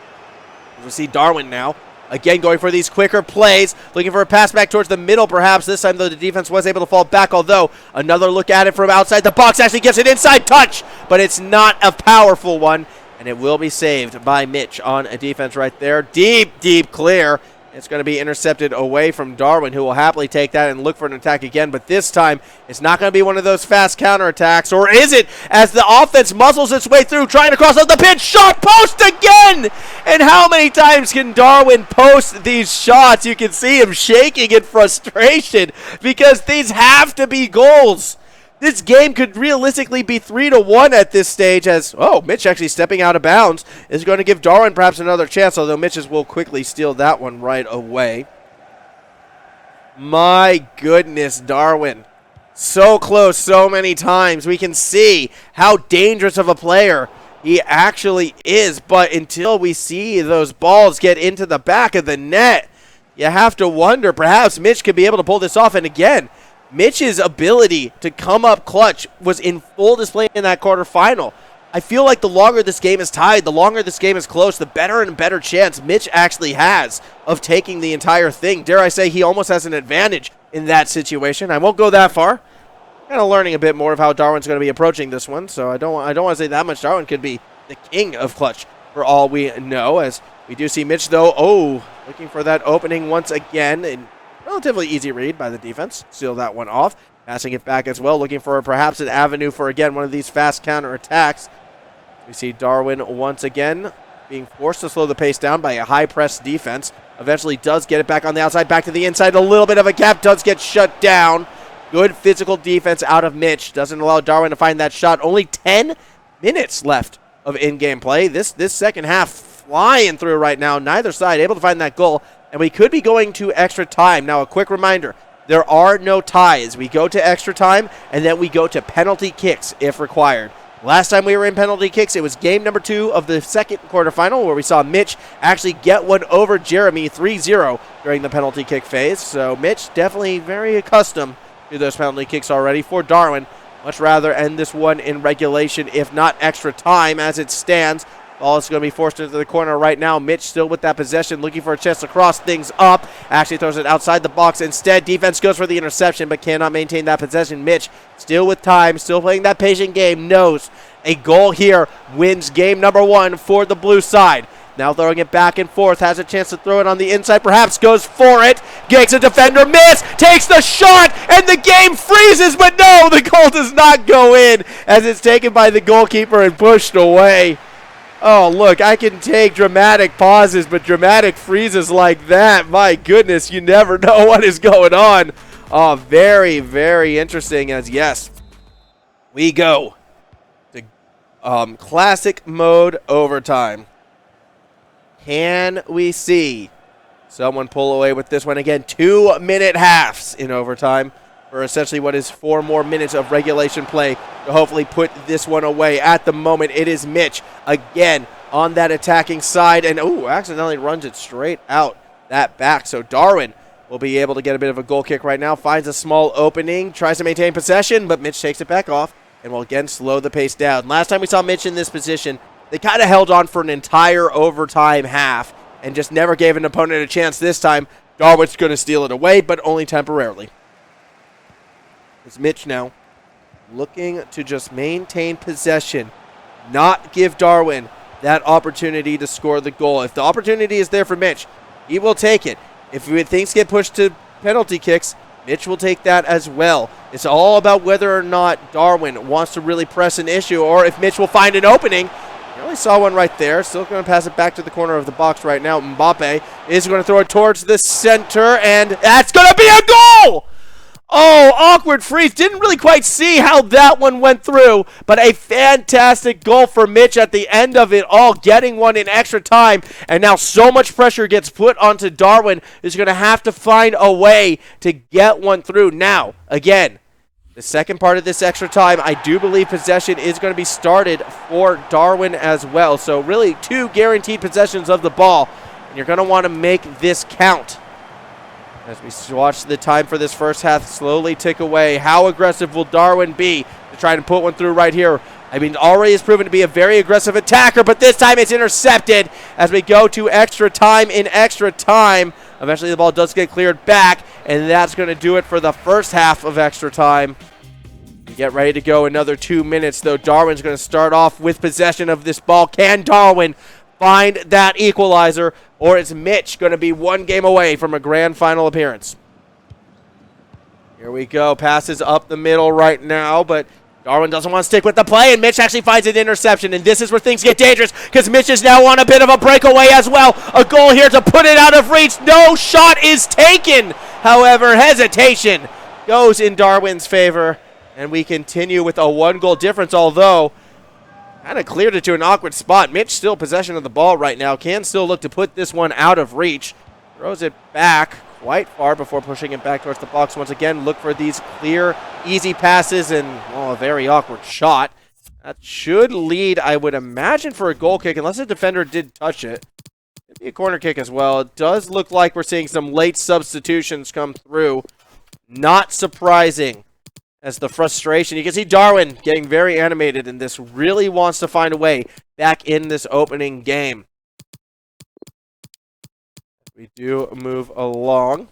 We'll see Darwin now. Again, going for these quicker plays, looking for a pass back towards the middle, perhaps. This time, though, the defense was able to fall back, although another look at it from outside the box actually gives it inside touch, but it's not a powerful one, and it will be saved by Mitch on a defense right there. Deep clear. It's going to be intercepted away from Darwin, who will happily take that and look for an attack again. But this time, it's not going to be one of those fast counterattacks. Or is it? As the offense muscles its way through, trying to cross out the pitch. Shot post again! And how many times can Darwin post these shots? You can see him shaking in frustration because these have to be goals. This game could realistically be 3-1 at this stage as, Mitch actually stepping out of bounds is going to give Darwin perhaps another chance, although Mitch's will quickly steal that one right away. My goodness, Darwin. So close so many times. We can see how dangerous of a player he actually is, but until we see those balls get into the back of the net, you have to wonder perhaps Mitch could be able to pull this off. And again, Mitch's ability to come up clutch was in full display in that quarterfinal. I feel like the longer this game is tied, the longer this game is close, the better and better chance Mitch actually has of taking the entire thing. Dare I say he almost has an advantage in that situation. I won't go that far, kind of learning a bit more of how Darwin's going to be approaching this one. So I don't want to say that much. Darwin could be the king of clutch for all we know, as we do see Mitch, though, looking for that opening once again. And relatively easy read by the defense. Seal that one off. Passing it back as well, looking for perhaps an avenue for, again, one of these fast counterattacks. We see Darwin once again being forced to slow the pace down by a high-press defense. Eventually does get it back on the outside, back to the inside. A little bit of a gap, does get shut down. Good physical defense out of Mitch. Doesn't allow Darwin to find that shot. Only 10 minutes left of in-game play. This second half flying through right now. Neither side able to find that goal. And we could be going to extra time. Now, a quick reminder. There are no ties. We go to extra time, and then we go to penalty kicks if required. Last time we were in penalty kicks, it was game number 2 of the second quarterfinal, where we saw Mitch actually get one over Jeremy 3-0 during the penalty kick phase. So Mitch definitely very accustomed to those penalty kicks already. For Darwin, much rather end this one in regulation, if not extra time, as it stands. Ball is going to be forced into the corner right now. Mitch still with that possession, looking for a chance to cross things up. Actually throws it outside the box instead. Defense goes for the interception, but cannot maintain that possession. Mitch still with time, still playing that patient game, knows a goal here wins game number 1 for the blue side. Now throwing it back and forth, has a chance to throw it on the inside, perhaps goes for it, gets a defender, miss, takes the shot, and the game freezes, but no, the goal does not go in, as it's taken by the goalkeeper and pushed away. Oh, look, I can take dramatic pauses, but dramatic freezes like that, my goodness, you never know what is going on. Oh, very, very interesting, as yes, we go to classic mode overtime. Can we see someone pull away with this one again? 2-minute halves in overtime for essentially what is 4 more minutes of regulation play to hopefully put this one away. At the moment, it is Mitch again on that attacking side, and accidentally runs it straight out that back. So Darwin will be able to get a bit of a goal kick right now, finds a small opening, tries to maintain possession, but Mitch takes it back off and will again slow the pace down. Last time we saw Mitch in this position, they kind of held on for an entire overtime half and just never gave an opponent a chance. This time, Darwin's going to steal it away, but only temporarily. It's Mitch now looking to just maintain possession, not give Darwin that opportunity to score the goal. If the opportunity is there for Mitch, he will take it. If things get pushed to penalty kicks, Mitch will take that as well. It's all about whether or not Darwin wants to really press an issue, or if Mitch will find an opening. You only saw one right there. Still going to pass it back to the corner of the box right now. Mbappe is going to throw it towards the center, and that's going to be a goal! Oh, awkward freeze. Didn't really quite see how that one went through, but a fantastic goal for Mitch at the end of it all, getting one in extra time, and now so much pressure gets put onto Darwin, who's going to have to find a way to get one through. Now, again, the second part of this extra time, I do believe possession is going to be started for Darwin as well. So really 2 guaranteed possessions of the ball, and you're going to want to make this count. As we watch the time for this first half slowly tick away, how aggressive will Darwin be to try and put one through right here? I mean, already has proven to be a very aggressive attacker, but this time it's intercepted as we go to extra time in extra time. Eventually the ball does get cleared back, and that's going to do it for the first half of extra time. We get ready to go another 2 minutes, though. Darwin's going to start off with possession of this ball. Can Darwin find that equalizer, or is Mitch going to be 1 game away from a grand final appearance? Here we go. Passes up the middle right now, but Darwin doesn't want to stick with the play, and Mitch actually finds an interception, and this is where things get dangerous because Mitch is now on a bit of a breakaway as well. A goal here to put it out of reach. No shot is taken. However, hesitation goes in Darwin's favor, and we continue with a 1-goal difference, although kind of cleared it to an awkward spot. Mitch still possession of the ball right now. Can still look to put this one out of reach. Throws it back quite far before pushing it back towards the box. Once again, look for these clear, easy passes and, a very awkward shot. That should lead, I would imagine, for a goal kick, unless the defender did touch it. Could be a corner kick as well. It does look like we're seeing some late substitutions come through. Not surprising. As the frustration, you can see Darwin getting very animated in this, really wants to find a way back in this opening game. We do move along.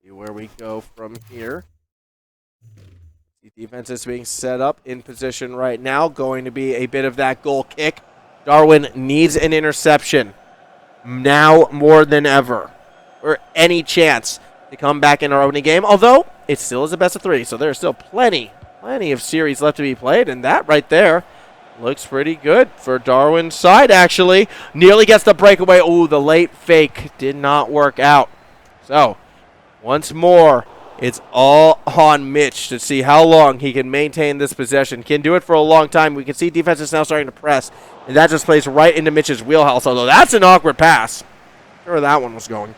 See where we go from here. The defense is being set up in position right now. Going to be a bit of that goal kick. Darwin needs an interception now more than ever, or any chance to come back in our opening game, although it still is a best of 3, so there's still plenty of series left to be played, and that right there looks pretty good for Darwin's side, actually. Nearly gets the breakaway. Ooh, the late fake did not work out. So, once more, it's all on Mitch to see how long he can maintain this possession. Can do it for a long time. We can see defense is now starting to press, and that just plays right into Mitch's wheelhouse, although that's an awkward pass. Not sure where that one was going.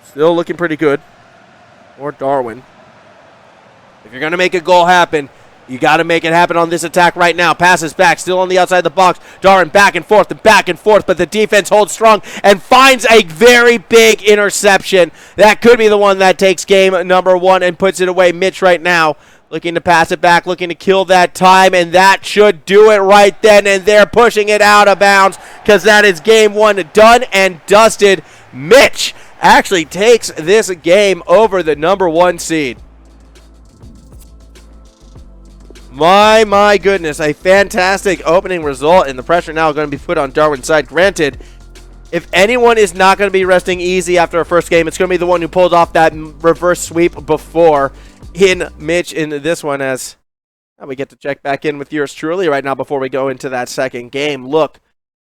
Still looking pretty good for Darwin. If you're going to make a goal happen, you got to make it happen on this attack right now. Passes back, still on the outside of the box. Darwin back and forth, but the defense holds strong and finds a very big interception. That could be the one that takes game number 1 and puts it away. Mitch right now looking to pass it back, looking to kill that time, and that should do it right then and there, pushing it out of bounds because that is game 1 done and dusted. Mitch actually takes this game over the number 1 seed. My goodness, a fantastic opening result, and the pressure now going to be put on Darwin's side. Granted, if anyone is not going to be resting easy after a first game, it's going to be the one who pulled off that reverse sweep before in Mitch in this one, as we get to check back in with yours truly right now before we go into that second game. Look,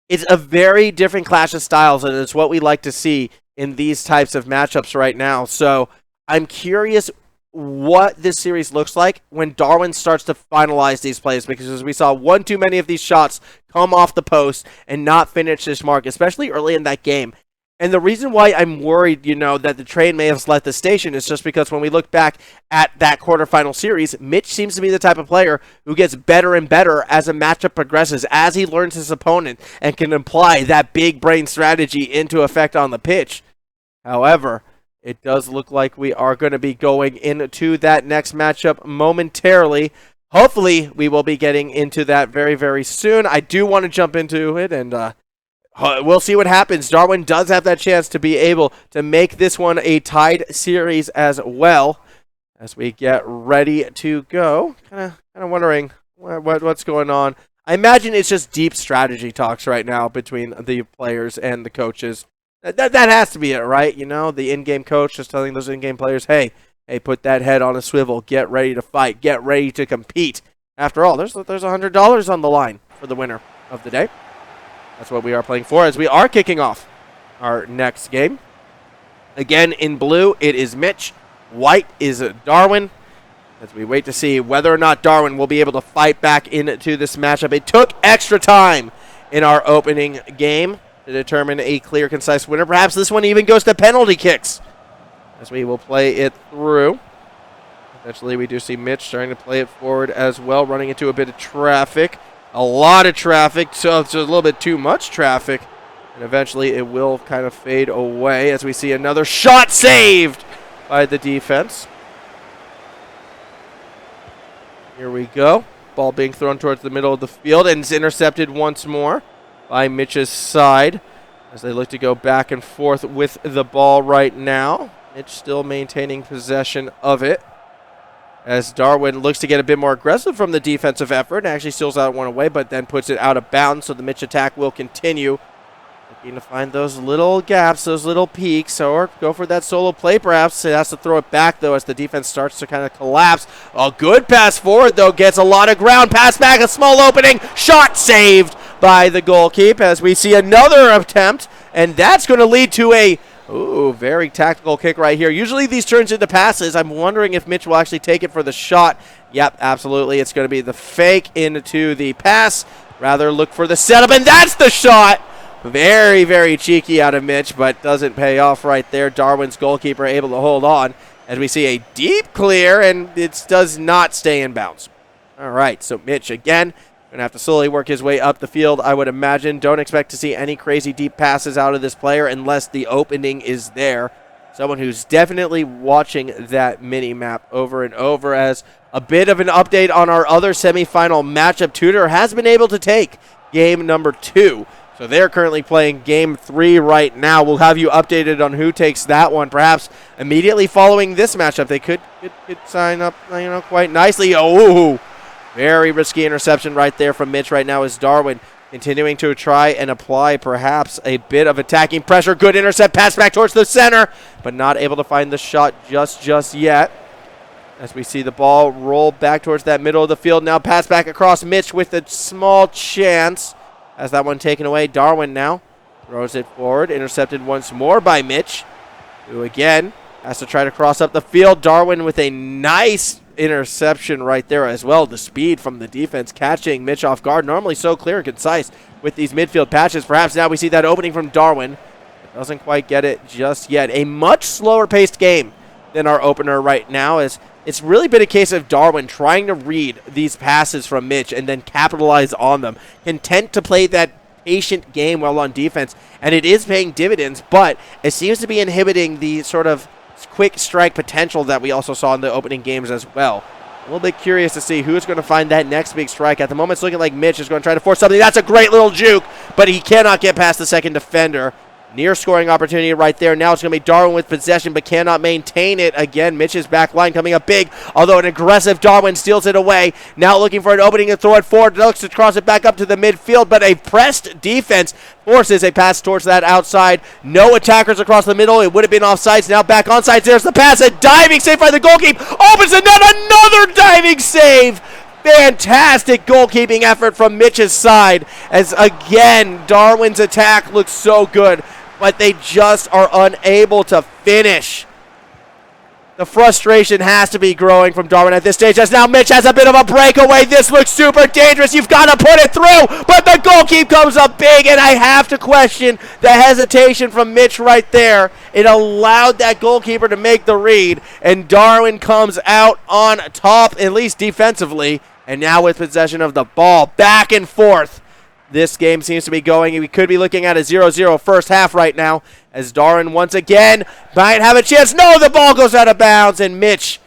it's a very different clash of styles, and it's what we like to see in these types of matchups right now. So I'm curious what this series looks like when Darwin starts to finalize these plays, because as we saw one too many of these shots come off the post and not finish this mark, especially early in that game. And the reason why I'm worried, that the train may have left the station is just because when we look back at that quarterfinal series, Mitch seems to be the type of player who gets better and better as a matchup progresses, as he learns his opponent and can apply that big brain strategy into effect on the pitch. However, it does look like we are going to be going into that next matchup momentarily. Hopefully, we will be getting into that very, very soon. I do want to jump into it, and we'll see what happens. Darwin does have that chance to be able to make this one a tied series as well, as we get ready to go. Kind of wondering what's going on. I imagine it's just deep strategy talks right now between the players and the coaches. That has to be it, right? The in-game coach just telling those in-game players, hey, put that head on a swivel. Get ready to fight. Get ready to compete. After all, there's $100 on the line for the winner of the day. That's what we are playing for, as we are kicking off our next game. Again, in blue, it is Mitch. White is Darwin, as we wait to see whether or not Darwin will be able to fight back into this matchup. It took extra time in our opening game to determine a clear, concise winner. Perhaps this one even goes to penalty kicks, as we will play it through. Eventually, we do see Mitch starting to play it forward as well, running into a bit of traffic. A lot of traffic, so it's a little bit too much traffic. And eventually, it will kind of fade away as we see another shot saved by the defense. Here we go. Ball being thrown towards the middle of the field, and it's intercepted once more by Mitch's side as they look to go back and forth with the ball right now. Mitch still maintaining possession of it, as Darwin looks to get a bit more aggressive from the defensive effort and actually steals that one away, but then puts it out of bounds, so the Mitch attack will continue. Looking to find those little gaps, those little peaks, or go for that solo play perhaps. It has to throw it back, though, as the defense starts to kind of collapse. A good pass forward, though, gets a lot of ground. Pass back, a small opening. Shot saved by the goalkeeper, as we see another attempt, and that's going to lead to a very tactical kick right here. Usually these turns into passes. I'm wondering if Mitch will actually take it for the shot. Yep, absolutely. It's going to be the fake into the pass. Rather look for the setup, and that's the shot. Very, very cheeky out of Mitch, but doesn't pay off right there. Darwin's goalkeeper able to hold on, as we see a deep clear, and it does not stay in bounds. All right, so Mitch again going to have to slowly work his way up the field, I would imagine. Don't expect to see any crazy deep passes out of this player unless the opening is there. Someone who's definitely watching that mini-map over and over. As a bit of an update on our other semifinal matchup, Tudor has been able to take game number 2. So they're currently playing game 3 right now. We'll have you updated on who takes that one. Perhaps immediately following this matchup, they could sign up, quite nicely. Oh, very risky interception right there from Mitch right now as Darwin continuing to try and apply perhaps a bit of attacking pressure. Good intercept, pass back towards the center, but not able to find the shot just yet. As we see the ball roll back towards that middle of the field. Now pass back across Mitch with a small chance. Has that one taken away. Darwin now throws it forward. Intercepted once more by Mitch, who again has to try to cross up the field. Darwin with a nice interception right there as well. The speed from the defense catching Mitch off guard. Normally so clear and concise with these midfield patches. Perhaps now we see that opening from Darwin. Doesn't quite get it just yet. A much slower paced game than our opener right now, as it's really been a case of Darwin trying to read these passes from Mitch and then capitalize on them. Content to play that patient game well on defense, and it is paying dividends, but it seems to be inhibiting the sort of quick strike potential that we also saw in the opening games as well. A little bit curious to see who's going to find that next big strike. At the moment, it's looking like Mitch is going to try to force something. That's a great little juke, but he cannot get past the second defender. Near scoring opportunity right there. Now it's going to be Darwin with possession, but cannot maintain it. Again, Mitch's back line coming up big, although an aggressive Darwin steals it away. Now looking for an opening to throw it forward. Looks to cross it back up to the midfield, but a pressed defense forces a pass towards that outside. No attackers across the middle. It would have been offsides. Now back onside. There's the pass. A diving save by the goalkeeper. Opens the net. Another diving save. Fantastic goalkeeping effort from Mitch's side, as again Darwin's attack looks so good, but they just are unable to finish. The frustration has to be growing from Darwin at this stage, as now Mitch has a bit of a breakaway. This looks super dangerous. You've got to put it through, but the goalkeeper comes up big, and I have to question the hesitation from Mitch right there. It allowed that goalkeeper to make the read, and Darwin comes out on top, at least defensively, and now with possession of the ball. Back and forth. This game seems to be going. We could be looking at a 0-0 first half right now, as Darwin once again might have a chance. No, the ball goes out of bounds, and Mitch,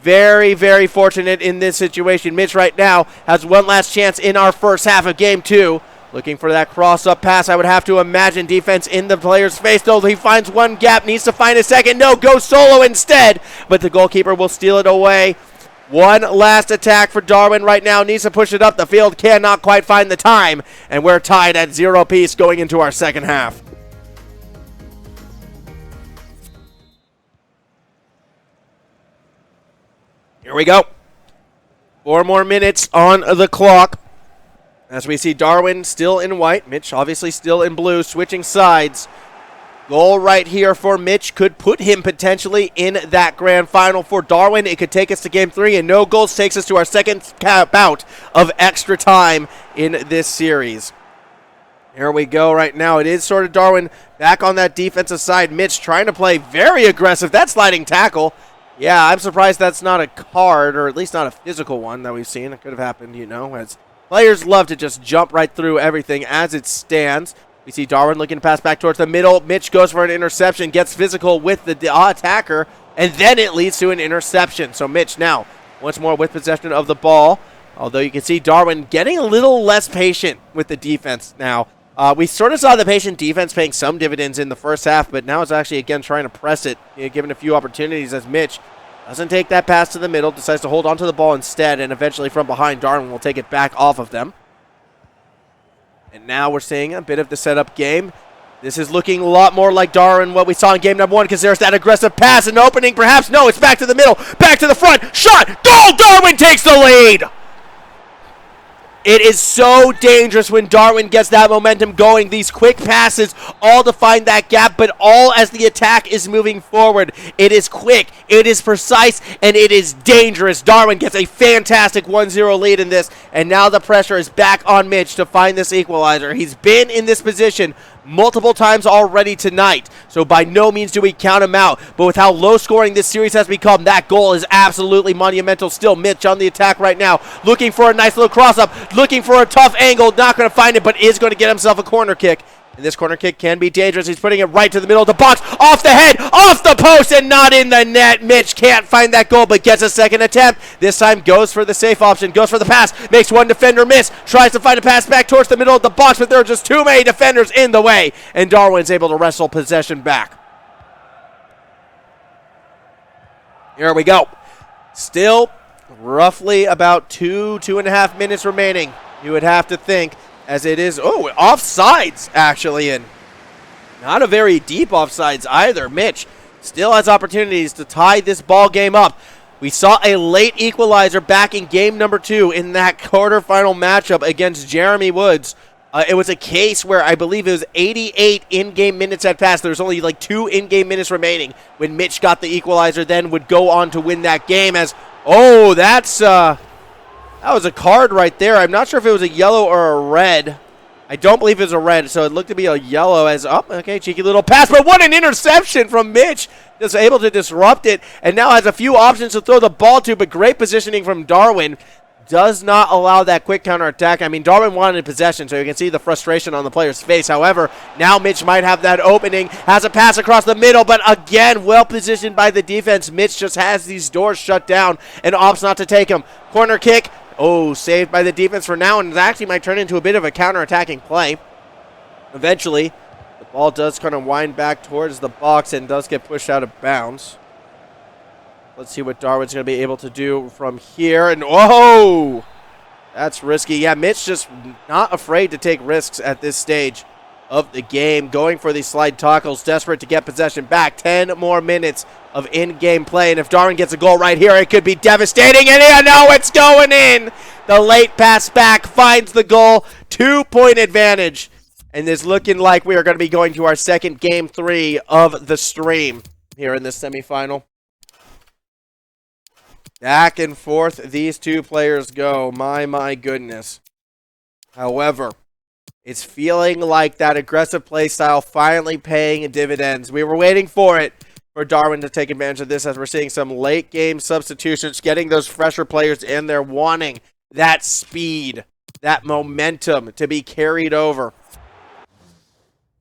very, very fortunate in this situation. Mitch right now has one last chance in our first half of game 2. Looking for that cross-up pass. I would have to imagine defense in the player's face, though. He finds one gap, needs to find a second. No, goes solo instead, but the goalkeeper will steal it away. One last attack for Darwin right now. Needs to push it up the field. Cannot quite find the time. And we're tied at 0 apiece going into our second half. Here we go. 4 more minutes on the clock. As we see Darwin still in white. Mitch obviously still in blue. Switching sides. Goal right here for Mitch could put him potentially in that grand final. For Darwin, it could take us to game 3, and no goals takes us to our second bout of extra time in this series. Here we go right now. It is sort of Darwin back on that defensive side. Mitch trying to play very aggressive. That sliding tackle. Yeah, I'm surprised that's not a card, or at least not a physical one that we've seen. It could have happened, as players love to just jump right through everything as it stands. We see Darwin looking to pass back towards the middle. Mitch goes for an interception, gets physical with the attacker, and then it leads to an interception. So Mitch now once more with possession of the ball, although you can see Darwin getting a little less patient with the defense now. We sort of saw the patient defense paying some dividends in the first half, but now it's actually again trying to press it, given a few opportunities, as Mitch doesn't take that pass to the middle, decides to hold on to the ball instead, and eventually from behind Darwin will take it back off of them. And now we're seeing a bit of the setup game. This is looking a lot more like Darwin, what we saw in game number 1, because there's that aggressive pass, an opening, perhaps. No, it's back to the middle, back to the front, shot, goal, Darwin takes the lead! It is so dangerous when Darwin gets that momentum going. These quick passes, all to find that gap, but all as the attack is moving forward. It is quick, it is precise, and it is dangerous. Darwin gets a fantastic 1-0 lead in this, and now the pressure is back on Mitch to find this equalizer. He's been in this position multiple times already tonight, so by no means do we count him out. But with how low scoring this series has become, that goal is absolutely monumental. Still Mitch on the attack right now, looking for a nice little cross up, looking for a tough angle, not going to find it, but is going to get himself a corner kick. And this corner kick can be dangerous. He's putting it right to the middle of the box. Off the head, off the post, and not in the net. Mitch can't find that goal, but gets a second attempt. This time goes for the safe option, goes for the pass, makes one defender miss, tries to find a pass back towards the middle of the box, but there are just too many defenders in the way, and Darwin's able to wrestle possession back. Here we go. Still roughly about 2.5 minutes remaining, you would have to think, as it is, offsides actually, and not a very deep offsides either. Mitch still has opportunities to tie this ball game up. We saw a late equalizer back in game number 2 in that quarterfinal matchup against Jeremy Woods. It was a case where I believe it was 88 in-game minutes had passed. There was only like 2 in-game minutes remaining when Mitch got the equalizer, then would go on to win that game. As, that was a card right there. I'm not sure if it was a yellow or a red. I don't believe it was a red, so it looked to be a yellow as, cheeky little pass, but what an interception from Mitch. Just able to disrupt it, and now has a few options to throw the ball to, but great positioning from Darwin. Does not allow that quick counterattack. I mean, Darwin wanted possession, so you can see the frustration on the player's face. However, now Mitch might have that opening, has a pass across the middle, but again, well positioned by the defense. Mitch just has these doors shut down and opts not to take them. Corner kick. Saved by the defense for now, and it actually might turn into a bit of a counter-attacking play. Eventually, the ball does kind of wind back towards the box and does get pushed out of bounds. Let's see what Darwin's going to be able to do from here. And, that's risky. Yeah, Mitch just not afraid to take risks at this stage of the game. Going for these slide tackles, desperate to get possession back. 10 more minutes of in-game play, and if Darwin gets a goal right here, it could be devastating, and it's going in! The late pass back finds the goal, 2-point advantage, and it's looking like we are going to be going to our second game 3 of the stream here in this semifinal. Back and forth these two players go, my goodness. However, it's feeling like that aggressive play style finally paying dividends. We were waiting for it, for Darwin to take advantage of this, as we're seeing some late game substitutions, getting those fresher players in there, wanting that speed, that momentum to be carried over.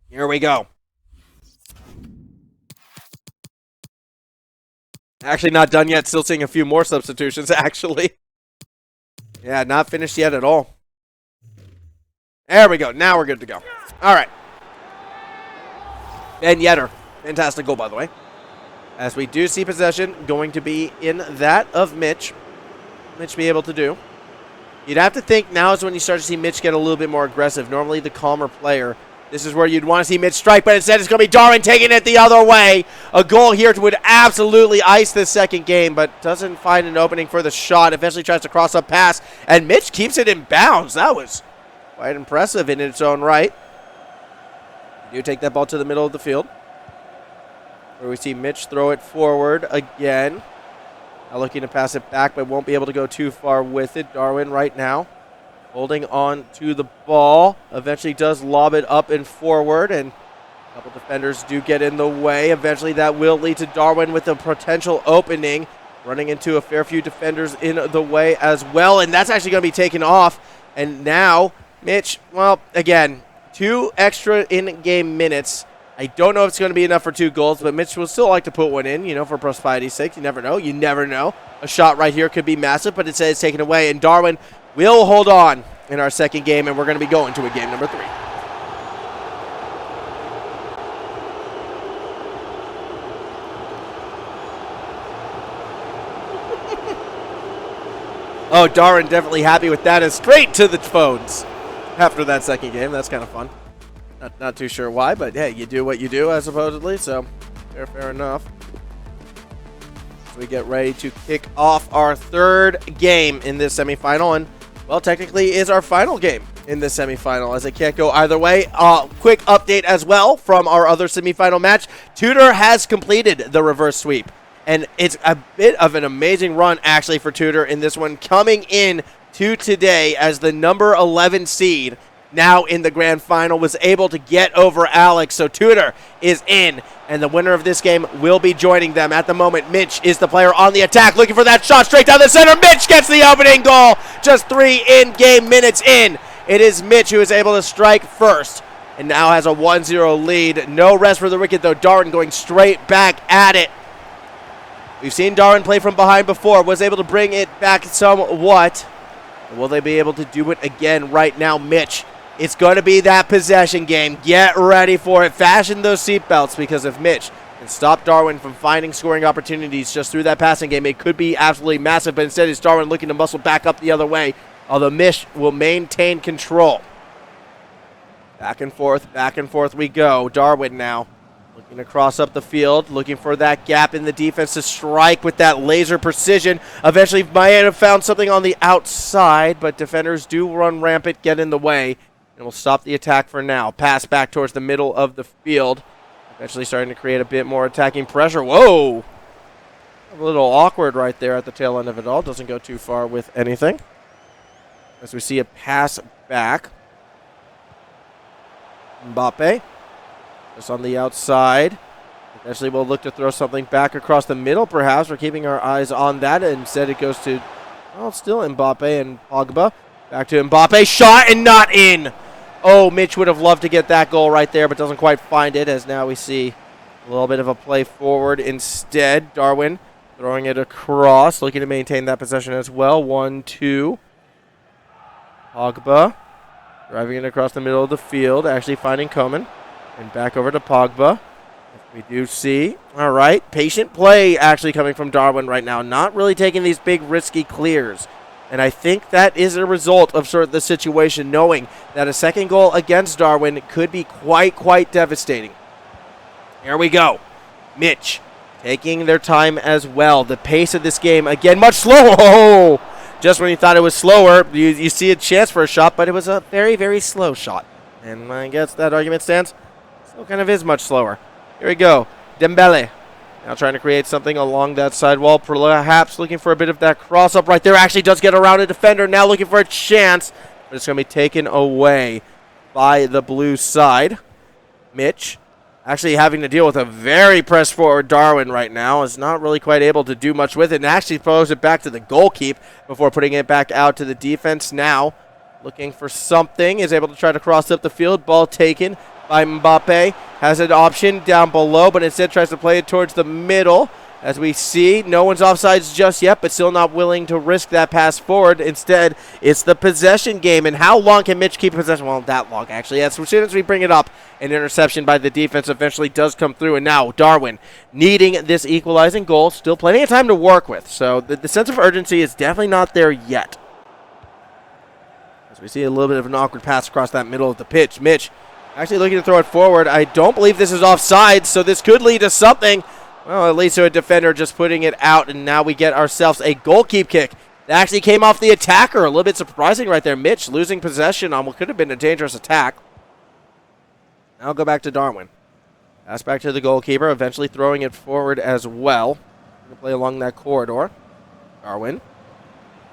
Here we go. Actually not done yet, still seeing a few more substitutions actually. Yeah, not finished yet at all. There we go, now we're good to go. Alright. Ben Yedder, fantastic goal by the way. As we do see possession going to be in that of Mitch. Mitch be able to do. You'd have to think now is when you start to see Mitch get a little bit more aggressive. Normally the calmer player. This is where you'd want to see Mitch strike, but instead it's going to be Darwin taking it the other way. A goal here would absolutely ice this second game, but doesn't find an opening for the shot. Eventually tries to cross up pass, and Mitch keeps it in bounds. That was quite impressive in its own right. You do take that ball to the middle of the field, where we see Mitch throw it forward again. Now looking to pass it back, but won't be able to go too far with it. Darwin right now holding on to the ball. Eventually does lob it up and forward, and a couple defenders do get in the way. Eventually that will lead to Darwin with a potential opening, running into a fair few defenders in the way as well, and that's actually going to be taken off. And now Mitch, well, again, 2 extra in-game minutes. I don't know if it's going to be enough for 2 goals, but Mitch will still like to put one in, for prosperity's sake. You never know. You never know. A shot right here could be massive, but it says taken away, and Darwin will hold on in our second game, and we're going to be going to a game number 3. Oh, Darwin definitely happy with that, and straight to the phones after that second game. That's kind of fun. Not too sure why, but hey, you do what you do, supposedly, so fair enough. We get ready to kick off our third game in this semifinal, and, well, technically is our final game in this semifinal, as it can't go either way. Quick update as well from our other semifinal match. Tudor has completed the reverse sweep, and it's a bit of an amazing run, actually, for Tudor in this one, coming in to today as the number 11 seed. Now in the grand final, was able to get over Alex. So Tudor is in, and the winner of this game will be joining them. At the moment, Mitch is the player on the attack, looking for that shot straight down the center. Mitch gets the opening goal. Just 3 in-game minutes in. It is Mitch who is able to strike first and now has a 1-0 lead. No rest for the wicked, though. Darwin going straight back at it. We've seen Darwin play from behind before, was able to bring it back somewhat. Will they be able to do it again right now? Mitch, it's going to be that possession game. Get ready for it. Fashion those seatbelts, because if Mitch can stop Darwin from finding scoring opportunities just through that passing game, it could be absolutely massive. But instead, it's Darwin looking to muscle back up the other way, although Mitch will maintain control. Back and forth we go. Darwin now looking to cross up the field, looking for that gap in the defense to strike with that laser precision. Eventually might have found something on the outside, but defenders do run rampant, get in the way, and will stop the attack for now. Pass back towards the middle of the field. Eventually starting to create a bit more attacking pressure. Whoa! A little awkward right there at the tail end of it all. Doesn't go too far with anything. As we see a pass back. Mbappe. Just on the outside. Eventually we'll look to throw something back across the middle, perhaps. We're keeping our eyes on that. Instead it goes to, well, still Mbappe and Pogba. Back to Mbappe. Shot and not in. Oh, Mitch would have loved to get that goal right there, but doesn't quite find it, as now we see a little bit of a play forward instead. Darwin throwing it across, looking to maintain that possession as well. 1-2. Pogba driving it across the middle of the field, actually finding Coman. And back over to Pogba. We do see, all right, patient play actually coming from Darwin right now. Not really taking these big risky clears. And I think that is a result of sort of the situation, knowing that a second goal against Darwin could be quite devastating. Here we go. Mitch taking their time as well. The pace of this game, again, much slower. Oh, just when you thought it was slower, you see a chance for a shot, but it was a very slow shot. And I guess that argument stands. Still kind of is much slower. Here we go. Dembele. Now trying to create something along that side wall. Perhaps looking for a bit of that cross-up right there. Actually does get around a defender. Now looking for a chance. But it's going to be taken away by the blue side. Mitch actually having to deal with a very press-forward Darwin right now. Is not really quite able to do much with it. And actually throws it back to the goalkeeper before putting it back out to the defense. Now looking for something. Is able to try to cross up the field. Ball taken by Mbappe. Has an option down below, but instead tries to play it towards the middle. As we see, no one's offsides just yet, but still not willing to risk that pass forward. Instead, it's the possession game. And how long can Mitch keep possession? Well, that long, actually. As soon as we bring it up, an interception by the defense eventually does come through. And now Darwin needing this equalizing goal. Still plenty of time to work with. So the sense of urgency is definitely not there yet. As we see a little bit of an awkward pass across that middle of the pitch. Mitch actually looking to throw it forward. I don't believe this is offside, so this could lead to something. Well, it leads to a defender just putting it out, and now we get ourselves a goalkeep kick. That actually came off the attacker. A little bit surprising right there. Mitch losing possession on what could have been a dangerous attack. Now go back to Darwin. Pass back to the goalkeeper, eventually throwing it forward as well. Going to play along that corridor. Darwin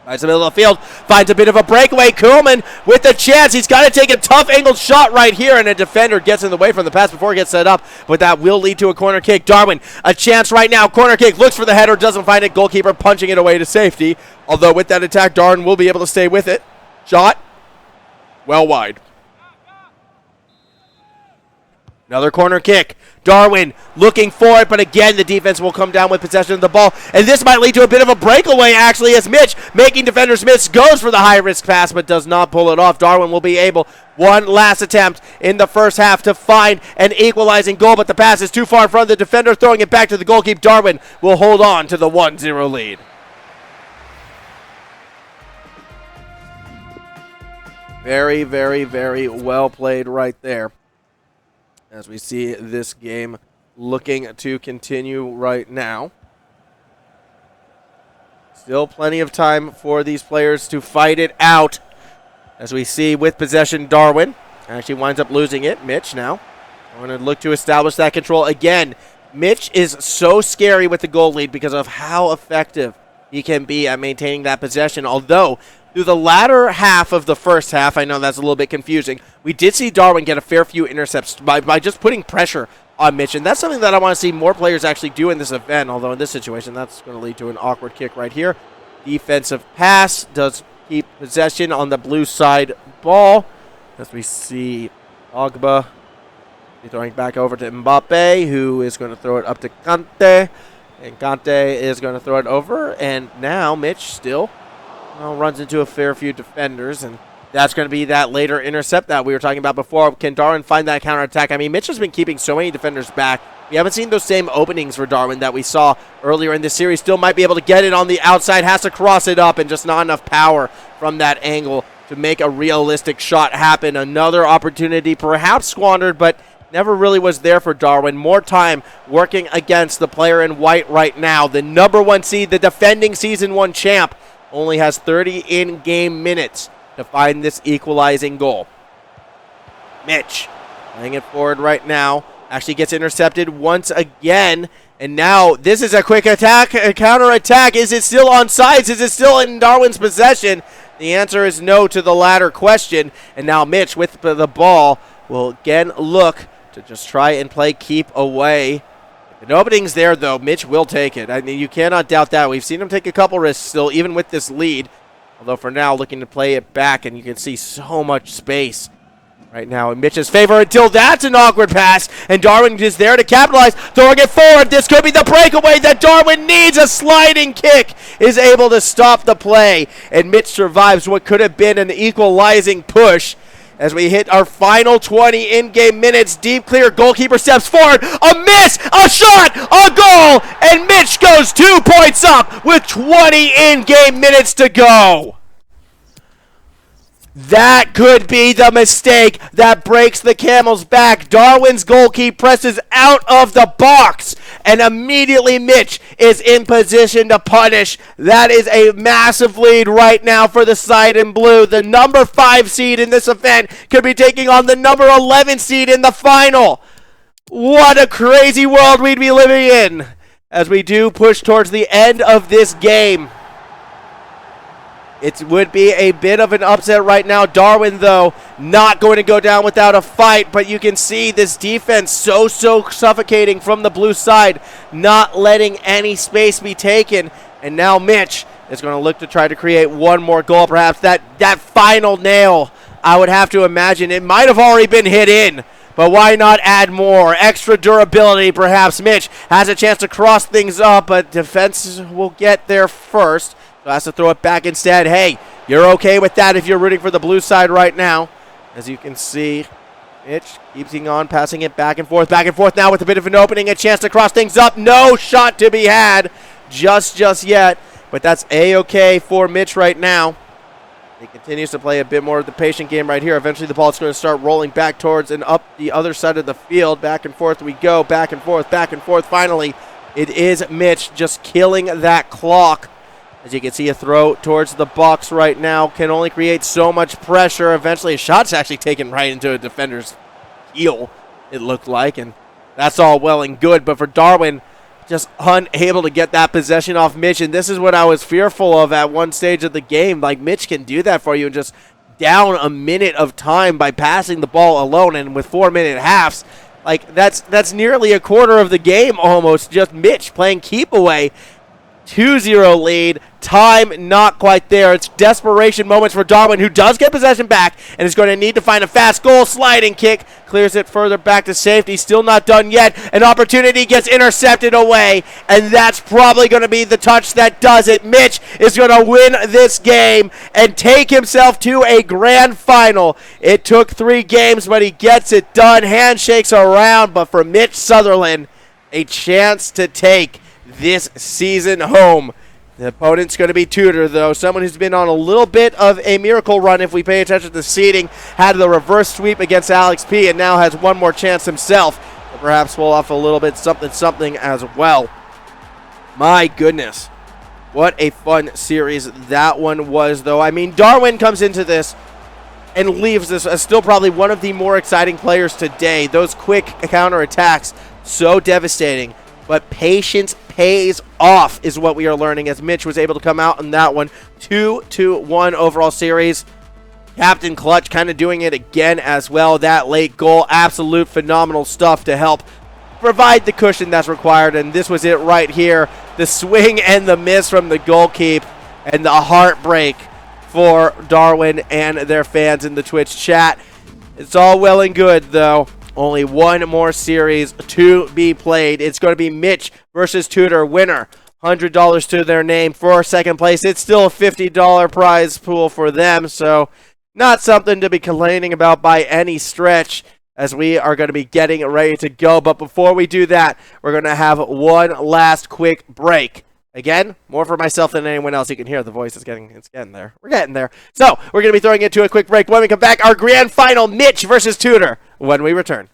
finds the middle of the field, finds a bit of a breakaway. Koeman with the chance. He's got to take a tough angled shot right here, and a defender gets in the way from the pass before it gets set up, but that will lead to a corner kick. Darwin, a chance right now. Corner kick, looks for the header, doesn't find it. Goalkeeper punching it away to safety. Although with that attack, Darwin will be able to stay with it. Shot, well wide. Another corner kick. Darwin looking for it, but again, the defense will come down with possession of the ball. And this might lead to a bit of a breakaway, actually, as Mitch, making defenders miss, goes for the high-risk pass, but does not pull it off. Darwin will be able, one last attempt in the first half, to find an equalizing goal, but the pass is too far in front of the defender, throwing it back to the goalkeeper. Darwin will hold on to the 1-0 lead. Very well played right there. As we see this game looking to continue right now. Still plenty of time for these players to fight it out. As we see with possession, Darwin actually winds up losing it. Mitch now going to look to establish that control again. Mitch is so scary with the goal lead because of how effective he can be at maintaining that possession. Although through the latter half of the first half, I know that's a little bit confusing, we did see Darwin get a fair few intercepts by just putting pressure on Mitch, and that's something that I want to see more players actually do in this event, although in this situation, that's going to lead to an awkward kick right here. Defensive pass does keep possession on the blue side ball, as we see Pogba. Throwing back over to Mbappe, who is going to throw it up to Kante. And Kante is going to throw it over. And now Mitch still runs into a fair few defenders. And that's going to be that later intercept that we were talking about before. Can Darwin find that counterattack? I mean, Mitch has been keeping so many defenders back. We haven't seen those same openings for Darwin that we saw earlier in this series. Still might be able to get it on the outside. Has to cross it up and just not enough power from that angle to make a realistic shot happen. Another opportunity perhaps squandered, but never really was there for Darwin. More time working against the player in white right now. The number 1 seed, the defending Season 1 champ, only has 30 in-game minutes to find this equalizing goal. Mitch playing it forward right now. Actually gets intercepted once again. And now this is a quick attack, a counter-attack. Is it still on sides? Is it still in Darwin's possession? The answer is no to the latter question. And now Mitch with the ball will again look to just try and play keep away. An opening's there, though. Mitch will take it. I mean, you cannot doubt that. We've seen him take a couple risks still, even with this lead. Although for now, looking to play it back, and you can see so much space right now in Mitch's favor until that's an awkward pass, and Darwin is there to capitalize, throwing it forward. This could be the breakaway that Darwin needs. A sliding kick is able to stop the play, and Mitch survives what could have been an equalizing push. As we hit our final 20 in-game minutes, deep clear, goalkeeper steps forward, a miss, a shot, a goal, and Mitch goes 2 points up with 20 in-game minutes to go. That could be the mistake that breaks the camel's back. Darwin's goalkeeper presses out of the box, and immediately Mitch is in position to punish. That is a massive lead right now for the side in blue. The number 5 seed in this event could be taking on the number 11 seed in the final. What a crazy world we'd be living in as we do push towards the end of this game. It would be a bit of an upset right now. Darwin, though, not going to go down without a fight, but you can see this defense so suffocating from the blue side, not letting any space be taken. And now Mitch is going to look to try to create one more goal. Perhaps that final nail, I would have to imagine. It might have already been hit in, but why not add more? Extra durability, perhaps. Mitch has a chance to cross things up, but defense will get there first. So has to throw it back instead. Hey, you're okay with that if you're rooting for the blue side right now. As you can see, Mitch keeps on passing it back and forth now with a bit of an opening, a chance to cross things up. No shot to be had just yet, but that's A-okay for Mitch right now. He continues to play a bit more of the patient game right here. Eventually the ball is going to start rolling back towards and up the other side of the field. Back and forth we go, back and forth. Finally, it is Mitch just killing that clock. As you can see, a throw towards the box right now can only create so much pressure. Eventually, a shot's actually taken right into a defender's heel, it looked like. And that's all well and good. But for Darwin, just unable to get that possession off Mitch. And this is what I was fearful of at one stage of the game. Like, Mitch can do that for you and just down a minute of time by passing the ball alone. And with 4-minute halves, like, that's nearly a quarter of the game almost. Just Mitch playing keep away. 2-0 lead. Time not quite there. It's desperation moments for Darwin, who does get possession back and is going to need to find a fast goal. Sliding kick clears it further back to safety. Still not done yet. An opportunity gets intercepted away, and that's probably going to be the touch that does it. Mitch is going to win this game and take himself to a grand final. It took 3 games, but he gets it done. Handshakes around, but for Mitch Sutherland, a chance to take this season home. The opponent's going to be Tudor, though. Someone who's been on a little bit of a miracle run if we pay attention to the seeding. Had the reverse sweep against Alex P. and now has one more chance himself to perhaps pull off a little bit something as well. My goodness. What a fun series that one was, though. I mean, Darwin comes into this and leaves this as still probably one of the more exciting players today. Those quick counterattacks, so devastating. But patience pays off is what we are learning as Mitch was able to come out in that one. 2-1 overall series. Captain Clutch kind of doing it again as well. That late goal, absolute phenomenal stuff to help provide the cushion that's required. And this was it right here. The swing and the miss from the goalkeeper and the heartbreak for Darwin and their fans in the Twitch chat. It's all well and good, though. Only one more series to be played. It's going to be Mitch versus Tudor. Winner, $100 to their name. For second place, it's still a $50 prize pool for them, so not something to be complaining about by any stretch, as we are going to be getting ready to go. But before we do that, we're going to have one last quick break. Again, more for myself than anyone else. You can hear the voice. It's getting there. We're getting there. So we're going to be throwing it to a quick break. When we come back, our grand final, Mitch versus Tudor, when we return.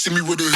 see me with it.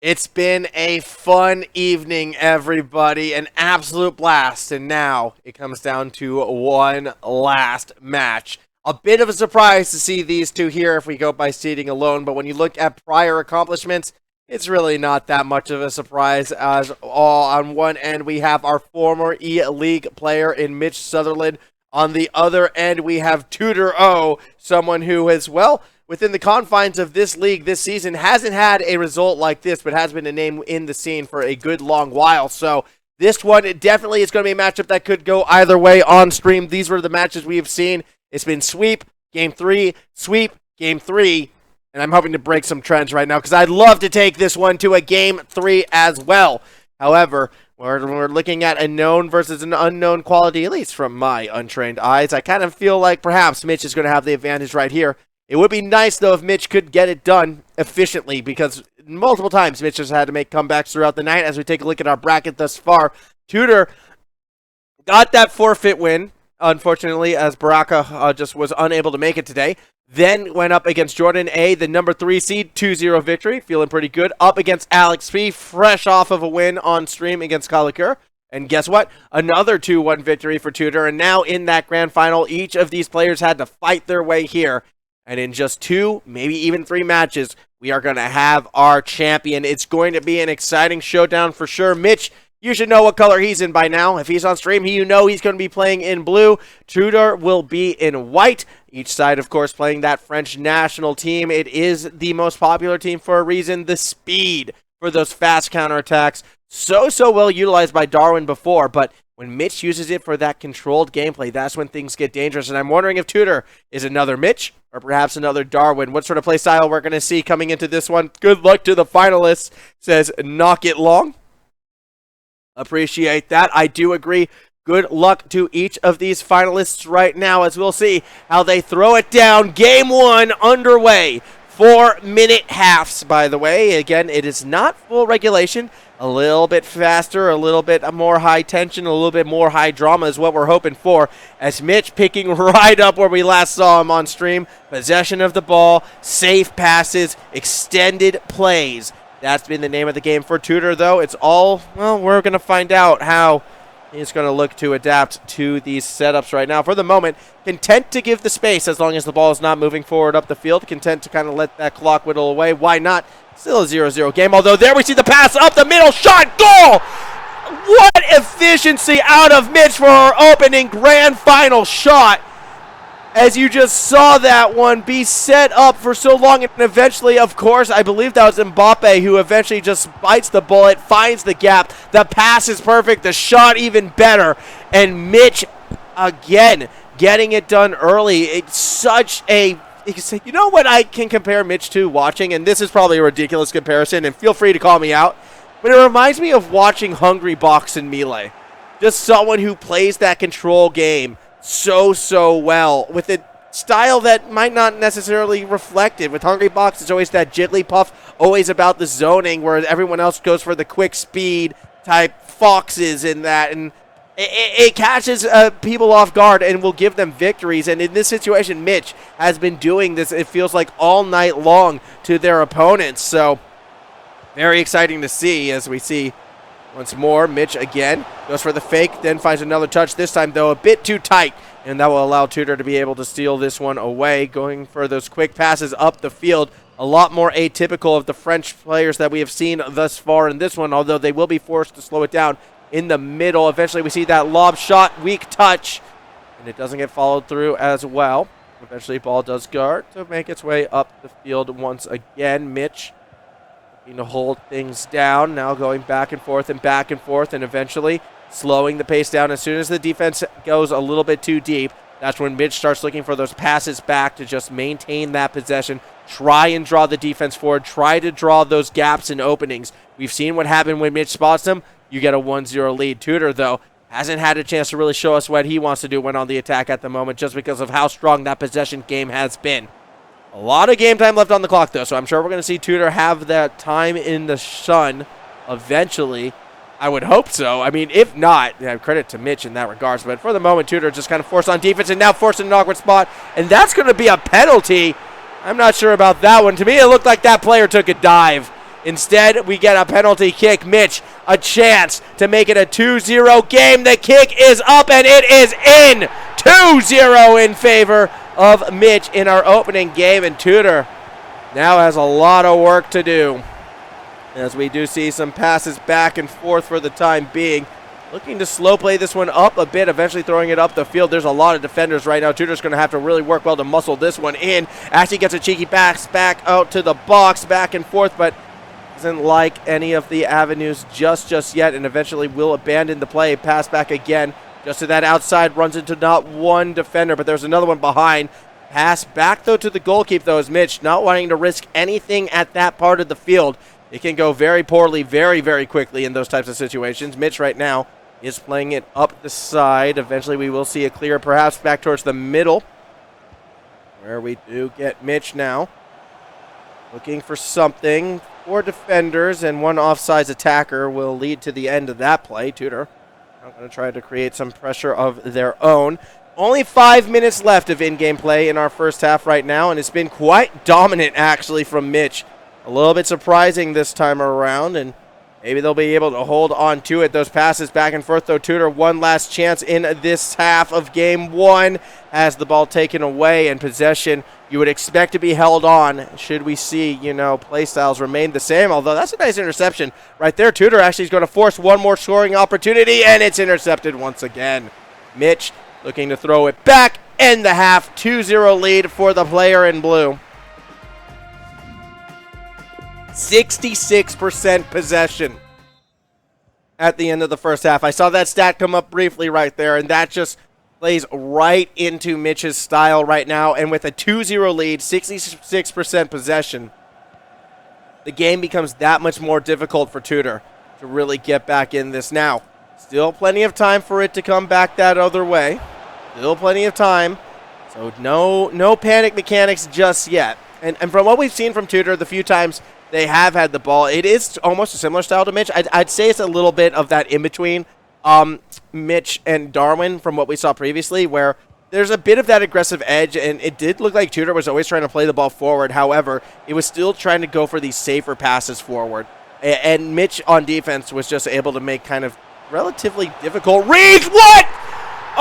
It's been a fun evening, everybody. An absolute blast. And now it comes down to one last match. A bit of a surprise to see these two here if we go by seeding alone. But when you look at prior accomplishments, it's really not that much of a surprise. As all on one end, we have our former E-League player in Mitch Sutherland. On the other end, we have Tudor O, someone who is, well, within the confines of this league this season, hasn't had a result like this, but has been a name in the scene for a good long while. So this one, it definitely is going to be a matchup that could go either way on stream. These were the matches we have seen. It's been sweep, game 3, sweep, game 3, and I'm hoping to break some trends right now because I'd love to take this one to a game 3 as well. However, we're looking at a known versus an unknown quality, at least from my untrained eyes. I kind of feel like perhaps Mitch is going to have the advantage right here. It would be nice, though, if Mitch could get it done efficiently, because multiple times Mitch has had to make comebacks throughout the night. As we take a look at our bracket thus far, Tudor got that forfeit win, unfortunately, as Baraka just was unable to make it today. Then went up against Jordan A, the number 3 seed, 2-0 victory, feeling pretty good. Up against Alex P, fresh off of a win on stream against Kalakur. And guess what? Another 2-1 victory for Tudor. And now in that grand final, each of these players had to fight their way here. And in just 2, maybe even 3 matches, we are going to have our champion. It's going to be an exciting showdown for sure. Mitch, you should know what color he's in by now. If he's on stream, you know he's going to be playing in blue. Tudor will be in white. Each side, of course, playing that French national team. It is the most popular team for a reason. The speed for those fast counterattacks. So well utilized by Darwin before, but when Mitch uses it for that controlled gameplay, that's when things get dangerous. And I'm wondering if Tudor is another Mitch or perhaps another Darwin. What sort of play style we're going to see coming into this one. Good luck to the finalists, says Knock It Long. Appreciate that. I do agree. Good luck to each of these finalists right now as we'll see how they throw it down. Game 1 underway. 4-minute halves, by the way. Again, it is not full regulation. A little bit faster, a little bit more high tension, a little bit more high drama is what we're hoping for. As Mitch picking right up where we last saw him on stream. Possession of the ball, safe passes, extended plays. That's been the name of the game for Tudor, though. It's all, well, we're going to find out how he's going to look to adapt to these setups right now. For the moment, content to give the space as long as the ball is not moving forward up the field. Content to kind of let that clock whittle away. Why not? Still a 0-0 game, although there we see the pass up the middle, shot, goal! What efficiency out of Mitch for our opening grand final shot. As you just saw that one be set up for so long, and eventually, of course, I believe that was Mbappe who eventually just bites the bullet, finds the gap. The pass is perfect, the shot even better, and Mitch, again, getting it done early. It's such a... You know what I can compare Mitch to watching, and this is probably a ridiculous comparison, and feel free to call me out, but it reminds me of watching Hungry Box in Melee. just someone who plays that control game so well with a style that might not necessarily reflect it. With Hungry Box, it's always that Jigglypuff, always about the zoning, where everyone else goes for the quick speed type foxes in that, and it catches people off guard and will give them victories. And in this situation, Mitch has been doing this, it feels like, all night long to their opponents. So very exciting to see, as we see once more. Mitch again goes for the fake, then finds another touch, this time though a bit too tight, and that will allow Tudor to be able to steal this one away, going for those quick passes up the field. A lot more atypical of the French players that we have seen thus far in this one, although they will be forced to slow it down in the middle. Eventually we see that lob shot, weak touch, and it doesn't get followed through as well. Eventually ball does guard to make its way up the field once again. Mitch looking to hold things down, now going back and forth, and eventually slowing the pace down. As soon as the defense goes a little bit too deep, that's when Mitch starts looking for those passes back to just maintain that possession, try and draw the defense forward, try to draw those gaps and openings. We've seen what happened when Mitch spots them. You get a 1-0 lead. Tudor, though, hasn't had a chance to really show us what he wants to do when on the attack at the moment, just because of how strong that possession game has been. A lot of game time left on the clock, though, so I'm sure we're going to see Tudor have that time in the sun eventually. I would hope so. I mean, if not, credit to Mitch in that regards. But for the moment, Tudor just kind of forced on defense and now forced in an awkward spot. And that's going to be a penalty. I'm not sure about that one. To me, it looked like that player took a dive. Instead, we get a penalty kick. Mitch, a chance to make it a 2-0 game. The kick is up, and it is in. 2-0 in favor of Mitch in our opening game. And Tudor now has a lot of work to do, as we do see some passes back and forth for the time being. Looking to slow play this one up a bit, eventually throwing it up the field. There's a lot of defenders right now. Tudor's going to have to really work well to muscle this one in. Actually gets a cheeky pass back out to the box, back and forth, but doesn't like any of the avenues just yet, and eventually will abandon the play. Pass back again, just to that outside, runs into not one defender, but there's another one behind. Pass back, though, to the goalkeeper, though, is Mitch, not wanting to risk anything at that part of the field. It can go very poorly, very quickly in those types of situations. Mitch right now is playing it up the side. Eventually we will see a clear, perhaps back towards the middle, where we do get Mitch now looking for something. 4 defenders and 1 offsides attacker will lead to the end of that play. Tudor are going to try to create some pressure of their own. Only 5 minutes left of in-game play in our first half right now, and it's been quite dominant, actually, from Mitch. A little bit surprising this time around, and maybe they'll be able to hold on to it. Those passes back and forth, though. Tudor, one last chance in this half of game 1. Has the ball taken away, and possession you would expect to be held on should we see, play styles remain the same. Although that's a nice interception right there. Tudor actually is going to force one more scoring opportunity, and it's intercepted once again. Mitch looking to throw it back, end the half. 2-0 lead for the player in blue. 66% possession at the end of the first half. I saw that stat come up briefly right there, and that just plays right into Mitch's style right now. And with a 2-0 lead, 66% possession, the game becomes that much more difficult for Tudor to really get back in this. Now, still plenty of time for it to come back that other way. Still plenty of time. So no panic mechanics just yet. And from what we've seen from Tudor, the few times they have had the ball, it is almost a similar style to Mitch. I'd say it's a little bit of that in-between Mitch and Darwin from what we saw previously, where there's a bit of that aggressive edge, and it did look like Tudor was always trying to play the ball forward. However, it was still trying to go for these safer passes forward. And Mitch on defense was just able to make kind of relatively difficult reads. What?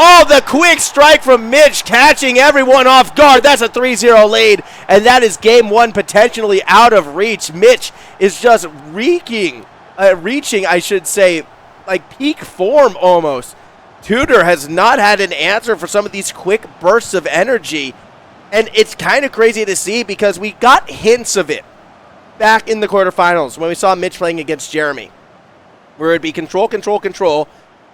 Oh, the quick strike from Mitch, catching everyone off guard. That's a 3-0 lead, and that is game 1 potentially out of reach. Mitch is just reaching, I should say, like peak form almost. Tudor has not had an answer for some of these quick bursts of energy, and it's kind of crazy to see because we got hints of it back in the quarterfinals when we saw Mitch playing against Jeremy, where it'd be control.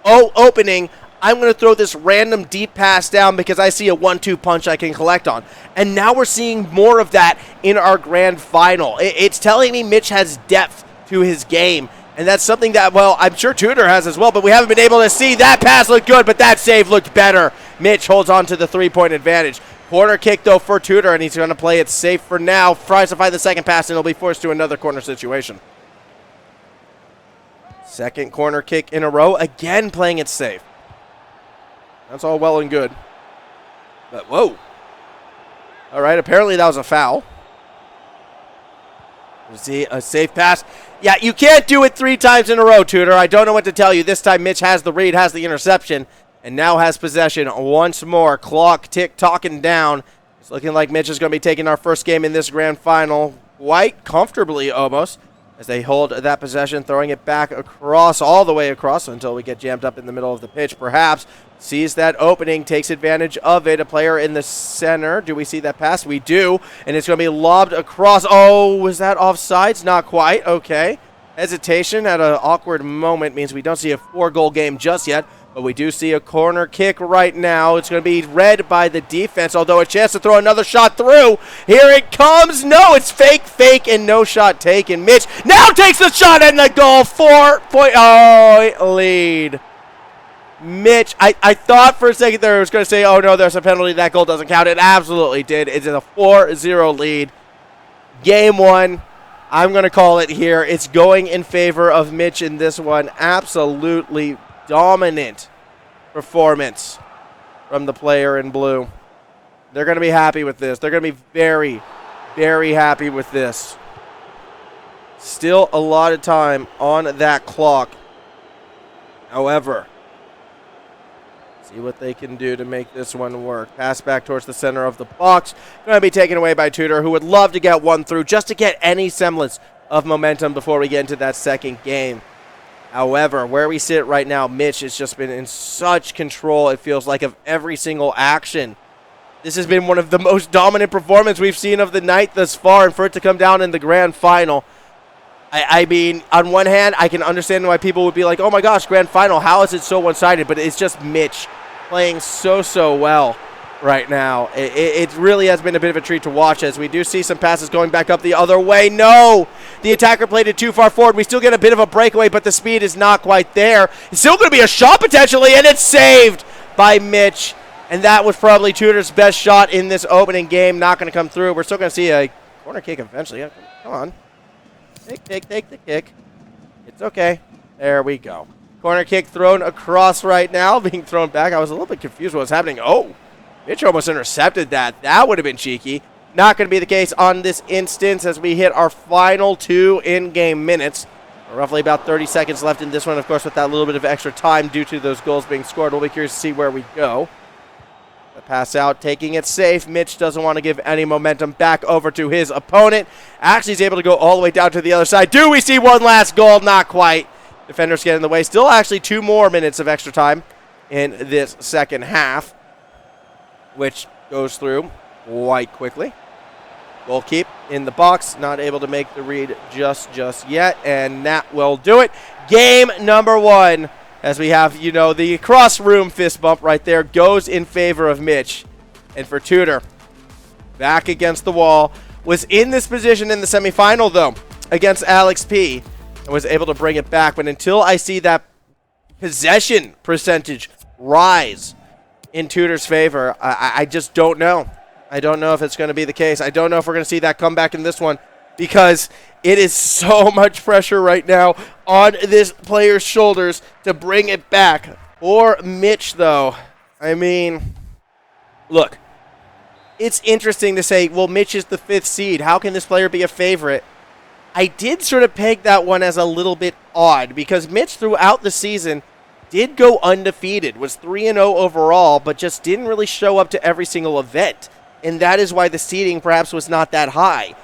Oh, opening. I'm going to throw this random deep pass down because I see a 1-2 punch I can collect on. And now we're seeing more of that in our grand final. It's telling me Mitch has depth to his game. And that's something that, well, I'm sure Tudor has as well, but we haven't been able to see. That pass looked good, but that save looked better. Mitch holds on to the 3-point advantage. Corner kick, though, for Tudor, and he's going to play it safe for now. Tries to find the second pass, and he'll be forced to another corner situation. Second corner kick in a row, again playing it safe. That's all well and good. But, whoa. All right, apparently that was a foul. You see a safe pass. Yeah, you can't do it 3 times in a row, Tudor. I don't know what to tell you. This time Mitch has the read, has the interception, and now has possession once more. Clock tick-tocking down. It's looking like Mitch is going to be taking our first game in this grand final quite comfortably almost, as they hold that possession, throwing it back across, all the way across until we get jammed up in the middle of the pitch, perhaps. Sees that opening, takes advantage of it. A player in the center. Do we see that pass? We do. And it's going to be lobbed across. Oh, was that offsides? Not quite. Okay. Hesitation at an awkward moment means we don't see a 4-goal game just yet, but we do see a corner kick right now. It's going to be read by the defense, although a chance to throw another shot through. Here it comes. No, it's fake, and no shot taken. Mitch now takes the shot and the goal. 4-point lead. Mitch, I thought for a second there I was going to say, oh no, there's a penalty. That goal doesn't count. It absolutely did. It's a 4-0 lead. Game 1. I'm going to call it here. It's going in favor of Mitch in this one. Absolutely dominant performance from the player in blue. They're going to be happy with this. They're going to be very, very happy with this. Still a lot of time on that clock. However, see what they can do to make this one work. Pass back towards the center of the box. Going to be taken away by Tudor, who would love to get one through just to get any semblance of momentum before we get into that second game. However, where we sit right now, Mitch has just been in such control, it feels like, of every single action. This has been one of the most dominant performances we've seen of the night thus far, and for it to come down in the grand final, I mean, on one hand, I can understand why people would be like, oh my gosh, grand final, how is it so one-sided? But it's just Mitch playing so well right now. It really has been a bit of a treat to watch, as we do see some passes going back up the other way. No! The attacker played it too far forward. We still get a bit of a breakaway, but the speed is not quite there. It's still going to be a shot potentially, and it's saved by Mitch. And that was probably Tudor's best shot in this opening game. Not going to come through. We're still going to see a corner kick eventually. Come on. Take the kick. It's okay. There we go. Corner kick thrown across right now, being thrown back. I was a little bit confused what was happening. Oh, Mitch almost intercepted that. That would have been cheeky. Not going to be the case on this instance as we hit our final 2 in-game minutes. Roughly about 30 seconds left in this one, of course, with that little bit of extra time due to those goals being scored. We'll be curious to see where we go. The pass out, taking it safe. Mitch doesn't want to give any momentum back over to his opponent. Actually, he's able to go all the way down to the other side. Do we see one last goal? Not quite. Defenders get in the way. Still actually 2 more minutes of extra time in this second half, which goes through quite quickly. Goal keep in the box. Not able to make the read just yet, and that will do it. Game number 1. As we have, you know, the cross-room fist bump right there goes in favor of Mitch. And for Tudor, back against the wall. Was in this position in the semifinal, though, against Alex P. And was able to bring it back. But until I see that possession percentage rise in Tudor's favor, I just don't know. I don't know if it's going to be the case. I don't know if we're going to see that comeback in this one, because it is so much pressure right now on this player's shoulders to bring it back. For Mitch, though, I mean, look, it's interesting to say, well, Mitch is the 5th seed. How can this player be a favorite? I did sort of peg that one as a little bit odd, because Mitch throughout the season did go undefeated, was 3-0 overall, but just didn't really show up to every single event. And that is why the seeding perhaps was not that high.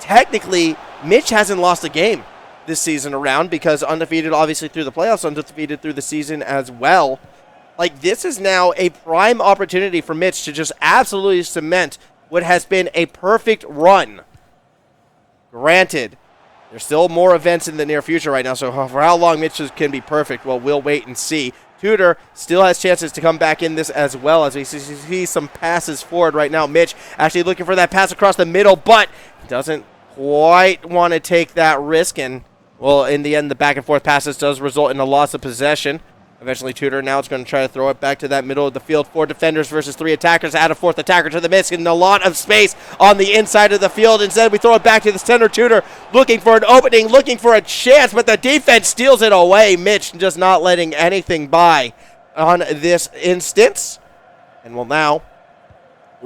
Technically, Mitch hasn't lost a game this season around, because undefeated obviously through the playoffs, undefeated through the season as well. Like, this is now a prime opportunity for Mitch to just absolutely cement what has been a perfect run. Granted, there's still more events in the near future right now, so for how long Mitch can be perfect, well, we'll wait and see. Tudor still has chances to come back in this as well, as we see some passes forward right now. Mitch actually looking for that pass across the middle, but doesn't quite want to take that risk, and Well, in the end, the back and forth passes does result in a loss of possession. Eventually, Tudor now is going to try to throw it back to that middle of the field. 4 defenders versus 3 attackers. Add a 4th attacker to the mix, and a lot of space on the inside of the field. Instead, we throw it back to the center. Tudor looking for an opening, looking for a chance, but the defense steals it away. Mitch just not letting anything by on this instance. And will now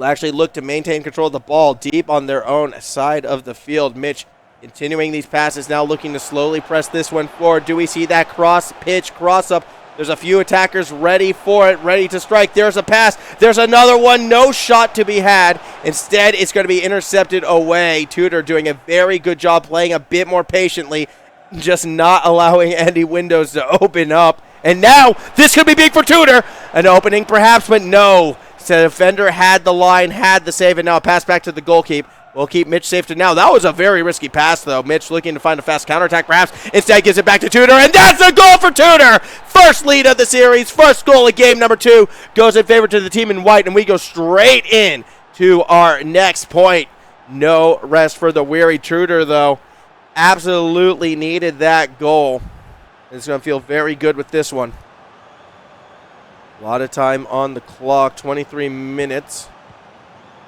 actually look to maintain control of the ball deep on their own side of the field. Mitch continuing these passes, now looking to slowly press this one forward. Do we see that cross-pitch, cross-up? There's a few attackers ready for it, ready to strike. There's a pass. There's another one. No shot to be had. Instead, it's going to be intercepted away. Tudor doing a very good job playing a bit more patiently, just not allowing any windows to open up. And now, this could be big for Tudor. An opening perhaps, but no. So the defender had the line, had the save, and now a pass back to the goalkeeper. Will keep Mitch safe to now. That was a very risky pass, though. Mitch looking to find a fast counterattack, perhaps. Instead, gives it back to Tudor, and that's a goal for Tudor! First lead of the series, first goal of game number 2. Goes in favor to the team in white, and we go straight in to our next point. No rest for the weary. Tudor, though, absolutely needed that goal. He's going to feel very good with this one. A lot of time on the clock, 23 minutes.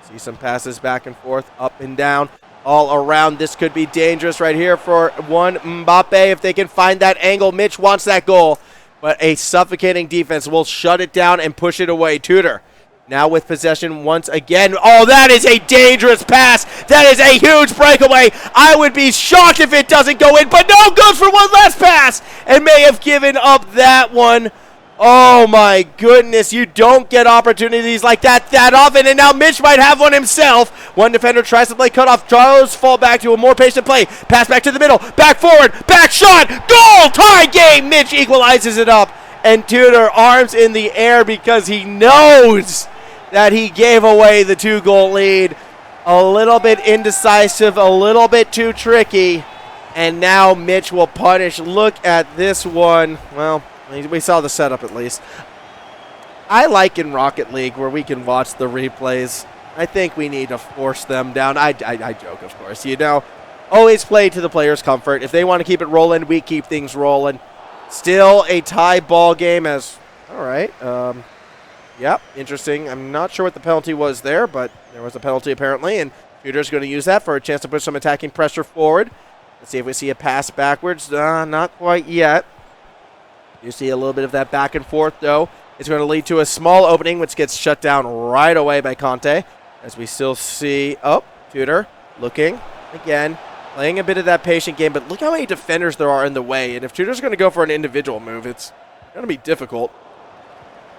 See some passes back and forth, up and down, all around. This could be dangerous right here for one Mbappe if they can find that angle. Mitch wants that goal, but a suffocating defense will shut it down and push it away. Tudor now with possession once again. Oh, that is a dangerous pass. That is a huge breakaway. I would be shocked if it doesn't go in, but no, goes for one last pass and may have given up that one. Oh my goodness, you don't get opportunities like that often, and now Mitch might have one himself. One defender tries to play cutoff, tries to fall back to a more patient play. Pass back to the middle, back forward, back shot, goal, tie game. Mitch equalizes it up, and Tudor arms in the air because he knows that he gave away the 2-goal lead. A little bit indecisive, a little bit too tricky, and now Mitch will punish. Look at this one. Well, we saw the setup at least. I like in Rocket League where we can watch the replays. I think we need to force them down. I joke, of course. You know, always play to the players' comfort. If they want to keep it rolling, we keep things rolling. Still a tie ball game as, all right. Yep, interesting. I'm not sure what the penalty was there, but there was a penalty apparently, and Tudor's going to use that for a chance to put some attacking pressure forward. Let's see if we see a pass backwards. Not quite yet. You see a little bit of that back and forth, though. It's going to lead to a small opening, which gets shut down right away by Conte. As we still see, Tudor looking again, playing a bit of that patient game. But look how many defenders there are in the way. And if Tudor's going to go for an individual move, it's going to be difficult.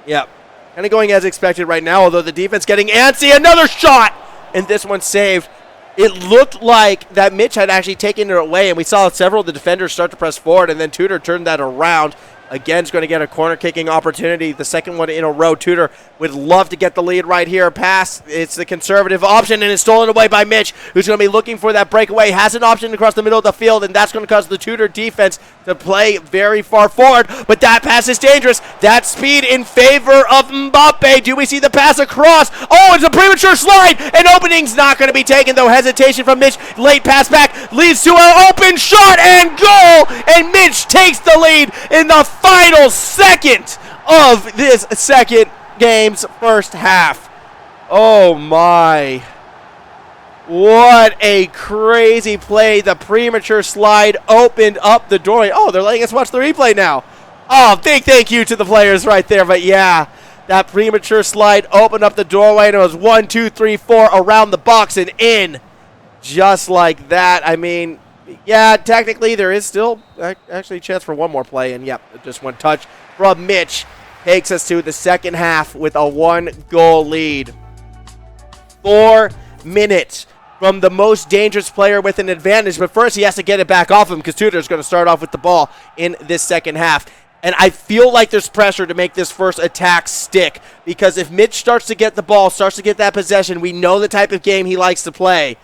Yeah, kind of going as expected right now, although the defense getting antsy. Another shot! And this one saved. It looked like that Mitch had actually taken it away, and we saw several of the defenders start to press forward, and then Tudor turned that around. Again, is going to get a corner kicking opportunity. The second one in a row. Tudor would love to get the lead right here. Pass. It's the conservative option, and it's stolen away by Mitch, who's going to be looking for that breakaway. Has an option across the middle of the field, and that's going to cause the Tudor defense to play very far forward. But that pass is dangerous. That speed in favor of Mbappe. Do we see the pass across? Oh, it's a premature slide. An opening's not going to be taken, though. Hesitation from Mitch. Late pass back leads to an open shot and goal. And Mitch takes the lead in the final second of this second game's first half. Oh my. What a crazy play. The premature slide opened up the door. Oh, they're letting us watch the replay now. Oh, big thank you to the players right there. But yeah, that premature slide opened up the doorway, and it was 1, 2, 3, 4 around the box and in. Just like that. I mean, yeah, technically there is still actually a chance for one more play. And yep, just one touch from Mitch takes us to the second half with a 1-goal lead. 4 minutes from the most dangerous player with an advantage. But first he has to get it back off him because Tudor's going to start off with the ball in this second half. And I feel like there's pressure to make this first attack stick. Because if Mitch starts to get the ball, starts to get that possession, we know the type of game he likes to play.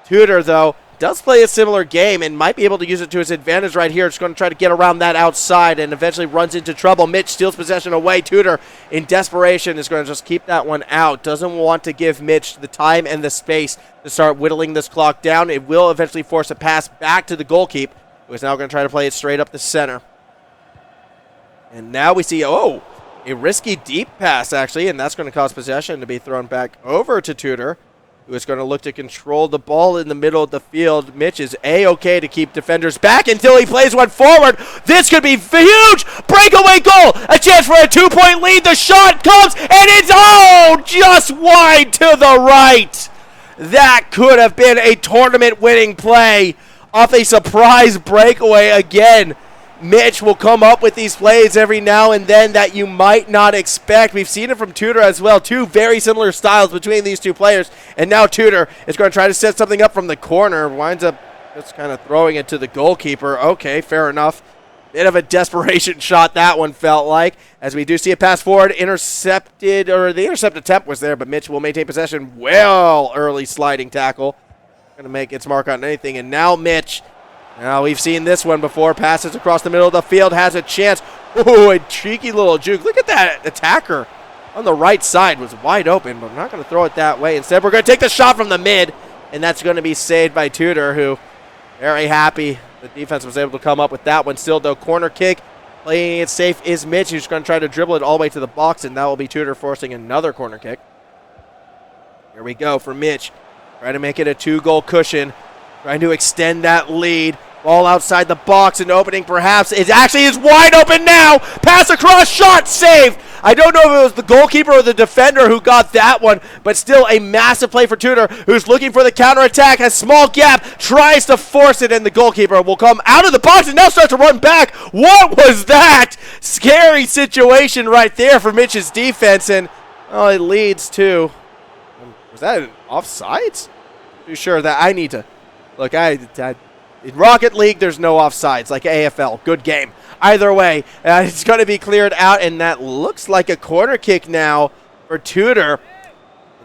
Tudor, though, does play a similar game and might be able to use it to his advantage right here. It's going to try to get around that outside and eventually runs into trouble. Mitch steals possession away. Tudor, in desperation, is going to just keep that one out. Doesn't want to give Mitch the time and the space to start whittling this clock down. It will eventually force a pass back to the goalkeeper. who is now going to try to play it straight up the center. And now we see, a risky deep pass, actually, and that's going to cause possession to be thrown back over to Tudor, who is going to look to control the ball in the middle of the field. Mitch is A-okay to keep defenders back until he plays one forward. This could be huge! Breakaway goal! A chance for a 2-point lead. The shot comes, and it's, just wide to the right. That could have been a tournament-winning play off a surprise breakaway again. Mitch will come up with these plays every now and then that you might not expect. We've seen it from Tudor as well. Two very similar styles between these two players. And now Tudor is going to try to set something up from the corner. Winds up just kind of throwing it to the goalkeeper. Okay, fair enough. Bit of a desperation shot that one felt like. As we do see a pass forward, intercepted, or the intercept attempt was there, but Mitch will maintain possession. Well, early sliding tackle. Going to make its mark on anything. And now Mitch. Now, we've seen this one before. Passes across the middle of the field. Has a chance. Ooh, a cheeky little juke. Look at that attacker on the right side. Was wide open, but I'm not going to throw it that way. Instead, we're going to take the shot from the mid, and that's going to be saved by Tudor, who very happy the defense was able to come up with that one. Still, though, corner kick. Playing it safe is Mitch, who's going to try to dribble it all the way to the box, and that will be Tudor forcing another corner kick. Here we go for Mitch. Trying to make it a 2-goal cushion. Trying to extend that lead. Ball outside the box, an opening perhaps. It actually is wide open now. Pass across, shot, saved. I don't know if it was the goalkeeper or the defender who got that one, but still a massive play for Tudor, who's looking for the counterattack. Has small gap, tries to force it, and the goalkeeper will come out of the box and now start to run back. What was that? Scary situation right there for Mitch's defense, and it leads to, was that an offsides? Too sure that I need to look. In Rocket League, there's no offsides like AFL. Good game. Either way, it's going to be cleared out, and that looks like a corner kick now for Tudor.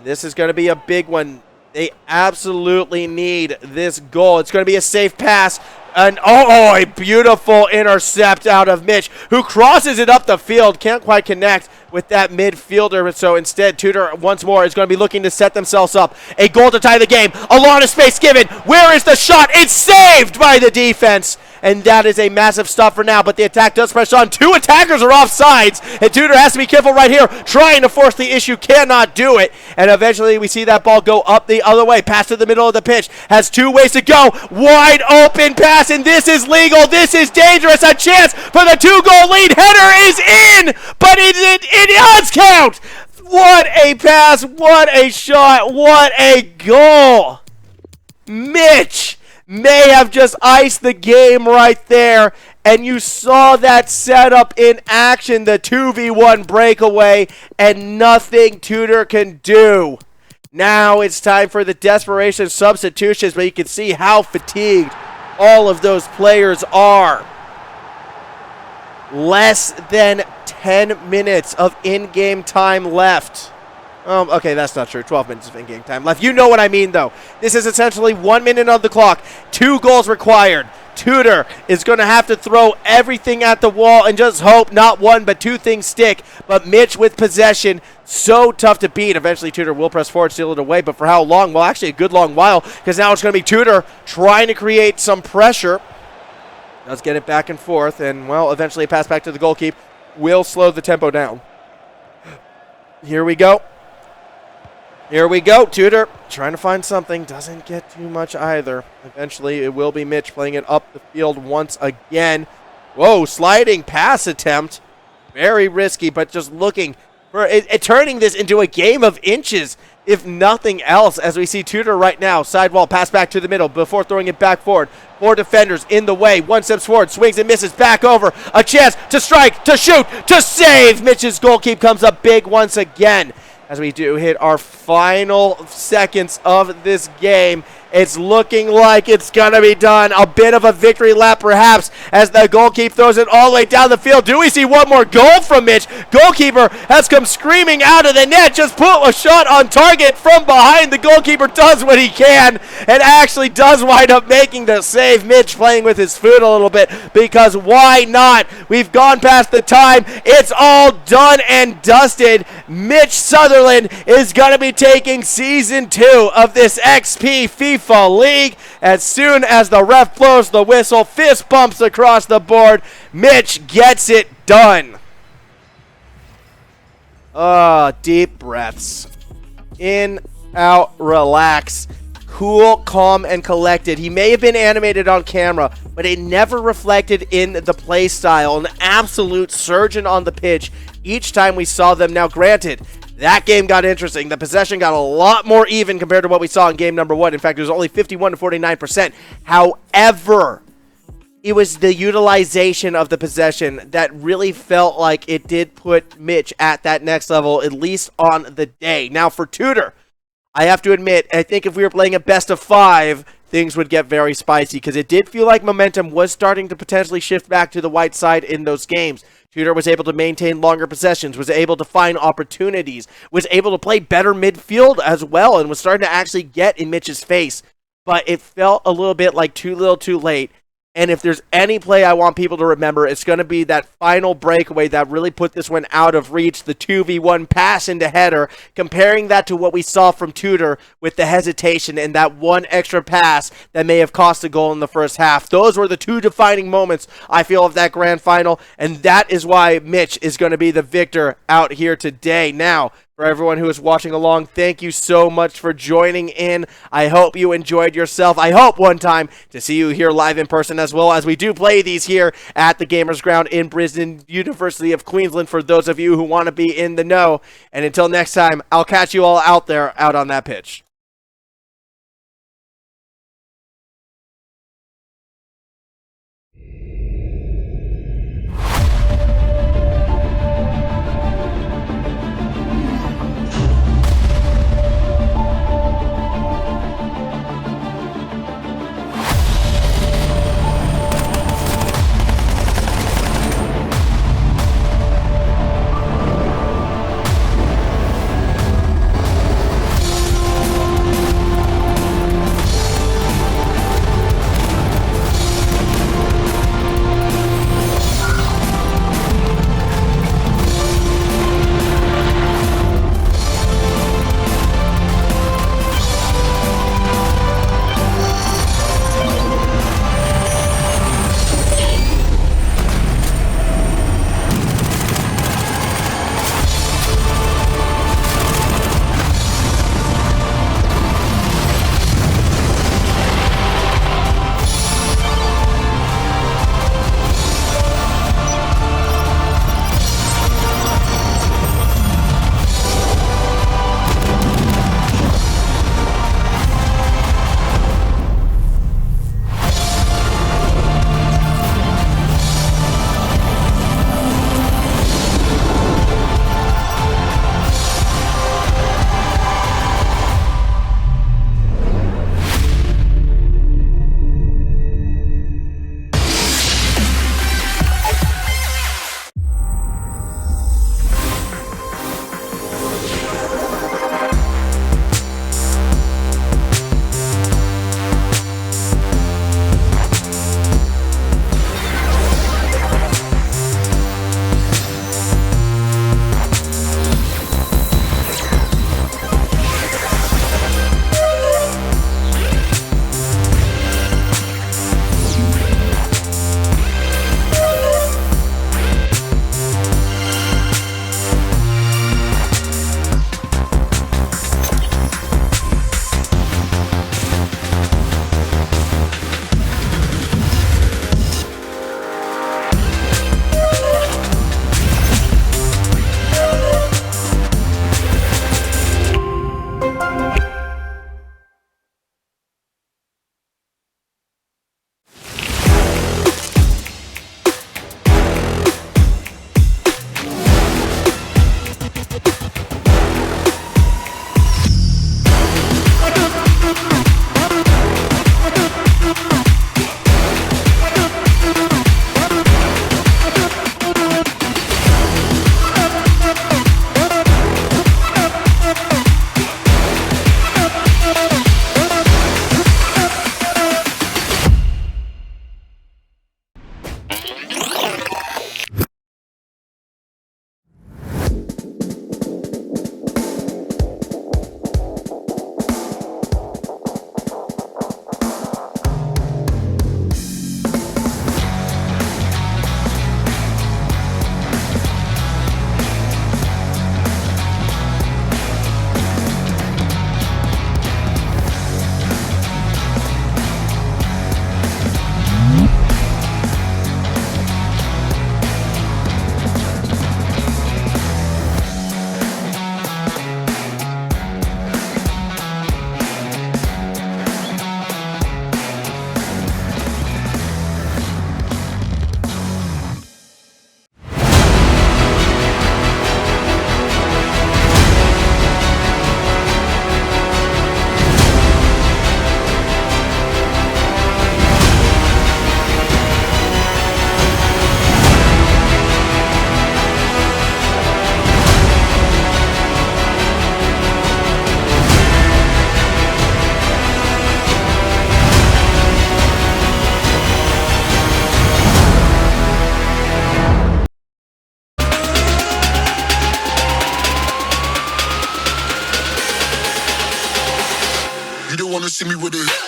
This is going to be a big one. They absolutely need this goal. It's going to be a safe pass. And a beautiful intercept out of Mitch, who crosses it up the field. Can't quite connect with that midfielder. So instead, Tudor once more is going to be looking to set themselves up. A goal to tie the game. A lot of space given. Where is the shot? It's saved by the defense. And that is a massive stop for now, but the attack does press on. Two attackers are offsides, and Tudor has to be careful right here, trying to force the issue, cannot do it. And eventually we see that ball go up the other way, pass to the middle of the pitch, has 2 ways to go, wide open pass, and this is legal, this is dangerous, a chance for the 2-goal lead. Header is in, but it does count. What a pass, what a shot, what a goal. Mitch may have just iced the game right there, and you saw that setup in action, the 2v1 breakaway, and nothing Tudor can do. Now it's time for the desperation substitutions, but you can see how fatigued all of those players are. Less than 10 minutes of in-game time left. Okay, that's not true. 12 minutes of in-game time left. You know what I mean, though. This is essentially 1 minute on the clock. 2 goals required. Tudor is going to have to throw everything at the wall and just hope not 1 but 2 things stick. But Mitch with possession, so tough to beat. Eventually, Tudor will press forward, steal it away. But for how long? Well, actually a good long while, because now it's going to be Tudor trying to create some pressure. Does get it back and forth, and, well, eventually a pass back to the goalkeeper will slow the tempo down. Here we go. Here we go. Tudor trying to find something. Doesn't get too much either. Eventually, it will be Mitch playing it up the field once again. Whoa, sliding pass attempt. Very risky, but just looking for it, turning this into a game of inches, if nothing else, as we see Tudor right now. Sidewall, pass back to the middle before throwing it back forward. 4 defenders in the way. 1 step forward, swings and misses, back over. A chance to strike, to shoot, to save. Mitch's goalkeeper comes up big once again. As we do hit our final seconds of this game, it's looking like it's going to be done. A bit of a victory lap, perhaps, as the goalkeeper throws it all the way down the field. Do we see one more goal from Mitch? Goalkeeper has come screaming out of the net. Just put a shot on target from behind. The goalkeeper does what he can and actually does wind up making the save. Mitch playing with his foot a little bit, because why not? We've gone past the time. It's all done and dusted. Mitch Sutherland is going to be taking Season 2 of this XP FIFA FIFA League. As soon as the ref blows the whistle, fist bumps across the board. Mitch gets it done. Deep breaths. In, out, relax. Cool, calm, and collected. He may have been animated on camera, but it never reflected in the play style. An absolute surgeon on the pitch each time we saw them. Now, granted, that game got interesting. The possession got a lot more even compared to what we saw in game number 1. In fact, it was only 51 to 49%. However, it was the utilization of the possession that really felt like it did put Mitch at that next level, at least on the day. Now, for Tudor, I have to admit, I think if we were playing a best of 5, things would get very spicy, because it did feel like momentum was starting to potentially shift back to the white side in those games. Tudor was able to maintain longer possessions, was able to find opportunities, was able to play better midfield as well, and was starting to actually get in Mitch's face. But it felt a little bit like too little too late. And if there's any play I want people to remember, it's going to be that final breakaway that really put this one out of reach, the 2v1 pass into header, comparing that to what we saw from Tudor with the hesitation and that one extra pass that may have cost a goal in the first half. Those were the two defining moments, I feel, of that grand final, and that is why Mitch is going to be the victor out here today. Now, for everyone who is watching along, thank you so much for joining in. I hope you enjoyed yourself. I hope one time to see you here live in person, as well as we do play these here at the Gamers Ground in Brisbane, University of Queensland, for those of you who want to be in the know. And until next time, I'll catch you all out there, out on that pitch. see me with it.